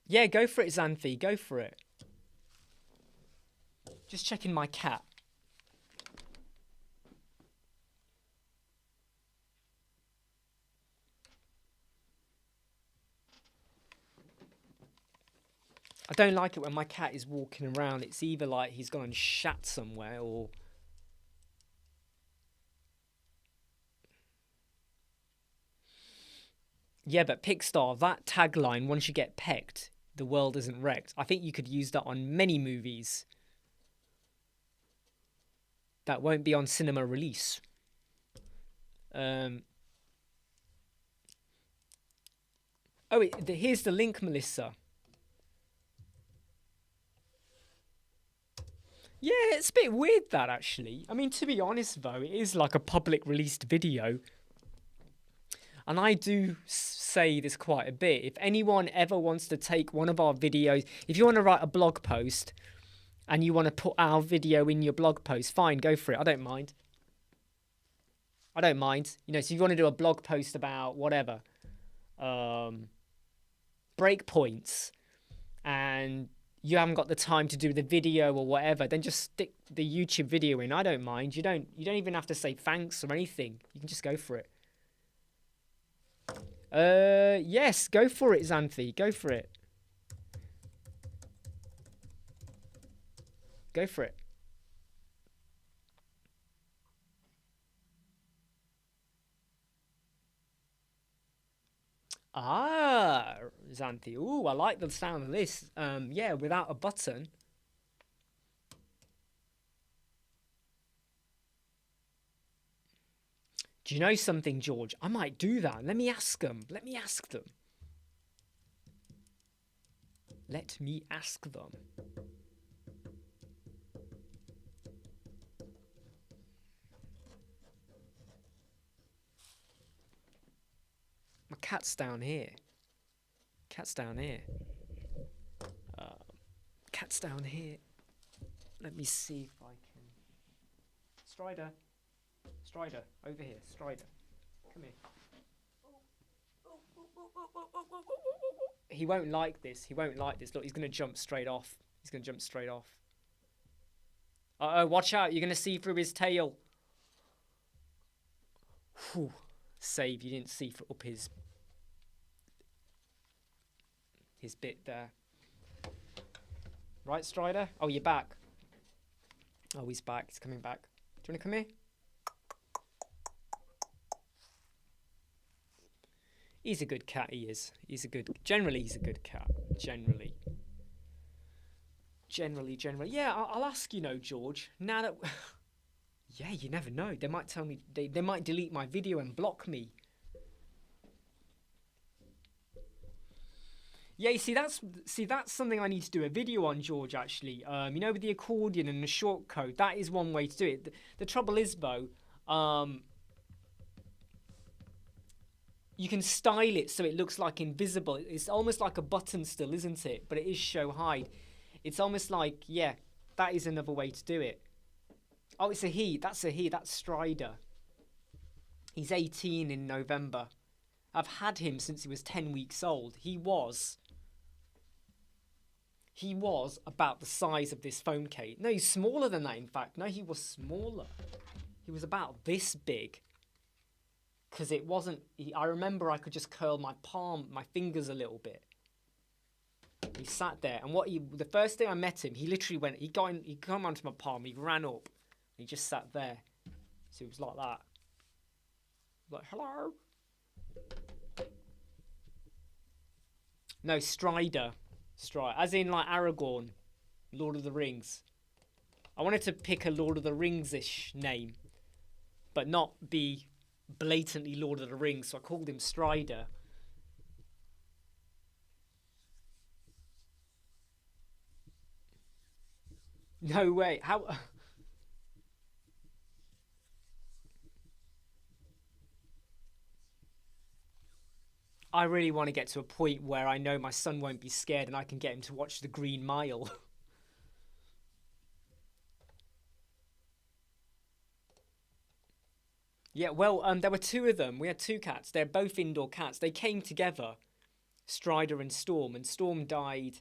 Yeah, go for it, Xanthi. Go for it. Just checking my cat. I don't like it when my cat is walking around. It's either like he's gone and shat somewhere or... Yeah, but Pickstar, that tagline, once you get pecked, the world isn't wrecked. I think you could use that on many movies that won't be on cinema release. Oh, here's the link, Melissa. Yeah, it's a bit weird that, actually. I mean, to be honest, though, it is like a public released video. And I do say this quite a bit. If anyone ever wants to take one of our videos, if you want to write a blog post and you want to put our video in your blog post, fine, go for it. I don't mind. I don't mind. You know, so if you want to do a blog post about whatever, breakpoints, and you haven't got the time to do the video or whatever, then just stick the YouTube video in. I don't mind. You don't even have to say thanks or anything. You can just go for it. Yes, go for it, Xanthi. Go for it. Go for it. Ah, Xanthi. Ooh, I like the sound of this. Yeah, without a button. Do you know something, George? I might do that. Let me ask them. Let me ask them. Let me ask them. My cat's down here. Cat's down here. Cat's down here. Let me see if I can. Strider. Strider, over here. Strider. Come here. He won't like this. He won't like this. Look, he's going to jump straight off. He's going to jump straight off. Uh-oh, watch out. You're going to see through his tail. Whew. Save, you didn't see up his bit there. Right, Strider? Oh, you're back. Oh, he's back. He's coming back. Do you want to come here? He's a good cat, he is. Generally, he's a good cat. Generally. Yeah, I'll ask, you know, George. Now that... yeah, you never know. They might tell me... They might delete my video and block me. Yeah, you see, that's something I need to do a video on, George, actually. You know, with the accordion and the shortcode, that is one way to do it. The trouble is, though, you can style it so it looks like invisible. It's almost like a button still, isn't it? But it is show hide. It's almost like, yeah, that is another way to do it. Oh, it's a he. That's a he. That's Strider. He's 18 in November. I've had him since he was 10 weeks old. He was about the size of this phone case. No, he's smaller than that, in fact. No, he was smaller. He was about this big. Because it wasn't... I remember I could just curl my fingers a little bit. He sat there. And the first day I met him, he literally went... He came onto my palm. He ran up. He just sat there. So he was like that. Like, hello? No, Strider. As in, like, Aragorn. Lord of the Rings. I wanted to pick a Lord of the Rings-ish name. But not be blatantly Lord of the Rings. So I called him Strider. No way. How... I really want to get to a point where I know my son won't be scared and I can get him to watch The Green Mile. Yeah, well, there were two of them. We had two cats. They're both indoor cats. They came together, Strider and Storm died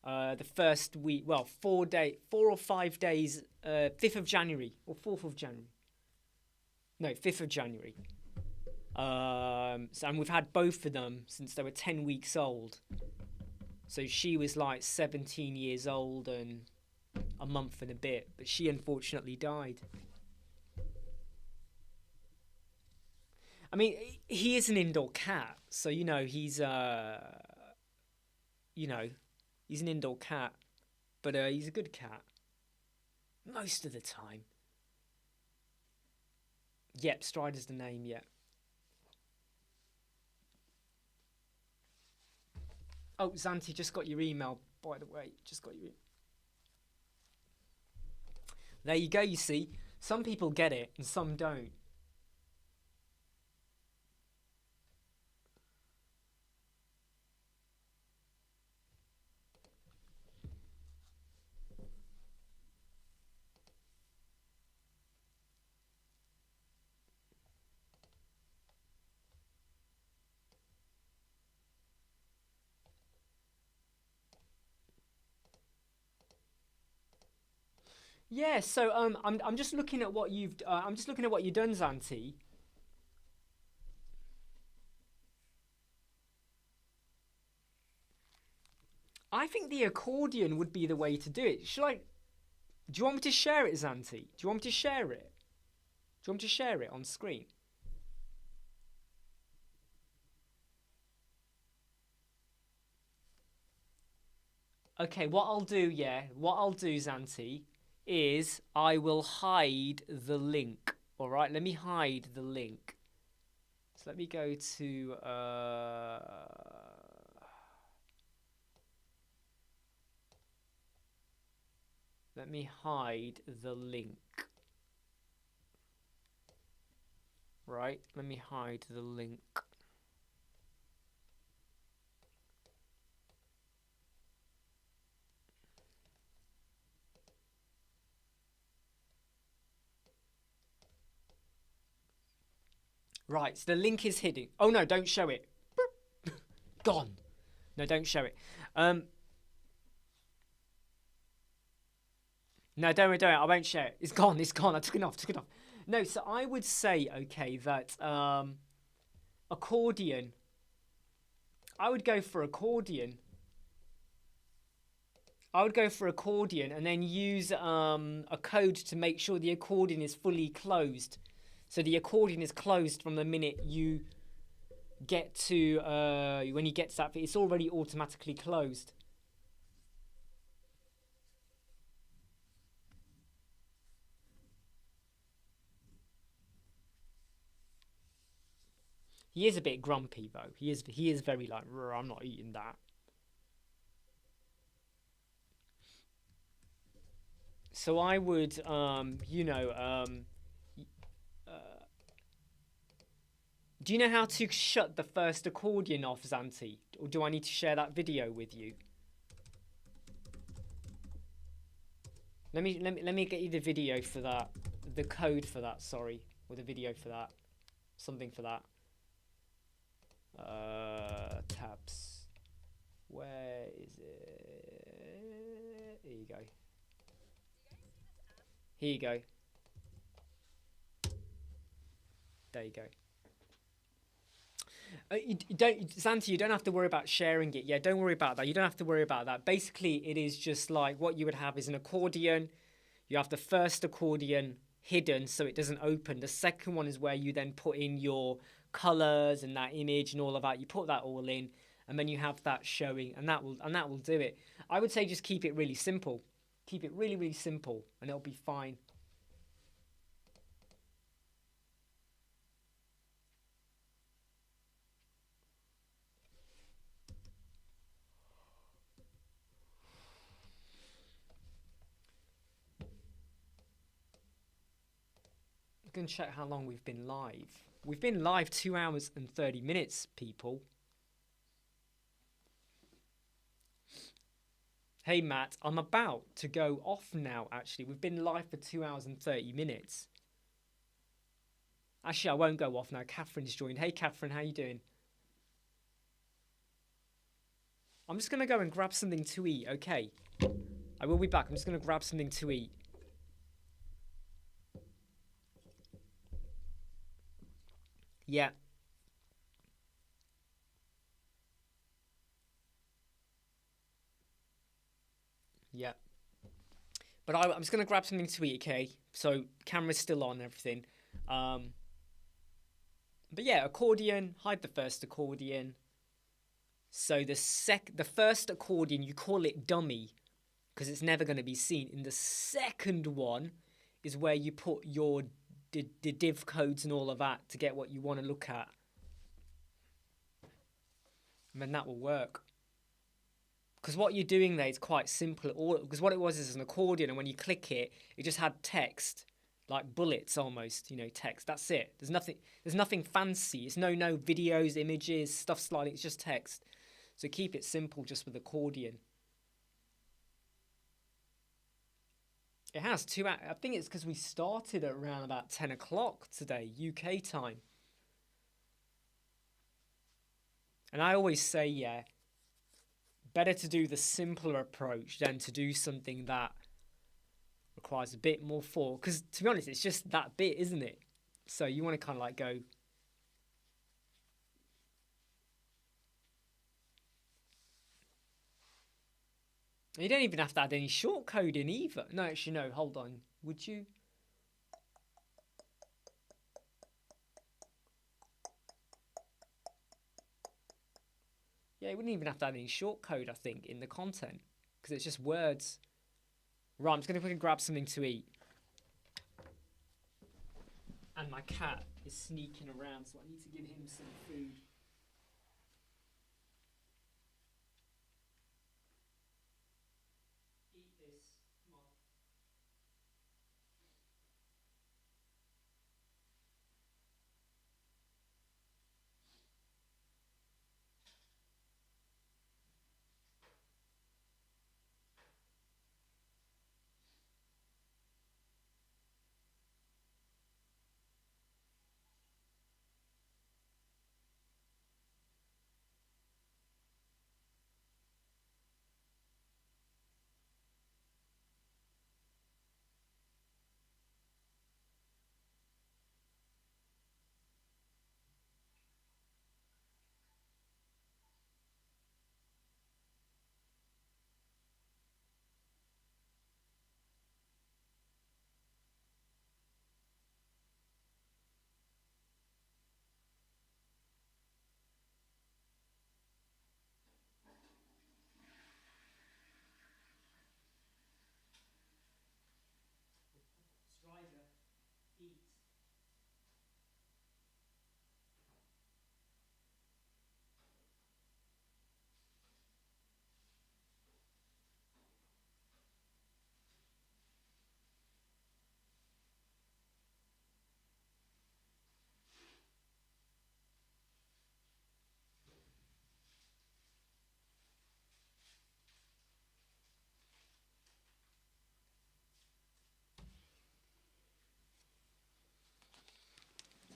the first week, well, 4 or 5 days, 5th of January or 4th of January. No, 5th of January. And we've had both of them since they were 10 weeks old. So she was like 17 years old and a month and a bit, but she unfortunately died. I mean, he is an indoor cat, so you know he's he's an indoor cat, but he's a good cat most of the time. Yep, Strider's the name. Yep. Oh, Xanthi, just got your email, by the way. Just got your... There you go, you see. Some people get it and some don't. Yeah, so I'm just looking at what you've done, Xanthi. I think the accordion would be the way to do it. Do you want me to share it, Xanthi? Do you want me to share it? Do you want me to share it on screen? Okay, what I'll do, Zanti, is I will hide the link. All right, let me hide the link. So let me go to let me hide the link. Right, let me hide the link. Right, so the link is hidden. Oh no, don't show it. Gone. No, don't show it. No, don't worry, I won't share it. It's gone, it's gone. I took it off, No, so I would say, okay, that accordion. I would go for accordion. And then use a code to make sure the accordion is fully closed. So the accordion is closed from the minute you get to when you get to that, it's already automatically closed. He is a bit grumpy though. He is very like, I'm not eating that. So I would do you know how to shut the first accordion off, Zanti? Or do I need to share that video with you? Let me get you the video for that. The code for that, sorry. Or the video for that. Something for that. Tabs. Where is it? Here you go. Here you go. There you go. Zanti, you don't have to worry about sharing it. Yeah, don't worry about that. You don't have to worry about that. Basically, it is just like what you would have is an accordion. You have the first accordion hidden so it doesn't open. The second one is where you then put in your colors and that image and all of that. You put that all in, and then you have that showing, and that will do it. I would say just keep it really simple. Keep it really, really simple, and it'll be fine. I'm going to check how long we've been live. We've been live 2 hours and 30 minutes, people. Hey, Matt, I'm about to go off now, actually. We've been live for 2 hours and 30 minutes. Actually, I won't go off now. Catherine's joined. Hey, Catherine, how you doing? I'm just going to go and grab something to eat, okay? I will be back. I'm just going to grab something to eat. Yeah. Yeah. But I'm just going to grab something to eat, okay? So, camera's still on and everything. But yeah, accordion. Hide the first accordion. So the first accordion, you call it dummy because it's never going to be seen. In the second one is where you put your the div codes and all of that to get what you want to look at. And then that will work. Because what you're doing there is quite simple. Because what it was is an accordion, and when you click it, it just had text, like bullets almost, text. That's it. There's nothing fancy. It's no videos, images, stuff sliding. It's just text. So keep it simple just with accordion. It has 2 hours. I think it's because we started at around about 10 o'clock today, UK time. And I always say, yeah, better to do the simpler approach than to do something that requires a bit more thought. Because to be honest, it's just that bit, isn't it? So you want to kind of like go... You don't even have to add any shortcode in either. No, actually, no. Hold on. Would you? Yeah, you wouldn't even have to add any shortcode, I think, in the content. because it's just words. Right, I'm just going to quickly grab something to eat. And my cat is sneaking around, so I need to give him some food. Eat this. Come on. Strider, eat.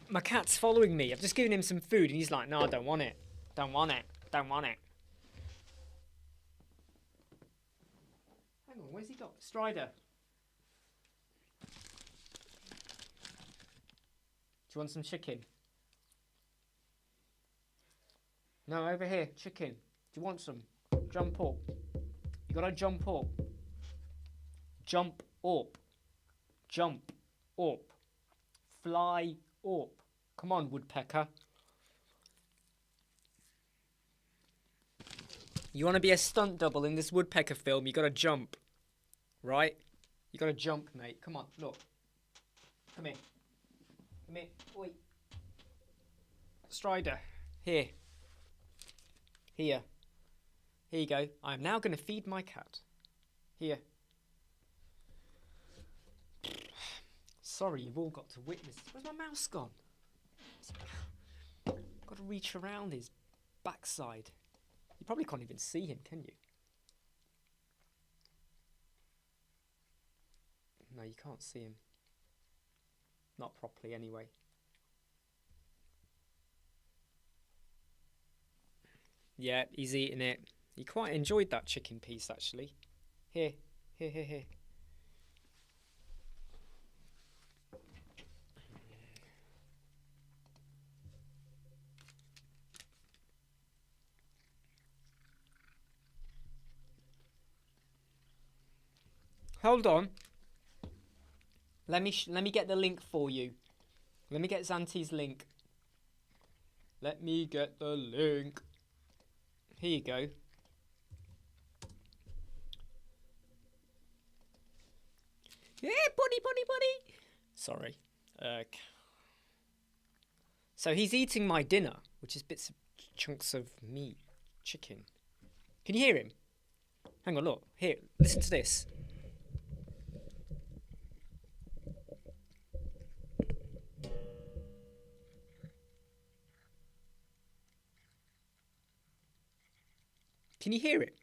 My cat's following me. I've just given him some food and he's like, no, I don't want it. Don't want it. Don't want it. Hang on, where's he got? Strider. Do you want some chicken? No, over here. Chicken. Do you want some? Jump up. You gotta jump up. Jump up. Jump up. Fly up. Come on, woodpecker. You want to be a stunt double in this woodpecker film, you got to jump. Right? You got to jump, mate. Come on, look. Come here. Come here. Oi. Strider. Here. Here. Here you go. I'm now going to feed my cat. Here. Sorry, you've all got to witness. Where's my mouse gone? Got to reach around his backside. You probably can't even see him, can you? No, you can't see him. Not properly, anyway. Yeah, he's eating it. He quite enjoyed that chicken piece, actually. Here, here, here, here. Hold on. Let me get the link for you. Let me get Zanti's link. Let me get the link. Here you go. Yeah, buddy. Sorry. So he's eating my dinner, which is bits of chunks of meat, chicken. Can you hear him? Hang on, look. Here, listen to this. Can you hear it?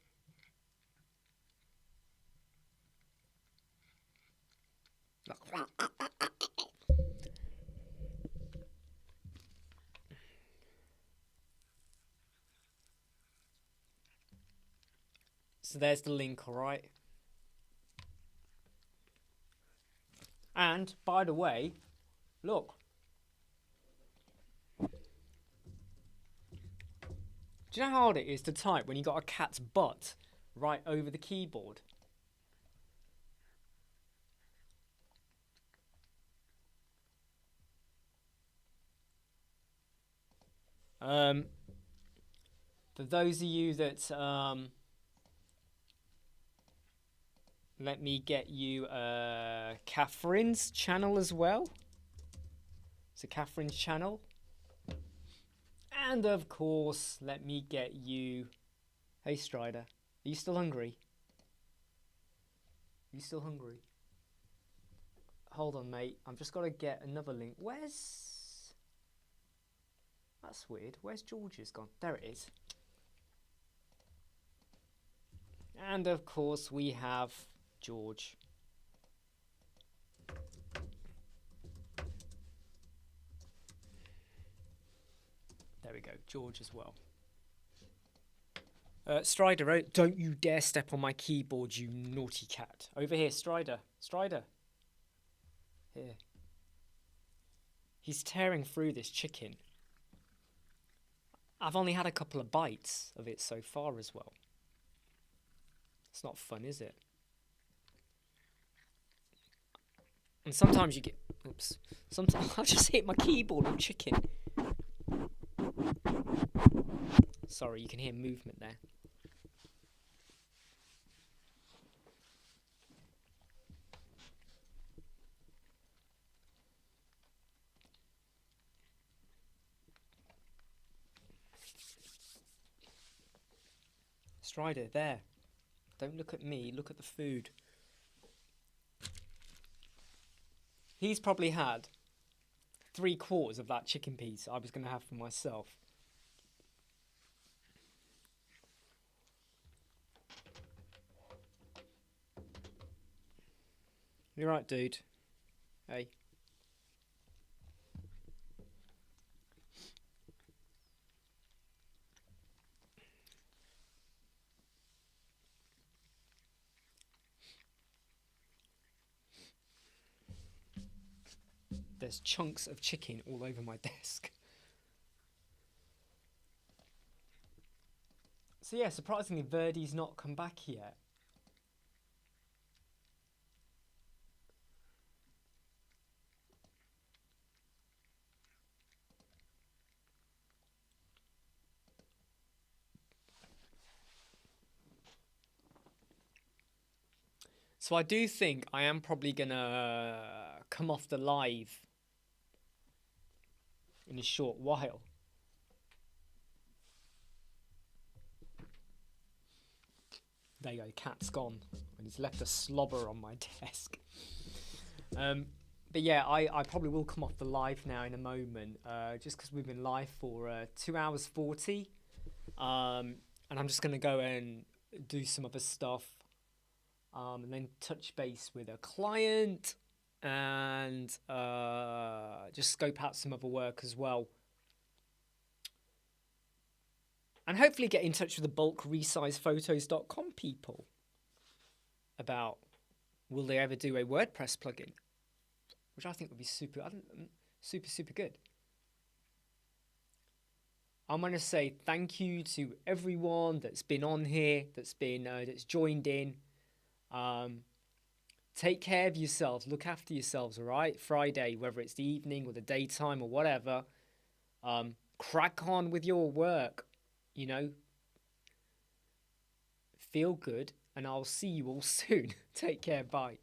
So there's the link, all right? And, by the way, look. Do you know how hard it is to type when you got a cat's butt right over the keyboard? For those of you that Let me get you Catherine's channel as well. So Catherine's channel. And of course, let me get you... Hey Strider, are you still hungry? Are you still hungry? Hold on, mate. I've just got to get another link. Where's... That's weird. Where's George's gone? There it is. And of course, we have George. There we go. George as well. Strider, don't you dare step on my keyboard, you naughty cat. Over here, Strider. Strider. Here. He's tearing through this chicken. I've only had a couple of bites of it so far as well. It's not fun, is it? And sometimes you get... Oops. Sometimes I just hit my keyboard with chicken. Sorry, you can hear movement there. Strider, there. Don't look at me, look at the food. He's probably had 3/4 of that chicken piece I was going to have for myself. You're right, dude. Hey. There's chunks of chicken all over my desk. So yeah, surprisingly, Verdi's not come back yet. So I do think I am probably gonna come off the live in a short while. There you go, cat's gone. And he's left a slobber on my desk. But yeah, I probably will come off the live now in a moment, just because we've been live for 2 hours 40. And I'm just going to go and do some other stuff. And then touch base with a client and just scope out some other work as well. And hopefully get in touch with the bulkresizePhotos.com people about will they ever do a WordPress plugin, which I think would be super good. I'm going to say thank you to everyone that's been on here, that's joined in. Take care of yourselves, look after yourselves, all right? Friday, whether it's the evening or the daytime or whatever, crack on with your work, you know, feel good, and I'll see you all soon. Take care, bye.